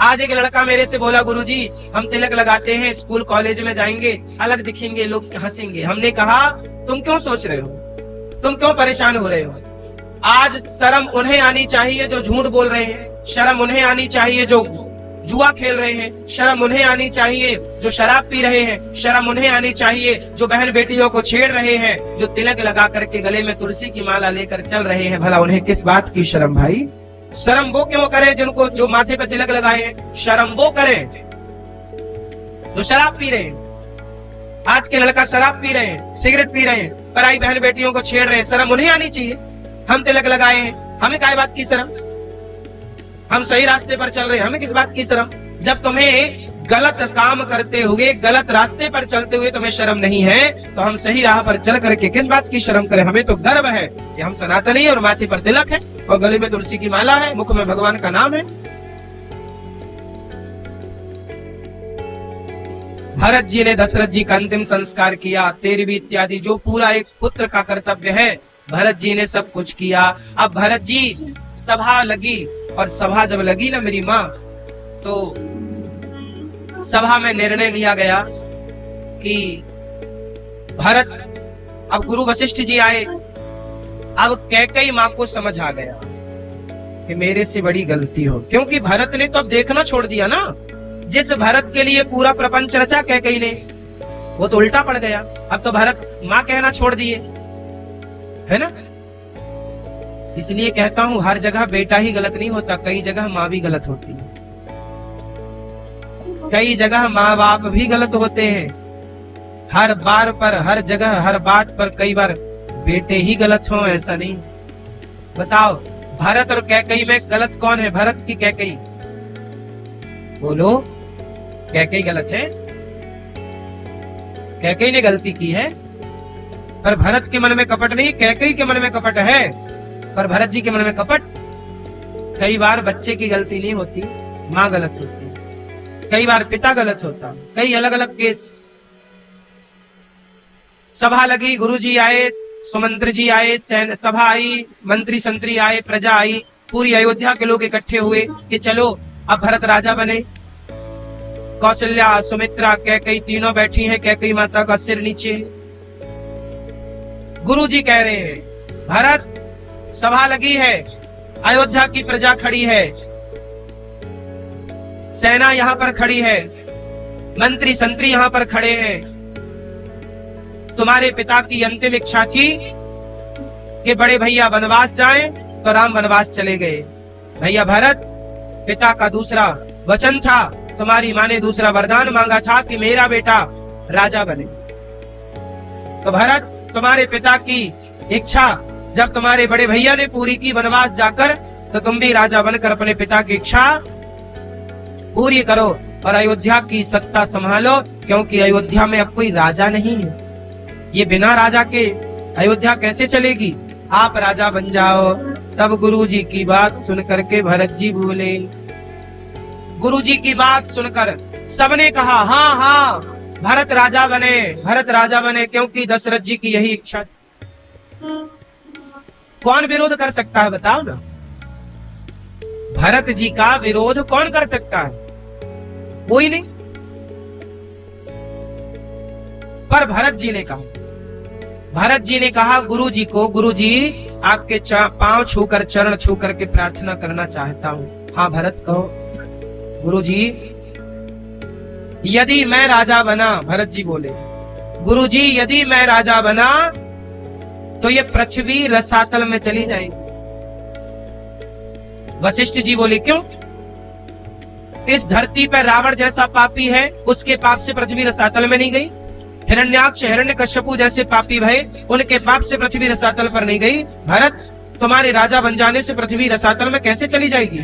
आज एक लड़का मेरे से बोला, गुरुजी हम तिलक लगाते हैं, स्कूल कॉलेज में जाएंगे, अलग दिखेंगे, लोग हंसेंगे। हमने कहा तुम क्यों सोच रहे हो? तुम क्यों परेशान हो रहे हो? आज शर्म उन्हें आनी चाहिए जो झूठ बोल रहे हैं। शर्म उन्हें आनी चाहिए जो जुआ खेल रहे हैं। शर्म उन्हें आनी चाहिए जो शराब पी रहे हैं। शर्म उन्हें आनी चाहिए जो बहन बेटियों को छेड़ रहे हैं, जो तिलक लगा करके गले में तुलसी की माला लेकर चल रहे हैं। भला उन्हें किस बात की शर्म भाई? शर्म वो क्यों करें जिनको, जो माथे पे तिलक लगाए हैं। शर्म वो करें जो शराब पी रहे हैं। आज के लड़का शराब पी रहे हैं, सिगरेट पी रहे हैं, पराई बहन बेटियों को छेड़ रहे हैं। शर्म उन्हें आनी चाहिए। हम तिलक लगाए हैं, हमें काय बात की शर्म? हम सही रास्ते पर चल रहे हैं, हमें किस बात की शर्म? जब तुम्हें गलत काम करते हुए, गलत रास्ते पर चलते हुए तुम्हें शर्म नहीं है, तो हम सही राह पर चल करके किस बात की शर्म करें? हमें तो गर्व है कि हम सनातनी और माथे पर तिलक है और गले में तुलसी की माला है, मुख में भगवान का नाम है। भरत जी ने दशरथ जी का अंतिम संस्कार किया। तेरहवीं इत्यादि जो पूरा एक पुत्र का कर्तव्य है, भरत जी ने सब कुछ किया। अब भरत जी सभा लगी, और सभा जब लगी ना मेरी माँ, तो सभा में निर्णय लिया गया कि भरत, अब गुरु वशिष्ठ जी आए। अब कैकेयी माँ को समझ आ गया कि मेरे से बड़ी गलती हो, क्योंकि भरत ने तो अब देखना छोड़ दिया ना। जिस भरत के लिए पूरा प्रपंच रचा कैकेयी ने, वो तो उल्टा पड़ गया। अब तो भरत माँ कहना छोड़ दिए, है ना? इसलिए कहता हूं हर जगह बेटा ही गलत नहीं होता, कई जगह माँ भी गलत होती है। कई जगह माँ बाप भी गलत होते हैं। हर बार पर, हर जगह, हर बात पर कई बार बेटे ही गलत हो, ऐसा नहीं। बताओ भरत और कैकेयी में गलत कौन है? भरत की कैकेयी? बोलो, कैकेयी गलत है? कैकेयी ने गलती की है, पर भरत के मन में कपट नहीं, कैकेयी के मन में कपट है, पर भरत जी के मन में कपट। कई बार बच्चे की गलती नहीं होती, माँ गलत होती, कई बार पिता गलत होता, कई अलग अलग केस। सभा लगी, गुरुजी आए, सुमंत्र जी आए, सभा आई, मंत्री संतरी आए, प्रजा आई, पूरी अयोध्या के लोग इकट्ठे हुए कि चलो अब भरत राजा बने। कौशल्या, सुमित्रा, कैकेयी तीनों बैठी हैं, कैकेयी माता का सिर नीचे। गुरुजी कह रहे हैं भरत, सभा लगी है, अयोध्या की प्रजा खड़ी है, सेना यहां पर खड़ी है, मंत्री संतरी यहां पर खड़े हैं। तुम्हारे पिता की अंतिम इच्छा थी कि बड़े भैया वनवास जाएं, तो राम वनवास चले गए। भैया भरत, पिता का दूसरा वचन था, तुम्हारी माँ ने दूसरा वरदान मांगा था कि मेरा बेटा राजा बने। तो भरत, तुम्हारे पिता की इच्छा जब तुम्हारे बड़े भैया ने पूरी की वनवास जाकर, तो तुम भी राजा बनकर अपने पिता की इच्छा पूरी करो और अयोध्या की सत्ता संभालो, क्योंकि अयोध्या में अब कोई राजा नहीं है। ये बिना राजा के अयोध्या कैसे चलेगी? आप राजा बन जाओ। तब गुरुजी की बात सुनकर के भरत जी बोले। गुरुजी की बात सुनकर सबने कहा हाँ हाँ, भरत राजा बने, भरत राजा बने, क्योंकि दशरथ जी की यही इच्छा थी। कौन विरोध कर सकता है बताओ ना? भरत जी का विरोध कौन कर सकता है? कोई नहीं। पर भरत जी ने कहा गुरु जी को, गुरु जी आपके पांव छूकर, चरण छूकर के प्रार्थना करना चाहता हूँ। हाँ भरत कहो। गुरु जी, यदि मैं राजा बना, भरत जी बोले, गुरु जी यदि मैं राजा बना तो ये पृथ्वी रसातल में चली जाएगी। वशिष्ठ जी बोले क्यों? इस धरती पर रावण जैसा पापी है, उसके पाप से पृथ्वी रसातल में नहीं गई। हिरण्याक्ष, हिरण्यकश्यपु जैसे पापी भय, उनके पाप से पृथ्वी रसातल पर नहीं गई। भरत, तुम्हारे राजा बन जाने से पृथ्वी रसातल में कैसे चली जाएगी?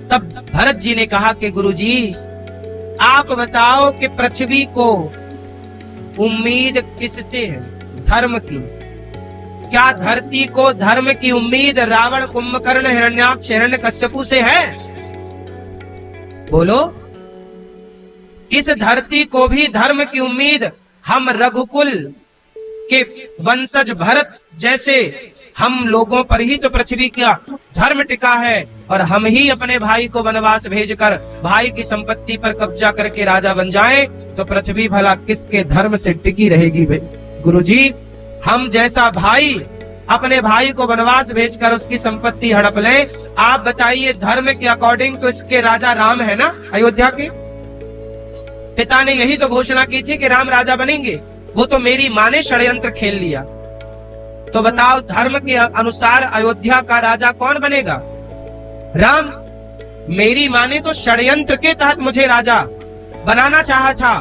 तब भरत जी ने कहा कि गुरुजी आप बताओ कि पृथ्वी को उम्मीद किससे है? धर्म की। क्या धरती को धर्म की उम्मीद रावण, कुंभकर्ण, हिरण्याक्ष, हिरण्यकश्यपु से है? बोलो। इस धरती को भी धर्म की उम्मीद हम रघुकुल के वंशज भरत जैसे हम लोगों पर ही तो पृथ्वी का धर्म टिका है, और हम ही अपने भाई को वनवास भेजकर भाई की संपत्ति पर कब्जा करके राजा बन जाएं, तो पृथ्वी भला किसके धर्म से टिकी रहेगी? भाई गुरुजी, हम जैसा भाई अपने भाई को वनवास भेजकर उसकी संपत्ति हड़प ले, आप बताइए धर्म के अकॉर्डिंग तो इसके राजा राम है ना अयोध्या के। पिता ने यही तो घोषणा की थी कि राम राजा बनेंगे, वो तो मेरी माँ ने षड्यंत्र खेल लिया। तो बताओ धर्म के अनुसार अयोध्या का राजा कौन बनेगा? राम। मेरी माँ ने तो षड्यंत्र के तहत मुझे राजा बनाना चाहा था।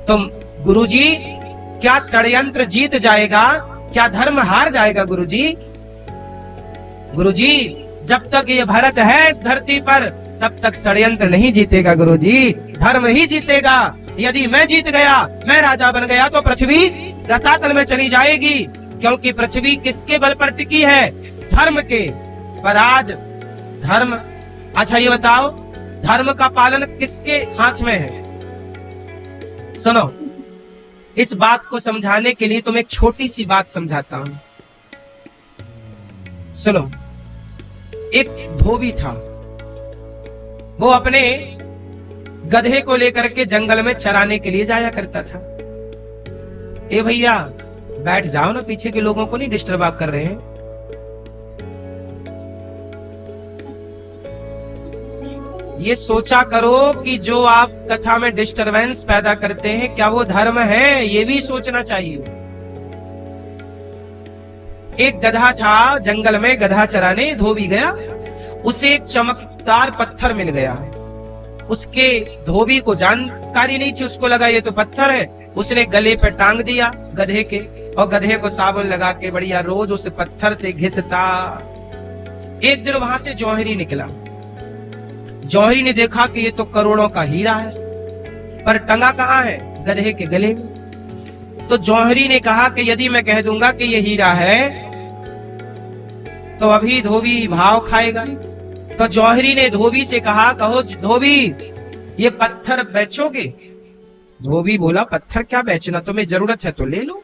तो गुरुजी, क्या षड्यंत्र जीत जाएगा? क्या धर्म हार जाएगा? गुरुजी, गुरुजी, जब तक ये भरत है इस धरती पर तब तक षड्यंत्र नहीं जीतेगा गुरुजी, धर्म ही जीतेगा। यदि मैं जीत गया, मैं राजा बन गया, तो पृथ्वी रसातल में चली जाएगी, क्योंकि पृथ्वी किसके बल पर टिकी है? धर्म के। पर आज धर्म, अच्छा ये बताओ धर्म का पालन किसके हाथ में है? सुनो, इस बात को समझाने के लिए तुम एक छोटी सी बात समझाता हूं। सुनो, एक धोबी था, वो अपने गधे को लेकर के जंगल में चराने के लिए जाया करता था। ए भैया बैठ जाओ ना, पीछे के लोगों को नहीं डिस्टर्ब आप कर रहे हैं। ये सोचा करो कि जो आप कथा में डिस्टरबेंस पैदा करते हैं क्या वो धर्म है? ये भी सोचना चाहिए। एक गधा था जंगल में, गधा चराने धोबी गया, उसे एक चमकदार पत्थर मिल गया है। उसके धोबी को जानकारी नहीं थी, उसको लगा ये तो पत्थर है। उसने गले पर टांग दिया गधे के, और गधे को साबुन लगा के बढ़िया रोज उस पत्थर से घिसता। एक दिन वहां से जौहरी निकला। जौहरी ने देखा कि ये तो करोड़ों का हीरा है, पर टंगा कहाँ है? गधे के गले में। तो जौहरी ने कहा कि यदि मैं कह दूंगा कि ये हीरा है तो अभी धोबी भाव खाएगा। तो जौहरी ने धोबी से कहा, कहो धोबी ये पत्थर बेचोगे? धोबी बोला, पत्थर क्या बेचना, तुम्हें जरूरत है तो ले लो,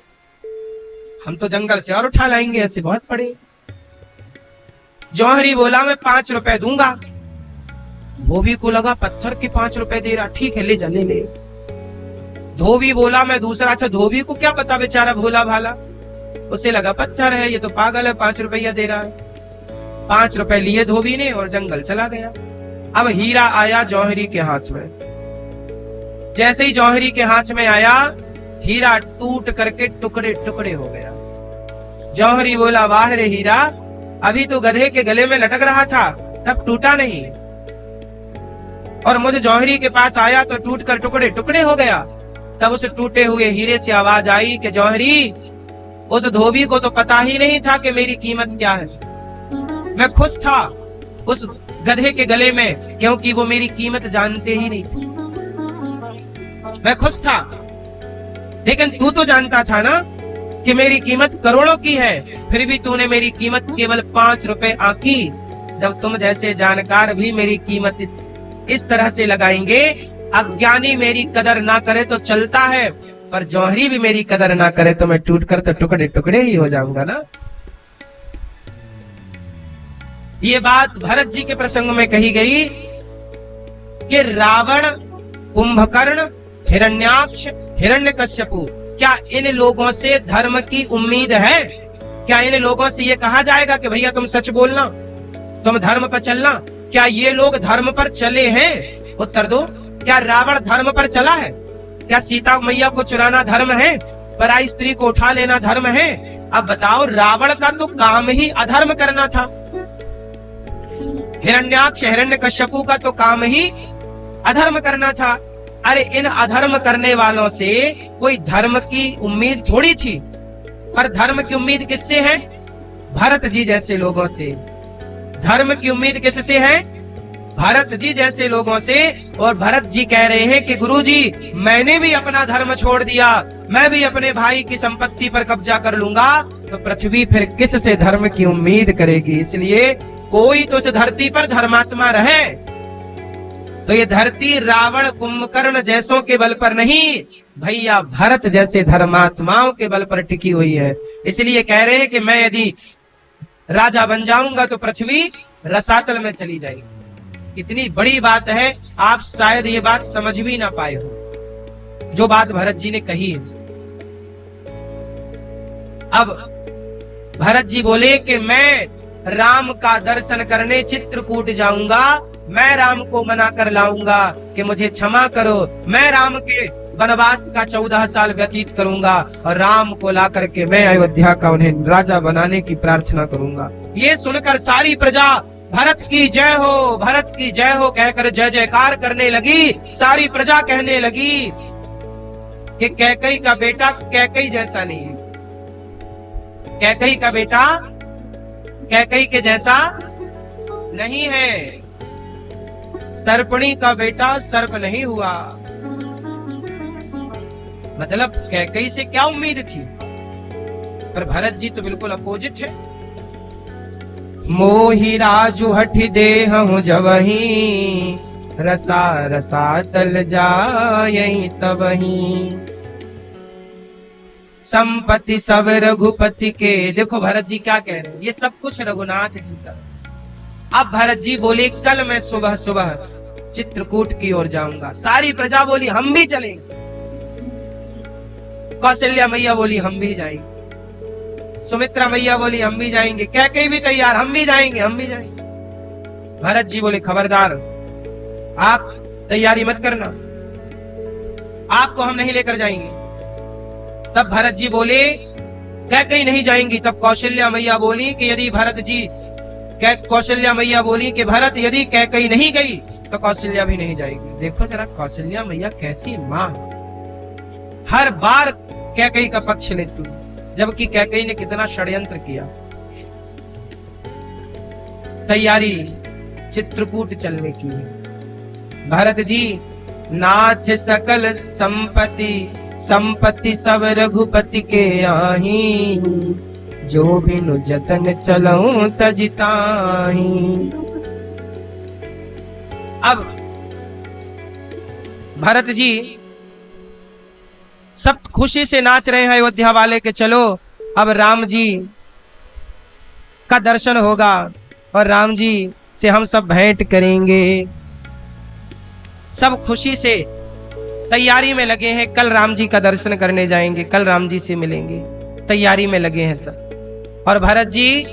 हम तो जंगल से और उठा लाएंगे, ऐसे बहुत पड़े। जौहरी बोला, मैं 5 रुपए दूंगा। धोबी को लगा पत्थर के 5 रुपए दे रहा, ठीक है ले जा ले ले। धोबी बोला मैं दूसरा। अच्छा, धोबी को क्या पता, बेचारा भोला भाला, उसे लगा पत्थर है, ये तो पागल है, 5 रुपया दे रहा है। 5 रुपए लिए धोबी ने और जंगल चला गया। अब हीरा आया जौहरी के हाथ में। जैसे ही जौहरी के हाथ में आया, हीरा टूट करके टुकड़े टुकड़े हो गया। जौहरी बोला, वाह रे हीरा, अभी तो गधे के गले में लटक रहा था, तब टूटा नहीं। और मुझ जौहरी के पास आया तो टूट कर टुकड़े टुकड़े हो गया। तब उस टूटे हुए हीरे से आवाज आई कि जौहरी, उस धोबी को तो पता ही नहीं था कि मेरी कीमत क्या है। मैं खुश था उस गधे के गले में, क्योंकि वो मेरी कीमत जानते ही नहीं थे। मैं खुश था, लेकिन तू तो जानता था ना कि मेरी कीमत करोड़ों की है, फिर भी तूने मेरी कीमत केवल 5 रुपए आंकी। जब तुम जैसे जानकार भी मेरी कीमत इस तरह से लगाएंगे, अज्ञानी मेरी कदर ना करे तो चलता है, पर जौहरी भी मेरी कदर ना करे तो मैं टूट कर तो टुकड़े टुकड़े ही हो जाऊंगा ना। ये बात भरत जी के प्रसंग में कही गई कि रावण, कुंभकर्ण, हिरण्याक्ष, हिरण्यकश्यपु, क्या इन लोगों से धर्म की उम्मीद है? क्या इन लोगों से ये कहा जाएगा कि भैया तुम सच बोलना, तुम धर्म पर चलना? क्या ये लोग धर्म पर चले हैं? उत्तर दो। क्या रावण धर्म पर चला है? क्या सीता मैया को चुराना धर्म है? पराई स्त्री को उठा लेना धर्म है? अब बताओ, रावण का तो काम ही अधर्म करना था। हिरण्याक्ष, हिरण्यकश्यपु का तो काम ही अधर्म करना था। अरे इन अधर्म करने वालों से कोई धर्म की उम्मीद थोड़ी थी, पर धर्म की उम्मीद किससे है? भरत जी जैसे लोगों से। धर्म की उम्मीद किससे है? भरत जी जैसे लोगों से। और भरत जी कह रहे हैं कि गुरुजी, मैंने भी अपना धर्म छोड़ दिया, मैं भी अपने भाई की संपत्ति पर कब्जा कर लूंगा, तो पृथ्वी फिर किस से धर्म की उम्मीद करेगी? इसलिए कोई तो इस धरती पर धर्मात्मा रहे। तो ये धरती रावण, कुंभकर्ण जैसों के बल पर नहीं, भैया भरत जैसे धर्मात्माओं के बल पर टिकी हुई है। इसलिए कह रहे हैं कि मैं यदि राजा बन जाऊंगा तो पृथ्वी रसातल में चली जाएगी। इतनी बड़ी बात है, आप शायद ये बात समझ भी ना पाए हो जो बात भरत जी ने कही है। अब भरत जी बोले कि मैं राम का दर्शन करने चित्रकूट जाऊंगा, मैं राम को मना कर लाऊंगा कि मुझे क्षमा करो, मैं राम के वनवास का 14 साल व्यतीत करूंगा और राम को ला करके मैं अयोध्या का उन्हें राजा बनाने की प्रार्थना करूंगा। ये सुनकर सारी प्रजा भरत की जय हो, भरत की जय हो कहकर जय जयकार करने लगी। सारी प्रजा कहने लगी कि कैकई का बेटा कैकई जैसा नहीं है, कैकई का बेटा कैकई के जैसा नहीं है, सर्पणी का बेटा सर्प नहीं हुआ। मतलब कैकई से क्या उम्मीद थी, पर भरत जी तो बिल्कुल अपोजिट है। मोहि राजु हठ देहु जबहि, रसा रसा तल जायहि तबहि, संपत्ति सब रघुपति के। देखो भरत जी क्या कह रहे हैं, ये सब कुछ रघुनाथ जी का। अब भरत जी बोले कल मैं सुबह सुबह चित्रकूट की ओर जाऊंगा। सारी प्रजा बोली हम भी चलेंगे। कौशल्या मैया बोली हम भी जाएंगे, सुमित्रा मैया बोली हम भी जाएंगे, कैकेयी भी तैयार, हम भी जाएंगे, हम भी जाएंगे। भरत जी बोले खबरदार, आप तैयारी मत करना, आपको हम नहीं लेकर जाएंगे। तब भरत जी बोले कैकेयी नहीं जाएंगी। तब कौशल्या मैया बोली कि यदि भरत जी, कौशल्या मैया बोली कि भरत यदि कैकेयी नहीं गई तो कौशल्या भी नहीं जाएगी। देखो जरा कौशल्या मैया कैसी मां, हर बार कैकेयी का पक्ष लेती, जबकि कैकेयी ने कितना षड्यंत्र किया। तैयारी चित्रकूट चलने की। भरत जी नाथ सकल संपत्ति, संपत्ति सब रघुपति के आही, जो बिनु जतन चलऊं तजिताही। अब भरत जी सब खुशी से नाच रहे हैं अयोध्या वाले के चलो अब राम जी का दर्शन होगा और राम जी से हम सब भेंट करेंगे। सब खुशी से तैयारी में लगे हैं, कल राम जी का दर्शन करने जाएंगे, कल राम जी से मिलेंगे, तैयारी में लगे हैं सब। और भरत जी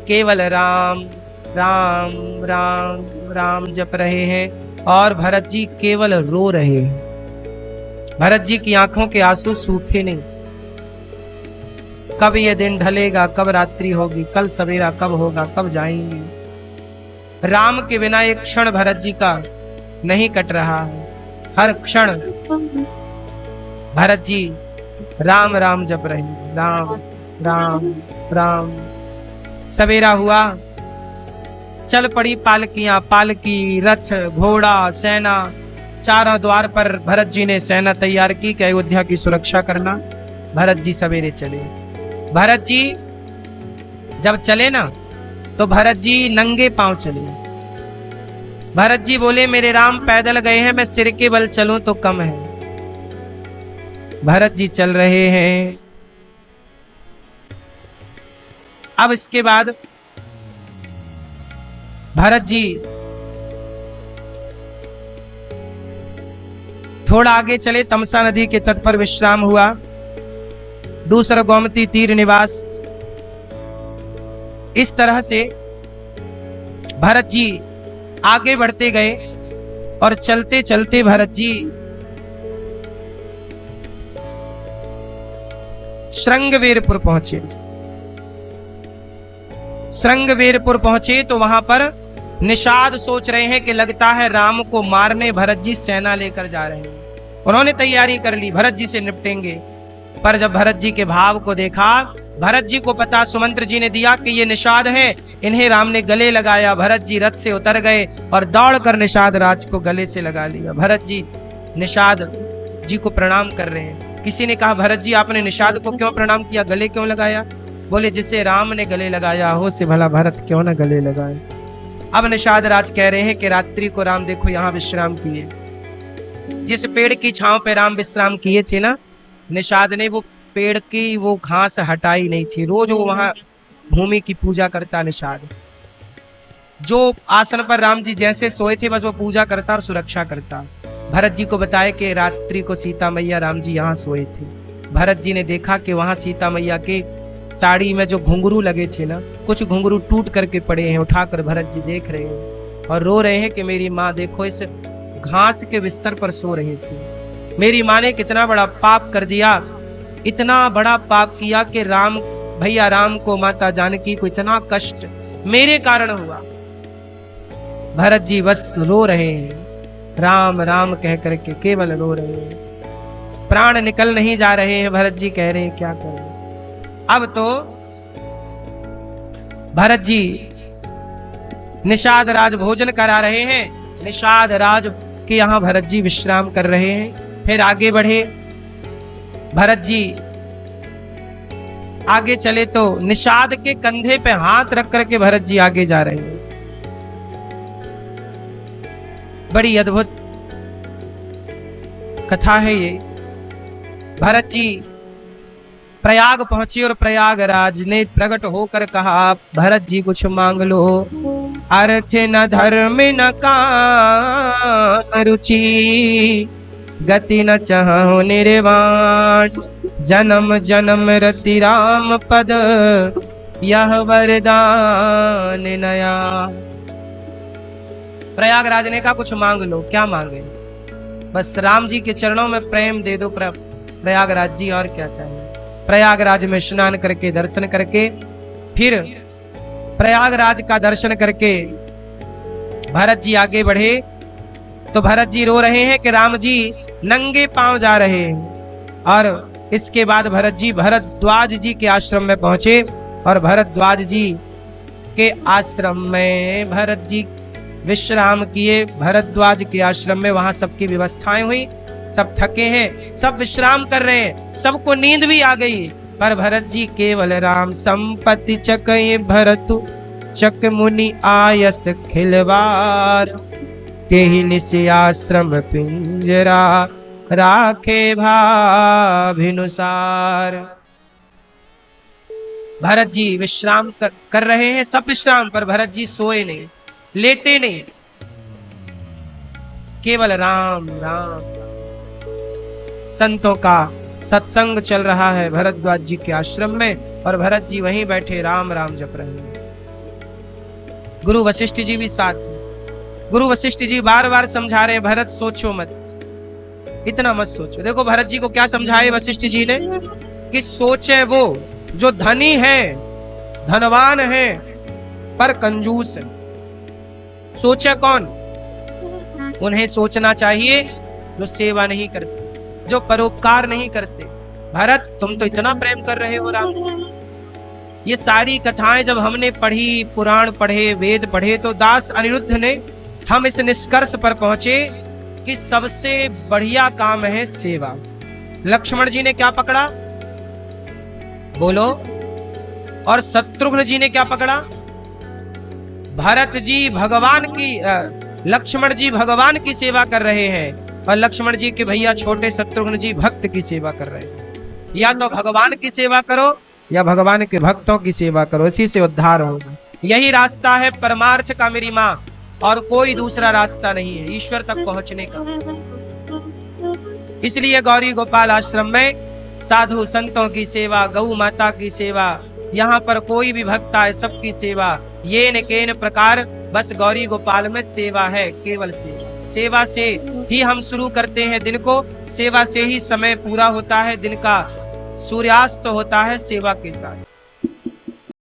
केवल राम राम राम राम जप रहे हैं और भरत जी केवल रो रहे हैं। भरत जी की आंखों के आंसू सूखे नहीं। कब ये दिन ढलेगा, कब रात्रि होगी, कल सवेरा कब होगा, कब जाएंगे। राम के बिना एक क्षण भरत जी का नहीं कट रहा है। हर क्षण भरत जी राम राम जप रहे हैं, राम राम राम। सवेरा हुआ, चल पड़ी पालकियां, पालकी, रथ, घोड़ा, सेना, चारों द्वार पर भरत जी ने सेना तैयार की कि अयोध्या की सुरक्षा करना। भरत जी सवेरे चले। भरत जी जब चले ना तो भरत जी नंगे पांव चले। भरत जी बोले मेरे राम पैदल गए हैं, मैं सिर के बल चलूं तो कम है। भरत जी चल रहे हैं। अब इसके बाद भरत जी थोड़ा आगे चले, तमसा नदी के तट पर विश्राम हुआ। दूसरा गोमती तीर निवास। इस तरह से भरत जी आगे बढ़ते गए और चलते चलते भरत जी श्रृंगवेरपुर पहुंचे। श्रृंगवेरपुर पहुंचे तो वहां पर निषाद सोच रहे हैं कि लगता है राम को मारने भरत जी सेना लेकर जा रहे हैं। उन्होंने तैयारी कर ली, भरत जी से निपटेंगे। पर जब भरत जी के भाव को देखा, भरत जी को पता, सुमंत्र जी ने दिया कि ये निषाद हैं, इन्हें राम ने गले लगाया। भरत जी रथ से उतर गए और दौड़कर निषाद राज को गले से लगा लिया। भरत जी निषाद जी को प्रणाम कर रहे हैं। किसी ने कहा भरत जी आपने निषाद को क्यों प्रणाम किया, गले क्यों लगाया? बोले जिसे राम ने गले लगाया हो से भला भरत क्यों ना गले लगाए। अब निषाद राज कह रहे हैं कि रात्रि को राम देखो यहाँ विश्राम किए। जिस पेड़ की छांव पे राम विश्राम किए थे ना, निषाद ने वो पेड़ की वो घास हटाई नहीं थी। रोज वो वहां भूमि की पूजा करता निषाद। जो आसन पर राम जी जैसे सोए थे बस वो पूजा करता और सुरक्षा करता। भरत जी को बताया कि रात्रि को सीता मैया राम जी यहाँ सोए थे। भरत जी ने देखा कि वहां सीता मैया के साड़ी में जो घुंघरू लगे थे ना, कुछ घुंघरू टूट करके पड़े हैं। उठाकर भरत जी देख रहे हैं और रो रहे हैं कि मेरी माँ देखो इस घास के बिस्तर पर सो रही थी। मेरी माँ ने कितना बड़ा पाप कर दिया, इतना बड़ा पाप किया कि राम भैया राम को, माता जानकी को इतना कष्ट मेरे कारण हुआ। भरत जी बस रो रहे हैं, राम राम कह करके केवल रो रहे हैं। प्राण निकल नहीं जा रहे हैं। भरत जी कह रहे हैं क्या करें। अब तो भरत जी निषाद राज भोजन करा रहे हैं। निषाद राज के यहां भरत जी विश्राम कर रहे हैं। फिर आगे बढ़े। भरत जी आगे चले तो निषाद के कंधे पे हाथ रख करके भरत जी आगे जा रहे हैं। बड़ी अद्भुत कथा है ये। भरत जी प्रयाग पहुंचे और प्रयागराज ने प्रकट होकर कहा भरत जी कुछ मांग लो। अर्थ न धर्म न काम रुचि, गति न चाहो निर्वाण, जन्म जन्म रति राम पद, यह वरदान नया। प्रयागराज ने कहा कुछ मांग लो। क्या मांगे? बस राम जी के चरणों में प्रेम दे दो प्रयागराज जी, और क्या चाहिए। प्रयागराज में स्नान करके दर्शन करके फिर प्रयागराज का दर्शन करके भरत जी आगे बढ़े तो भरत जी रो रहे हैं कि राम जी नंगे पांव जा रहे हैं। और इसके बाद भरत जी भरद्वाज जी के आश्रम में पहुंचे और भरद्वाज जी के आश्रम में भरत जी विश्राम किए। भरद्वाज के आश्रम में वहां सबकी व्यवस्थाएं हुई। सब थके हैं, सब विश्राम कर रहे हैं, सबको नींद भी आ गई। पर भरत जी केवल राम संपत्ति चकई भरतु, चक मुनि आयस खिलवार, तेहि निस आश्रम पिंजरा, राखे भाभिनुसार। भरत जी विश्राम कर रहे हैं, सब विश्राम, पर भरत जी सोए नहीं, लेटे नहीं, केवल राम राम। संतों का सत्संग चल रहा है भरद्वाज जी के आश्रम में और भरत जी वहीं बैठे राम राम जप रहे हैं। गुरु वशिष्ठ जी भी साथ में। गुरु वशिष्ठ जी बार बार समझा रहे हैं भरत सोचो मत, इतना मत सोचो। देखो भरत जी को क्या समझाए वशिष्ठ जी ने कि सोचे वो जो धनी है, धनवान है, पर कंजूस है। सोचे कौन? उन्हें सोचना चाहिए जो सेवा नहीं करते, जो परोपकार नहीं करते। भरत तुम तो इतना प्रेम कर रहे हो राम से। ये सारी कथाएं जब हमने पढ़ी, पुराण पढ़े, वेद पढ़े, तो दास अनिरुद्ध ने हम इस निष्कर्ष पर पहुंचे कि सबसे बढ़िया काम है सेवा। लक्ष्मण जी ने क्या पकड़ा बोलो? और शत्रुघ्न जी ने क्या पकड़ा? भरत जी भगवान की, लक्ष्मण जी भगवान की सेवा कर रहे हैं और लक्ष्मण जी के भैया छोटे शत्रुघ्न जी भक्त की सेवा कर रहे हैं। या तो भगवान की सेवा करो या भगवान के भक्तों की सेवा करो, इसी से उद्धार होगा। यही रास्ता है परमार्थ का मेरी माँ, और कोई दूसरा रास्ता नहीं है ईश्वर तक पहुंचने का। इसलिए गौरी गोपाल आश्रम में साधु संतों की सेवा, गौ माता की सेवा, यहाँ पर कोई भी भक्त आए सबकी सेवा, ये न केन प्रकार, बस गौरी गोपाल में सेवा है, केवल सेवा। सेवा से ही हम शुरू करते हैं दिन को, सेवा से ही समय पूरा होता है, दिन का सूर्यास्त होता है सेवा के साथ।